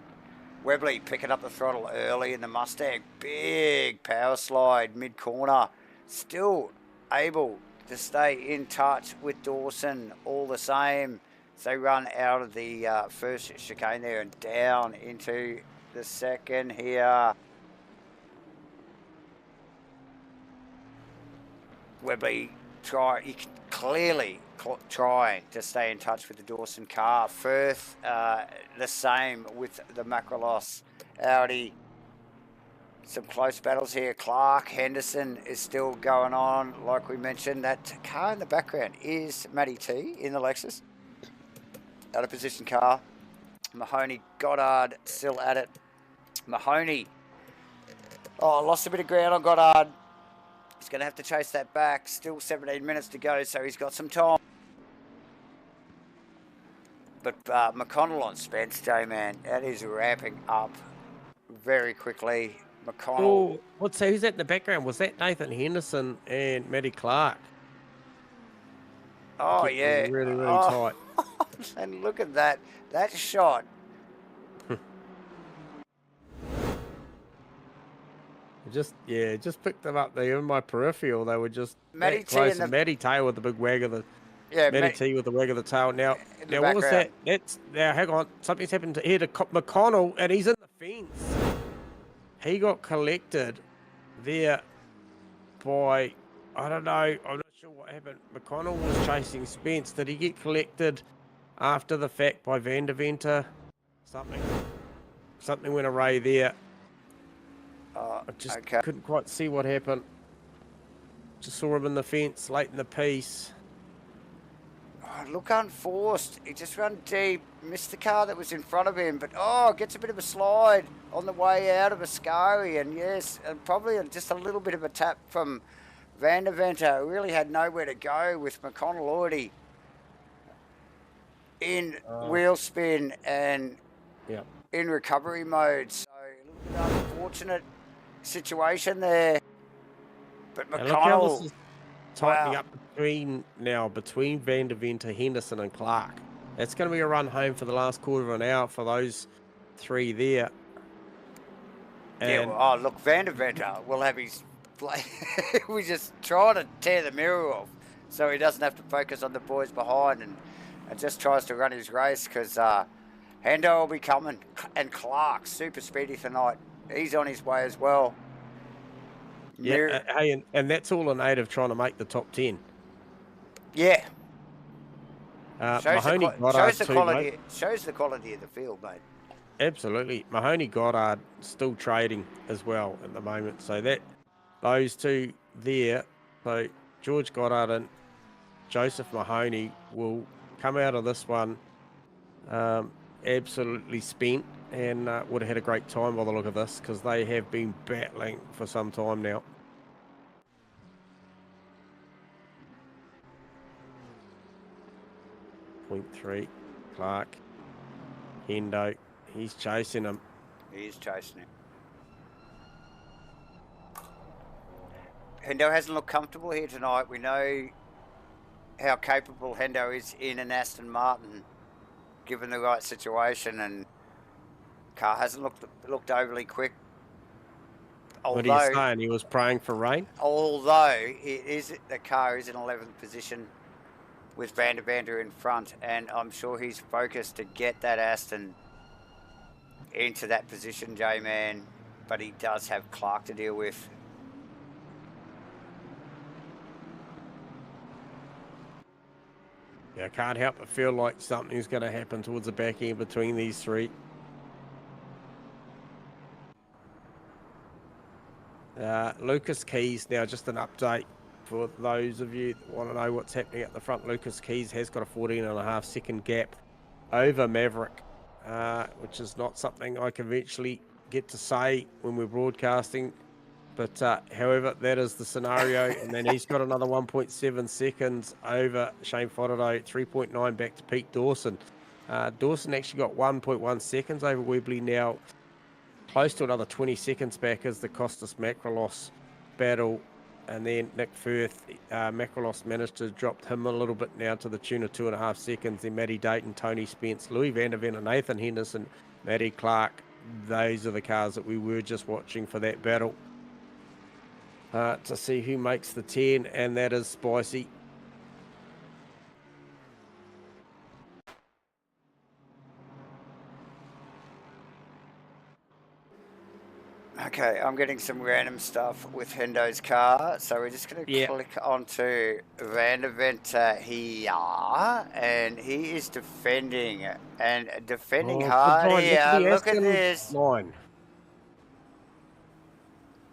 Webley picking up the throttle early in the Mustang. Big power slide mid-corner. Still able to stay in touch with Dawson all the same. So they run out of the first chicane there and down into the second here. Webley clearly trying to stay in touch with the Dawson car. Firth, the same with the Macrolos Audi. Some close battles here. Clark, Henderson is still going on. Like we mentioned, that car in the background is Matty T in the Lexus. Out of position car. Mahoney, Goddard still at it. Mahoney, lost a bit of ground on Goddard. He's going to have to chase that back. Still 17 minutes to go, so he's got some time. But McConnell on Spence, J-Man, that is ramping up very quickly. McConnell.
Oh, who's that in the background? Was that Nathan Henderson and Matty Clark?
Oh, yeah.
Really, really tight.
And look at that. That shot.
Just picked them up there in my peripheral. They were just
Matty
close. Matty Tail with the big wag of the Matty T with the wag of the tail. Now what was that? Now hang on. Something's happened here to McConnell, and he's in the fence. He got collected there by, I don't know. I'm not sure what happened. McConnell was chasing Spence. Did he get collected after the fact by Van der Venter? Something went awry there. I just couldn't quite see what happened. Just saw him in the fence late in the piece.
Look unforced. He just ran deep, missed the car that was in front of him, but gets a bit of a slide on the way out of Ascari, and yes, and probably just a little bit of a tap from Van der Venter. Really had nowhere to go with McConnell already in wheel spin and in recovery mode. So a little bit unfortunate situation there. But McConnell
is tightening up between Van der Venter, Henderson and Clark. That's going to be a run home for the last quarter of an hour for those three there. And
look, Van der Venter will have his play. We're just trying to tear the mirror off so he doesn't have to focus on the boys behind and just tries to run his race, because Hendo will be coming, and Clark, super speedy tonight. He's on his way as well.
Yeah, and that's all a native trying to make the top 10.
Yeah.
Shows
the quality of the field, mate.
Absolutely. Mahoney Goddard still trading as well at the moment. So those two there, so George Goddard and Joseph Mahoney will come out of this one absolutely spent, and would have had a great time by the look of this, because they have been battling for some time now. Point 3, Clark, Hendo, he's chasing him.
He is chasing him. Hendo hasn't looked comfortable here tonight. We know how capable Hendo is in an Aston Martin, given the right situation, and car hasn't looked overly quick.
What are you saying? He was praying for rain?
Although the car is in 11th position with Van der Venter in front, and I'm sure he's focused to get that Aston into that position, J-Man, but he does have Clark to deal with.
Yeah, I can't help but feel like something's going to happen towards the back end between these three. Lucas Keys, now just an update for those of you that want to know what's happening at the front. Lucas Keys has got a 14.5 second gap over Maverick, which is not something I can eventually get to say when we're broadcasting. But however, that is the scenario. And then he's got another 1.7 seconds over Shane Fodado, 3.9 back to Pete Dawson. Dawson actually got 1.1 seconds over Webley now, close to another 20 seconds back as the Costas Macrolos battle And then Nick Firth, Macrolos managed to drop him a little bit now to the tune of 2.5 seconds. Then Matty Dayton, Tony Spence, Louis van der Ven, Nathan Henderson, Matty Clark. Those are the cars that we were just watching for that battle. To see who makes the 10, and that is spicy.
Okay, I'm getting some random stuff with Hendo's car, so we're just going to click onto Van der Venter here, and he is defending, and defending hard here. Look at this.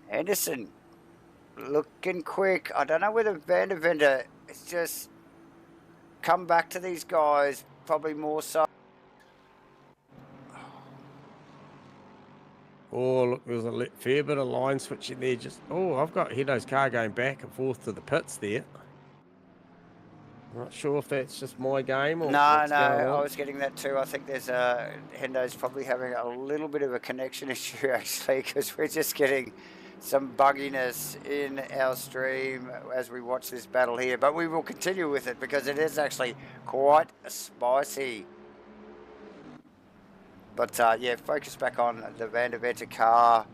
Henderson looking quick. I don't know whether Van der Venter has just come back to these guys, probably more so.
Oh, look, there's a fair bit of line switching there. I've got Hendo's car going back and forth to the pits there. I'm not sure if that's just my game or what's going on.
I was getting that too. I think there's Hendo's probably having a little bit of a connection issue actually, because we're just getting some bugginess in our stream as we watch this battle here. But we will continue with it because it is actually quite spicy. But yeah, focus back on the Van der Venter car.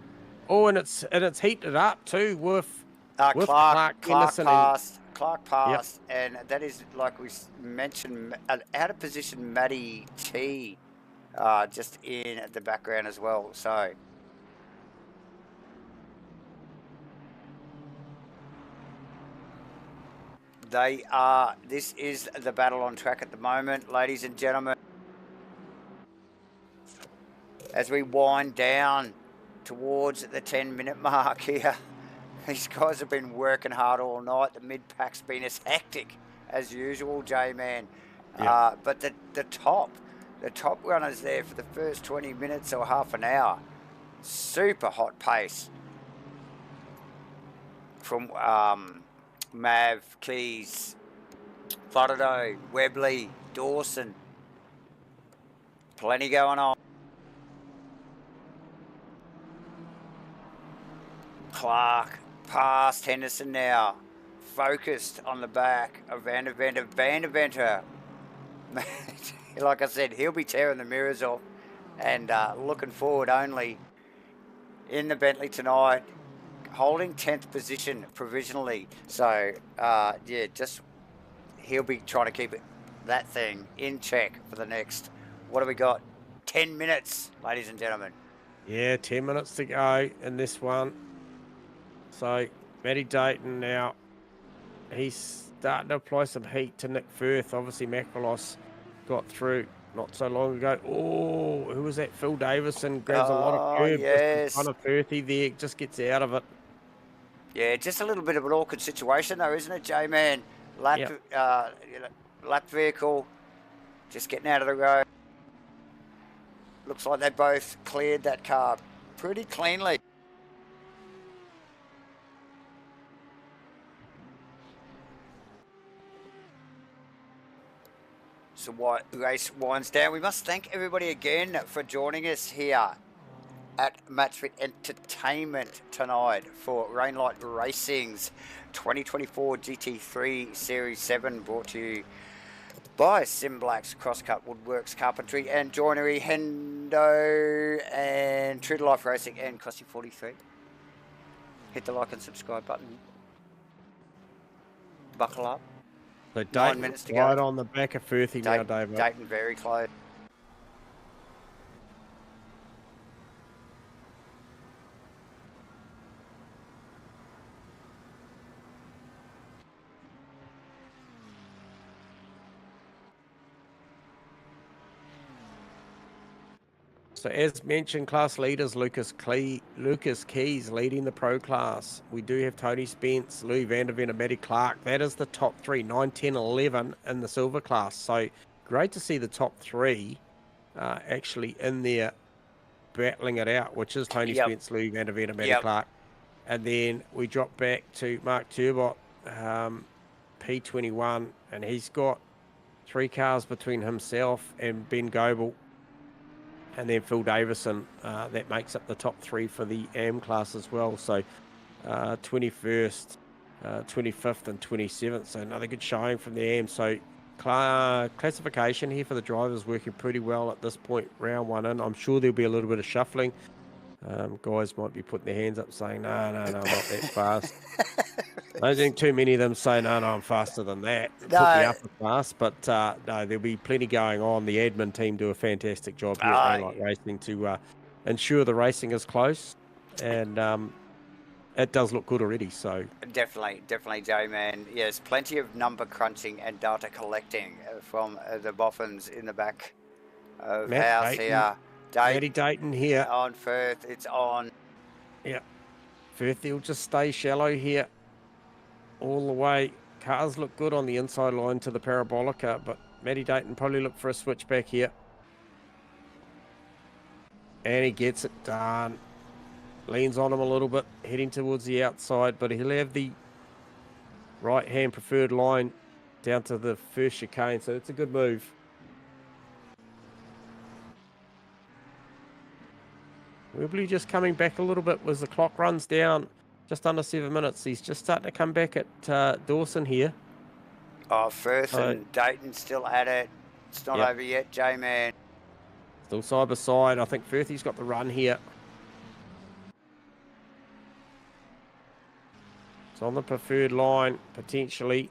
Oh, and it's heated up too with
Clark passed. Clark passed, and that is, like we mentioned, out of position Matty T, just in the background as well. So this is the battle on track at the moment, ladies and gentlemen. As we wind down towards the 10-minute mark here, these guys have been working hard all night. The mid-pack's been as hectic as usual, J-Man. Yeah. But the top runners there for the first 20 minutes or half an hour, super hot pace. From Mav, Keys, Florido, Webley, Dawson. Plenty going on. Clark past Henderson now, focused on the back of Van der Venter. Van der Venter, like I said, he'll be tearing the mirrors off and looking forward only in the Bentley tonight, holding 10th position provisionally. So, yeah, he'll be trying to keep that thing in check for the next, what do we got? 10 minutes, ladies and gentlemen.
Yeah, 10 minutes to go in this one. So, Matty Dayton now, he's starting to apply some heat to Nick Firth. Obviously, Macrolos got through not so long ago. Oh, who was that? Phil Davison grabs a lot of curb.
Yes.
Kind of Firthy there, just gets out of it.
Yeah, just a little bit of an awkward situation though, isn't it, J-Man? Lap vehicle, just getting out of the road. Looks like they both cleared that car pretty cleanly. So what race winds down. We must thank everybody again for joining us here at MATCHFIT Entertainment tonight for Rainlight Racing's 2024 GT3 Series 7, brought to you by SIMBLACKS, CROSSCUT, Woodworks, Carpentry and Joinery, HENDO and True to Life Racing and Costy 43. Hit the like and subscribe button. Buckle up.
So 9 minutes to go. Right on the back of Firthy now, David.
Dayton very close.
So as mentioned, class leaders, Lucas Keys leading the pro class. We do have Tony Spence, Louis van der Ven and Matty Clark. That is the top three, 9, 10, 11 in the silver class. So great to see the top three actually in there battling it out, which is Tony Spence, Louis van der Ven and Matty Clark. And then we drop back to Mark Turbot, P21, and he's got 3 cars between himself and Ben Goebel. And then Phil Davison, that makes up the top 3 for the AM class as well. So 21st 25th and 27th. So another good showing from the AM. So classification here for the drivers working pretty well at this point, round one in. I'm sure there'll be a little bit of shuffling. Guys might be putting their hands up saying, no, I'm not that fast. I don't think too many of them say, no, I'm faster than that.
No.
Put me up a class, but no, there'll be plenty going on. The admin team do a fantastic job here at Daylight Racing to ensure the racing is close, and it does look good already. So
definitely, J-Man. Yes, plenty of number crunching and data collecting from the boffins in the back of
Matt
house
Dayton,
here.
Matty Dayton here
on Firth. It's on.
Yeah, Firth will just stay shallow here all the way. Cars look good on the inside line to the Parabolica, but Matty Dayton probably look for a switchback here. And he gets it done. Leans on him a little bit, heading towards the outside, but he'll have the right-hand preferred line down to the first chicane, so it's a good move. Webley just coming back a little bit as the clock runs down, just under 7 minutes. He's just starting to come back at Dawson here.
Oh, Firth and Dayton still at it. It's not over yet, J-Man.
Still side by side. I think Firthy's got the run here. It's on the preferred line, potentially.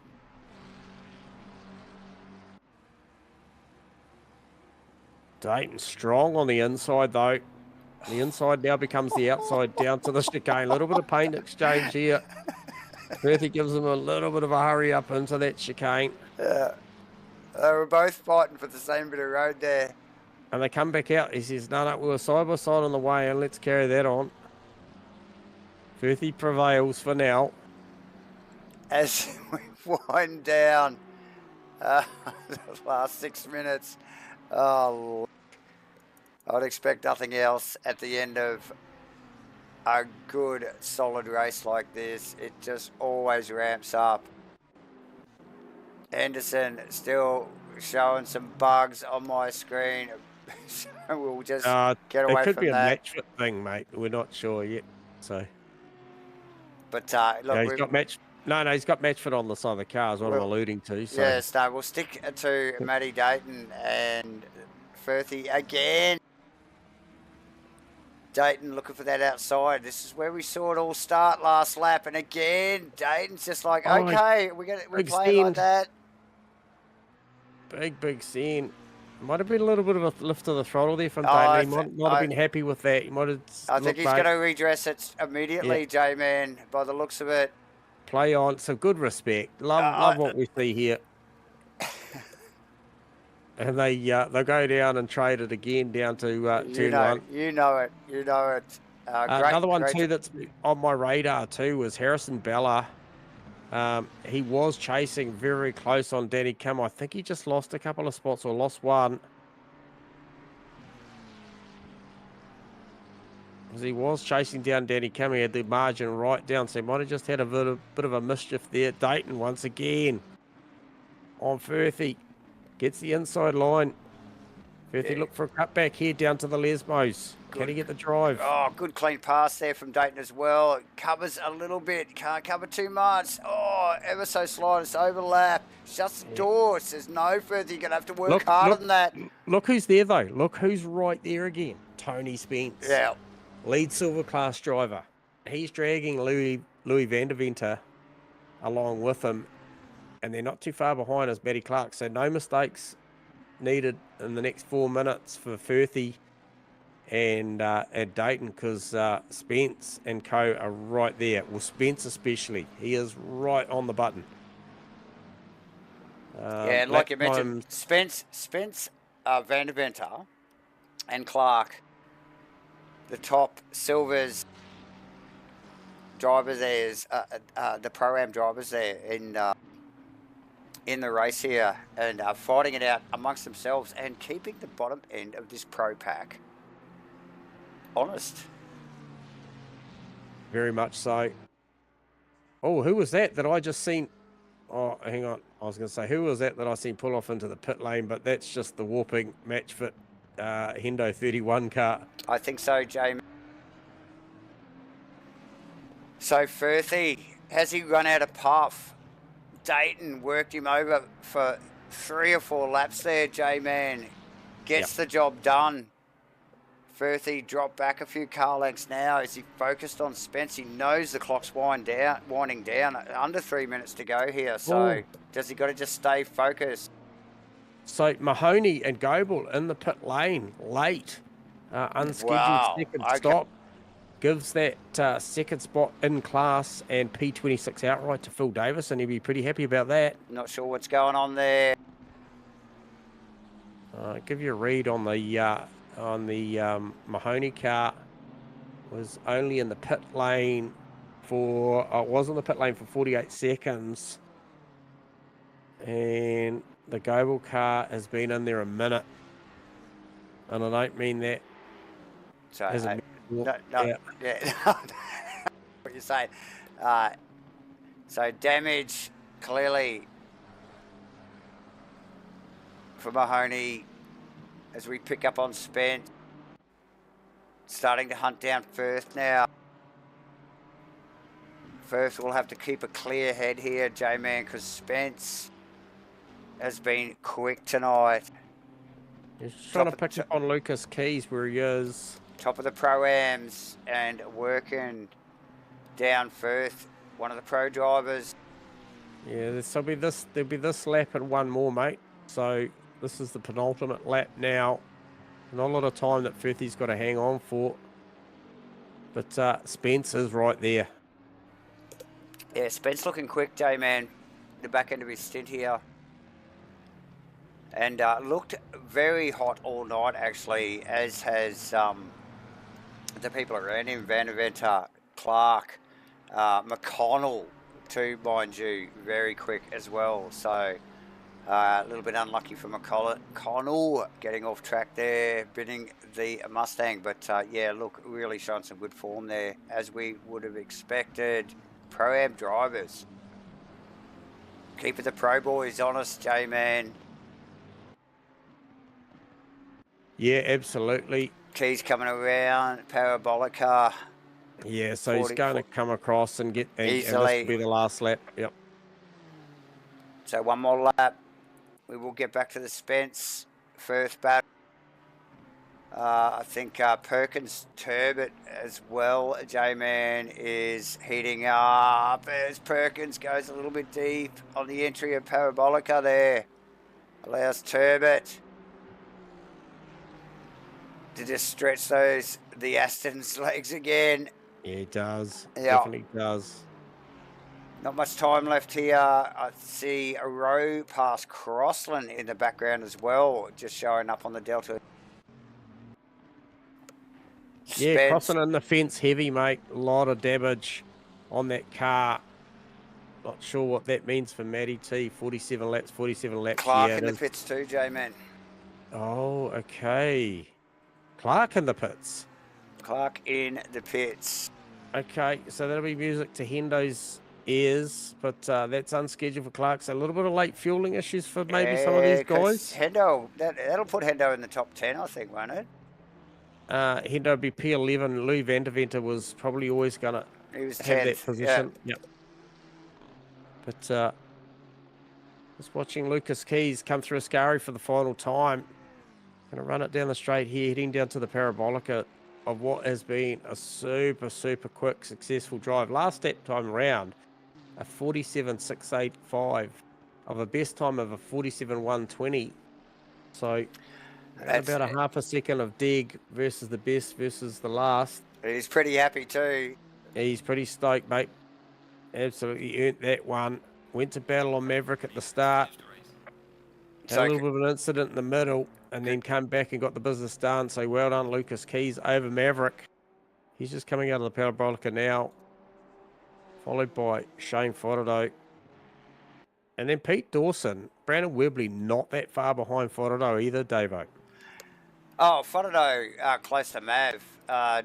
Dayton strong on the inside, though. The inside now becomes the outside down to the chicane. A little bit of paint exchange here. Firthy gives him a little bit of a hurry up into that chicane.
Yeah. They were both fighting for the same bit of road there.
And they come back out. He says, no, we were side by side on the way, and let's carry that on. Firthy prevails for now.
As we wind down the last 6 minutes. Oh, I'd expect nothing else at the end of a good, solid race like this. It just always ramps up. Anderson still showing some bugs on my screen. So we'll just get away from that.
It could be a MATCHFIT thing, mate. We're not sure yet. So,
but look,
he's got he's got MATCHFIT on the side of the car, is what I'm alluding to. So.
Yes, no, we'll stick to Matty Dayton and Firthy again. Dayton looking for that outside. This is where we saw it all start last lap, and again, Dayton's just like, okay, we're playing like that.
Big scene. Might have been a little bit of a lift of the throttle there from Dayton. He might not have been happy with that. He might have.
I think he's going to redress it immediately, J-Man, by the looks of it.
Play on. Some good respect. Love what we see here. And they go down and trade it again down to turn one.
You know it.
Another one too that's on my radar too was Harrison Bella. He was chasing very close on Danny Kim. I think he just lost a couple of spots or lost one. Because he was chasing down Danny Kim. He had the margin right down, so he might have just had a bit of a mischief there. Dayton once again on Firthy. Gets the inside line. Firthy look for a cutback here down to the Lesmos. Can he get the drive?
Oh, good clean pass there from Dayton as well. It covers a little bit. Can't cover too much. Oh, ever so slightest overlap. Shuts the door. Says no further. You're going to have to work harder than that.
Look who's there, though. Look who's right there again. Tony Spence.
Yeah.
Lead silver class driver. He's dragging Louis Van der Venter along with him. And they're not too far behind as Matty Clark. So no mistakes needed in the next 4 minutes for Firthy and Dayton, because Spence and co are right there. Well, Spence especially. He is right on the button.
And like you mentioned, Spence Van der Venter and Clark, the top Silvers drivers there, is the Pro-Am drivers there in the race here, and fighting it out amongst themselves and keeping the bottom end of this Pro Pack honest.
Very much so. Oh, who was that I just seen? Oh, hang on. I was going to say, who was that I seen pull off into the pit lane? But that's just the whooping MATCHFIT HENDO 31 car.
I think so, Jamie. So Firthy Has he run out of puff? Dayton worked him over for 3 or 4 laps there, J-Man. Gets the job done. Firthy dropped back a few car lengths now. Is he focused on Spence? He knows the clock's winding down. Under 3 minutes to go here. So does he got to just stay focused?
So Mahoney and Goebel in the pit lane late. Unscheduled second stop. Gives that second spot in class and P26 outright to Phil Davis, and he'd be pretty happy about that.
Not sure what's going on there.
Give you a read on the Mahoney car. Was only in the pit lane for was on the pit lane for 48 seconds, and the Goebel car has been in there a minute, and I don't mean that.
So what you're saying. So damage clearly for Mahoney as we pick up on Spence. Starting to hunt down Firth now. Firth will have to keep a clear head here, J-Man, because Spence has been quick tonight.
He's trying to pick up on Lucas Keys where he is.
Top of the Pro-Ams and working down Firth, one of the pro drivers.
Yeah, there'll be this lap and one more, mate. So this is the penultimate lap now. Not a lot of time that Firthy's got to hang on for. But Spence is right there.
Yeah, Spence looking quick, J-Man. The back end of his stint here. And looked very hot all night, actually, as has the people around him. Van der Venter, Clark, McConnell too, mind you, very quick as well. So a little bit unlucky for McConnell getting off track there, bidding the Mustang. But yeah, look, really showing some good form there, as we would have expected. Pro-Am drivers. Keeping the pro boys honest, J-Man.
Yeah, absolutely.
Keys coming around, Parabolica.
Yeah, so he's going to come across and get easily. And this will be the last lap. Yep.
So one more lap. We will get back to the Spence Firth battle. I think Perkins Turbot as well, J-Man, is heating up as Perkins goes a little bit deep on the entry of Parabolica there. Allows Turbot to just stretch the Aston's legs again.
Yeah, he does.
Yeah.
Definitely does.
Not much time left here. I see a row past Crossland in the background as well, just showing up on the Delta.
Yeah, crossing in the fence heavy, mate. A lot of damage on that car. Not sure what that means for Matty T. 47 laps.
Clark in the pits too, J-Man.
Oh, okay. Clark in the pits.
Clark in the pits.
Okay, so that'll be music to Hendo's ears, but that's unscheduled for Clark. So a little bit of late fueling issues for maybe some of these guys.
Hendo, that'll put Hendo in the top 10, I think, won't it?
Hendo would be P11. Louis Van der Venter was probably always going to have that position. Yeah. Yep. But just watching Lucas Keys come through Ascari for the final time. Going to run it down the straight here, heading down to the Parabolica of what has been a super, super quick, successful drive. Last time around, a 47.685 of a best time of a 47.120. So that's about a half a second of dig versus the best versus the last.
He's pretty happy too.
He's pretty stoked, mate. Absolutely earned that one. Went to battle on Maverick at the start. Had a little bit of an incident in the middle, and then came back and got the business done. So well done, Lucas Keys over Maverick. He's just coming out of the Parabolica now, followed by Shane Fodordo. And then Pete Dawson, Brandon Webley, not that far behind Fodordo either, Davo.
Oh, Fodordo close to Mav.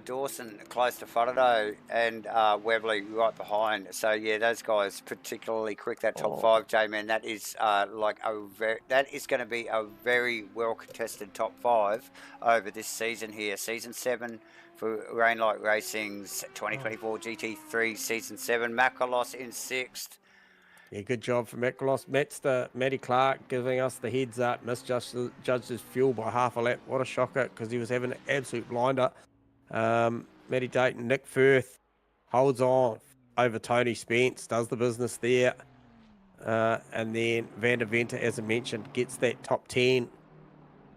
Dawson close to Faraday and Webley right behind. So yeah, those guys particularly quick. That top 5, J-Man. That is that is going to be a very well contested top 5 over this season here. Season 7 for Rainlight Racing's 2024 GT3 Season 7. Makalos in 6th.
Yeah, good job for Makalos. Matty Clark giving us the heads up. Misjudged his fuel by half a lap. What a shocker, because he was having an absolute blinder. Matty Dayton, Nick Firth holds on over Tony Spence, does the business there. And then Van der Venter, as I mentioned, gets that top 10.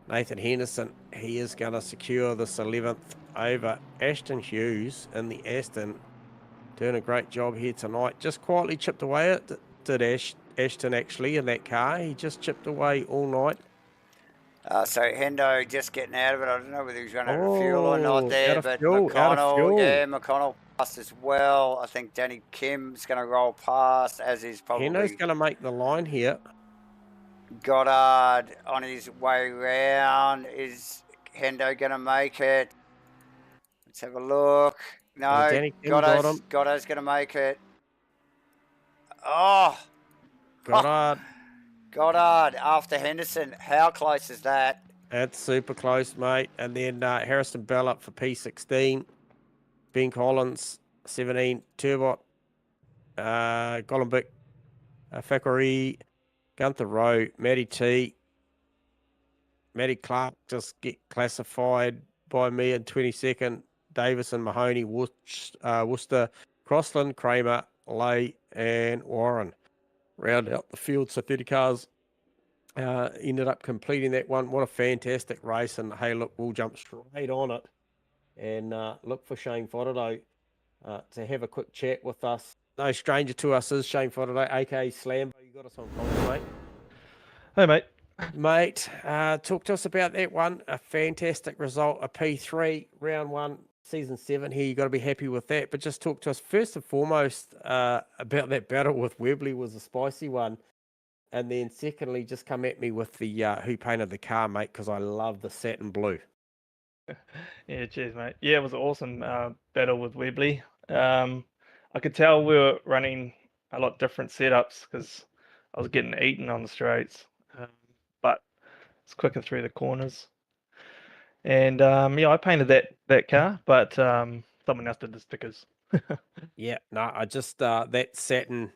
Nathan Henderson, he is going to secure this 11th over Ashton Hughes in the Aston. Doing a great job here tonight. Just quietly chipped away at it. Did Ashton actually in that car. He just chipped away all night.
So Hendo just getting out of it. I don't know whether he's running out of fuel or not there, but McConnell passed as well. I think Danny Kim's going to roll past, as is probably...
Hendo's going to make the line here.
Goddard on his way round. Is Hendo going to make it? Let's have a look. No,
Danny Kim got him.
Goddard's going to make it. Oh!
Goddard.
Goddard after Henderson. How close is that?
That's super close, mate. And then Harrison Bell up for P16. Ben Collins, 17. Turbot. Golombek. Fakori. Gunther Rowe. Matty T. Matty Clark just get classified by me in 22nd. Davison, Mahoney, Worcester, Crossland, Kramer, Lay, and Warren round out the field. So 30 cars ended up completing that one. What a fantastic race. And hey, look, we'll jump straight on it and look for Shane Fodderday to have a quick chat with us. No stranger to us is Shane Fodderday, aka Slambo. You got us on call, mate.
Hey, mate.
Mate, talk to us about that one. A fantastic result, a P3, round 1, season 7 here. You got to be happy with that. But just talk to us first and foremost about that battle with Webley. Was a spicy one. And then secondly, just come at me with the who painted the car, mate, because I love the satin blue.
Yeah, cheers, mate. Yeah, it was an awesome battle with Webley. I could tell we were running a lot different setups because I was getting eaten on the straights. But it's quicker through the corners. And yeah, I painted that car, but someone else did the stickers.
Yeah, no, I just that satin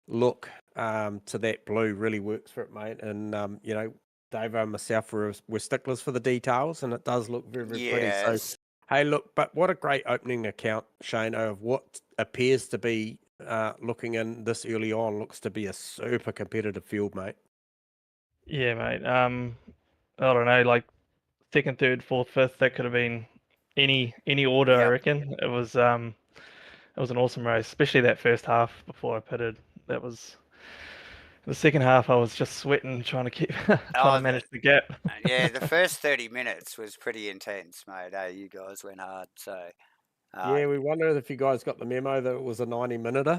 look to that blue really works for it, mate. And you know, Dave and myself were sticklers for the details, and it does look very, very pretty. So hey, look, but what a great opening account, Shane, of what appears to be looking in this early on looks to be a super competitive field, mate.
Yeah, mate. I don't know, like second, third, fourth, fifth. That could have been any order. Yep. I reckon it was an awesome race, especially that first half before I pitted. That was the second half. I was just sweating, trying to manage the gap.
Yeah, the first 30 minutes was pretty intense, mate. You guys went hard. So
yeah, we wondered if you guys got the memo that it was a 90-minuter.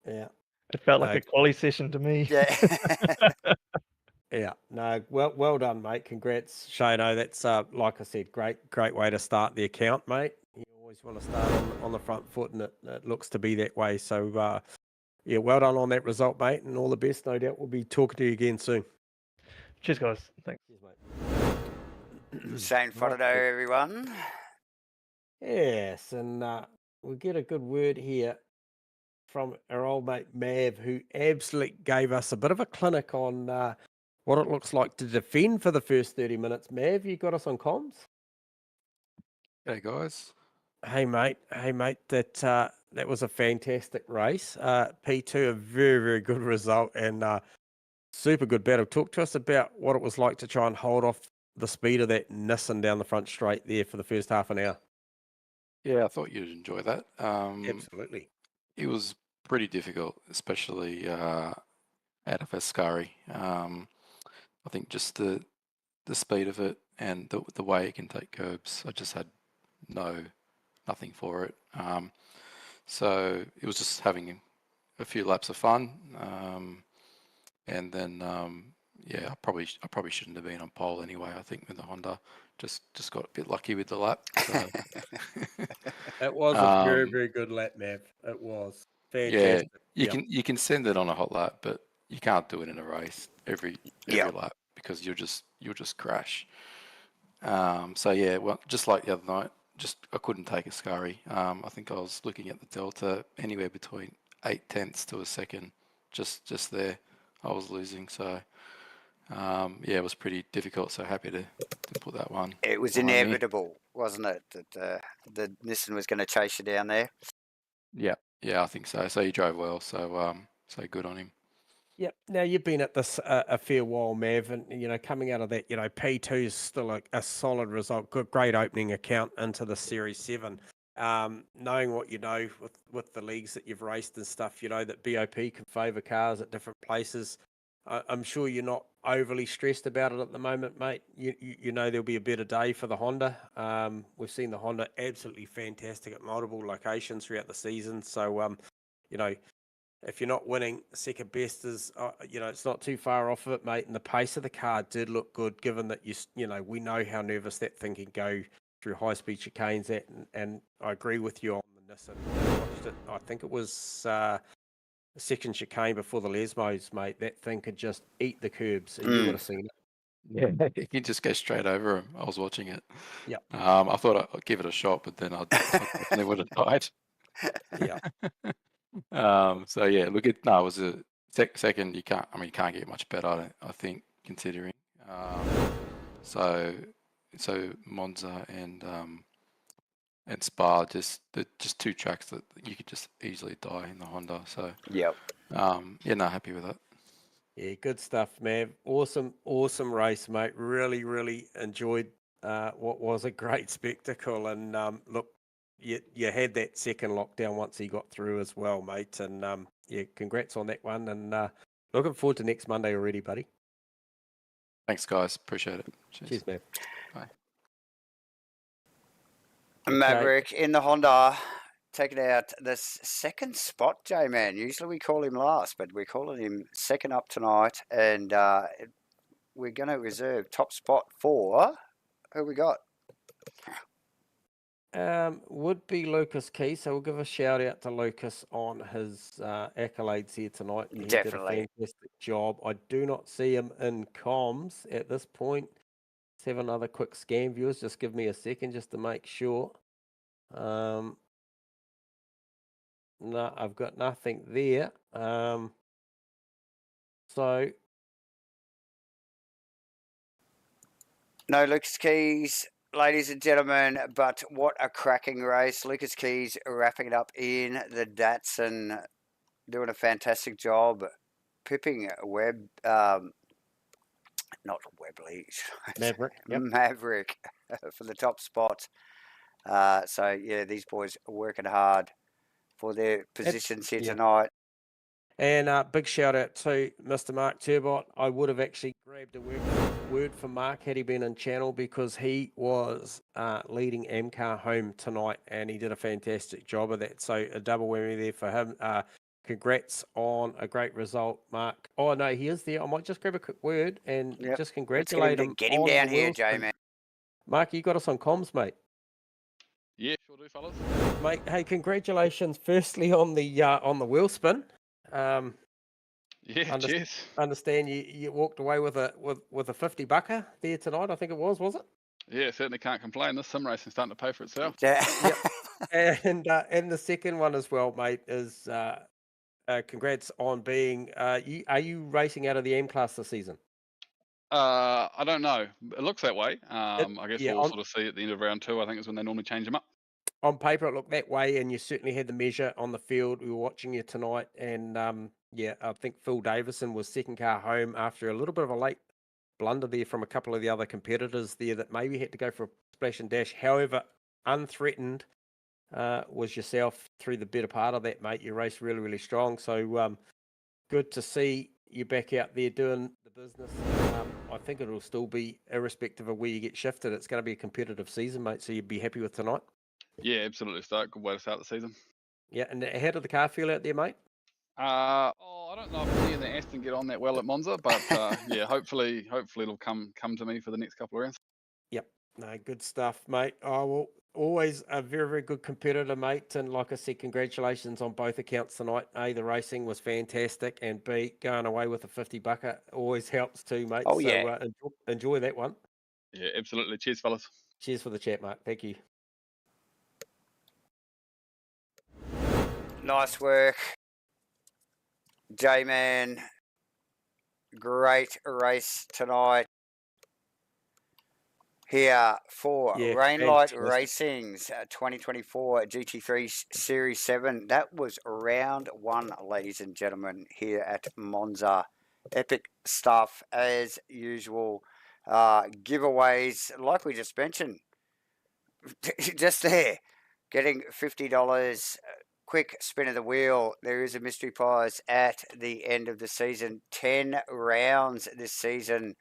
Yeah.
It felt like a quali session to me.
Yeah.
Yeah. No, well done, mate. Congrats, Shano. That's like I said, great way to start the account, mate. You always want to start on the front foot, and it looks to be that way. So yeah, well done on that result, mate, and all the best. No doubt we'll be talking to you again soon.
Cheers, guys. Thanks.
Cheers, mate.
Shane Fodderday, everyone.
Yes, and we get a good word here from our old mate Mav, who absolutely gave us a bit of a clinic on what it looks like to defend for the first 30 minutes. Mav, you got us on comms?
Hey, guys.
Hey, mate. That was a fantastic race. P2, a very, very good result and super good battle. Talk to us about what it was like to try and hold off the speed of that Nissan down the front straight there for the first half an hour.
Yeah, I thought you'd enjoy that.
Absolutely.
It was pretty difficult, especially out of Ascari. I think just the speed of it and the way it can take curbs, I just had nothing for it. So it was just having a few laps of fun, and then yeah, I probably shouldn't have been on pole anyway. I think with the Honda, just got a bit lucky with the lap. So.
It was a very, very good lap, Mav. It was fantastic.
Yeah, you can send it on a hot lap, but you can't do it in a race every lap because you'll just crash. So yeah, well, just like the other night, I couldn't take a scurry. I think I was looking at the delta anywhere between 0.8 to a second, just there. I was losing, so yeah, it was pretty difficult. So happy to put that one.
It was inevitable, wasn't it, that the Nissan was going to chase you down there?
Yeah, I think so. So he drove well, so good on him.
Yep. Now you've been at this a fair while, Mav, and coming out of that, P2 is still a solid result. Good, great opening account into the Series 7. Knowing what you know with the leagues that you've raced and stuff, that BOP can favour cars at different places. I'm sure you're not overly stressed about it at the moment, mate. You know there'll be a better day for the Honda. We've seen the Honda absolutely fantastic at multiple locations throughout the season. So, if you're not winning, second best is, it's not too far off of it, mate. And the pace of the car did look good, given that we know how nervous that thing can go through high-speed chicanes. And I agree with you on the Nissan. I watched it. I think it was the second chicane before the Lesmos, mate. That thing could just eat the curbs, and you would have seen it.
Yeah, you can just go straight over him. I was watching it.
Yeah.
I thought I'd give it a shot, but then I definitely would have died.
Yeah.
So yeah, look, it was a second. You can't get much better. I think considering. So Monza and Spa, just two tracks that you could just easily die in the Honda. So happy with that.
Yeah, good stuff, man. Awesome race, mate. Really, really enjoyed what was a great spectacle. And look, you had that second lockdown once he got through as well, mate. And congrats on that one. And looking forward to next Monday already, buddy.
Thanks, guys. Appreciate it.
Cheers, man.
Bye.
Maverick in the Honda, taking out this second spot, J-Man. Usually we call him last, but we're calling him second up tonight. And we're going to reserve top spot for, who we got?
Would be Lucas Key, so we'll give a shout out to Lucas on his accolades here tonight. He
Definitely
did a fantastic job. I do not see him in comms at this point. Let's have another quick scan, viewers. Just give me a second just to make sure. No, I've got nothing there. So
no Lucas Keys, ladies and gentlemen, but what a cracking race. Lucas Keys wrapping it up in the Datsun, doing a fantastic job, pipping Webb, not Webley,
Maverick, yep.
Maverick for the top spot. So, yeah, these boys are working hard for their positions here tonight.
And big shout out to Mr. Mark Turbot. I would have actually grabbed a word for Mark had he been in channel, because he was leading AMCAR home tonight and he did a fantastic job of that. So a double whammy there for him. Congrats on a great result, Mark. Oh, no, he is there. I might just grab a quick word and just congratulate him.
Get him down here, J-Man.
Mark, you got us on comms, mate.
Yeah, sure do, fellas.
Mate, hey, congratulations firstly on the wheel spin.
Cheers.
Understand you walked away with a $50 there tonight. I think it was it?
Yeah, certainly can't complain. This sim racing starting to pay for itself.
Yeah.
And the second one as well, mate, is congrats on being. Are you racing out of the M class this season?
I don't know. It looks that way. I guess we'll sort of see at the end of round 2. I think is when they normally change them up.
On paper, it looked that way, and you certainly had the measure on the field. We were watching you tonight, and I think Phil Davison was second car home after a little bit of a late blunder there from a couple of the other competitors there that maybe had to go for a splash and dash. However, unthreatened was yourself through the better part of that, mate. You raced really, really strong. So good to see you back out there doing the business. I think it'll still be, irrespective of where you get shifted, it's going to be a competitive season, mate. So you'd be happy with tonight.
Yeah, absolutely. Good way to start the season.
Yeah, and how did the car feel out there, mate?
I don't know if me and the Aston get on that well at Monza, but yeah, hopefully it'll come to me for the next couple of rounds.
Yep. No, good stuff, mate. Oh, well, always a very, very good competitor, mate. And like I said, congratulations on both accounts tonight. A, the racing was fantastic, and B, going away with a 50 bucket always helps too, mate.
Oh,
so
yeah.
Enjoy that one.
Yeah, absolutely. Cheers, fellas.
Cheers for the chat, Mark. Thank you.
Nice work, J-Man. Great race tonight here for Rainlight Racing's 2024 GT3 Series 7. That was round 1, ladies and gentlemen, here at Monza. Epic stuff as usual. Giveaways, like we just mentioned, just there, getting $50. Quick spin of the wheel. There is a mystery prize at the end of the season. 10 rounds this season.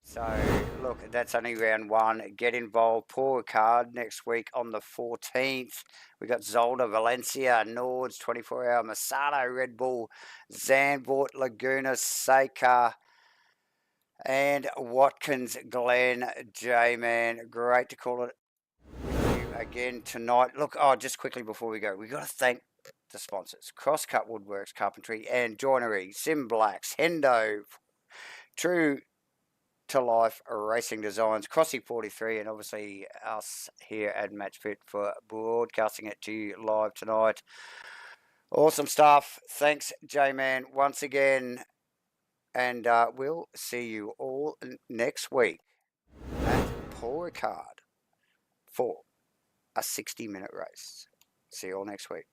So, look, that's only round 1. Get involved. Pull a card next week on the 14th. We got Zolder, Valencia, Nords, 24-hour, Masato, Red Bull, Zandvoort, Laguna, Seca, and Watkins Glen. J-Man, great to call it with you again tonight. Look, just quickly before we go, we got to thank the sponsors: CrossCut Woodworks, Carpentry and Joinery, SIMBLACKS, HENDO, True to Life Racing Designs, Crossy 43, and obviously us here at MatchFit for broadcasting it to you live tonight. Awesome stuff. Thanks, J-Man, once again. And we'll see you all next week at Paul Ricard for a 60-minute race. See you all next week.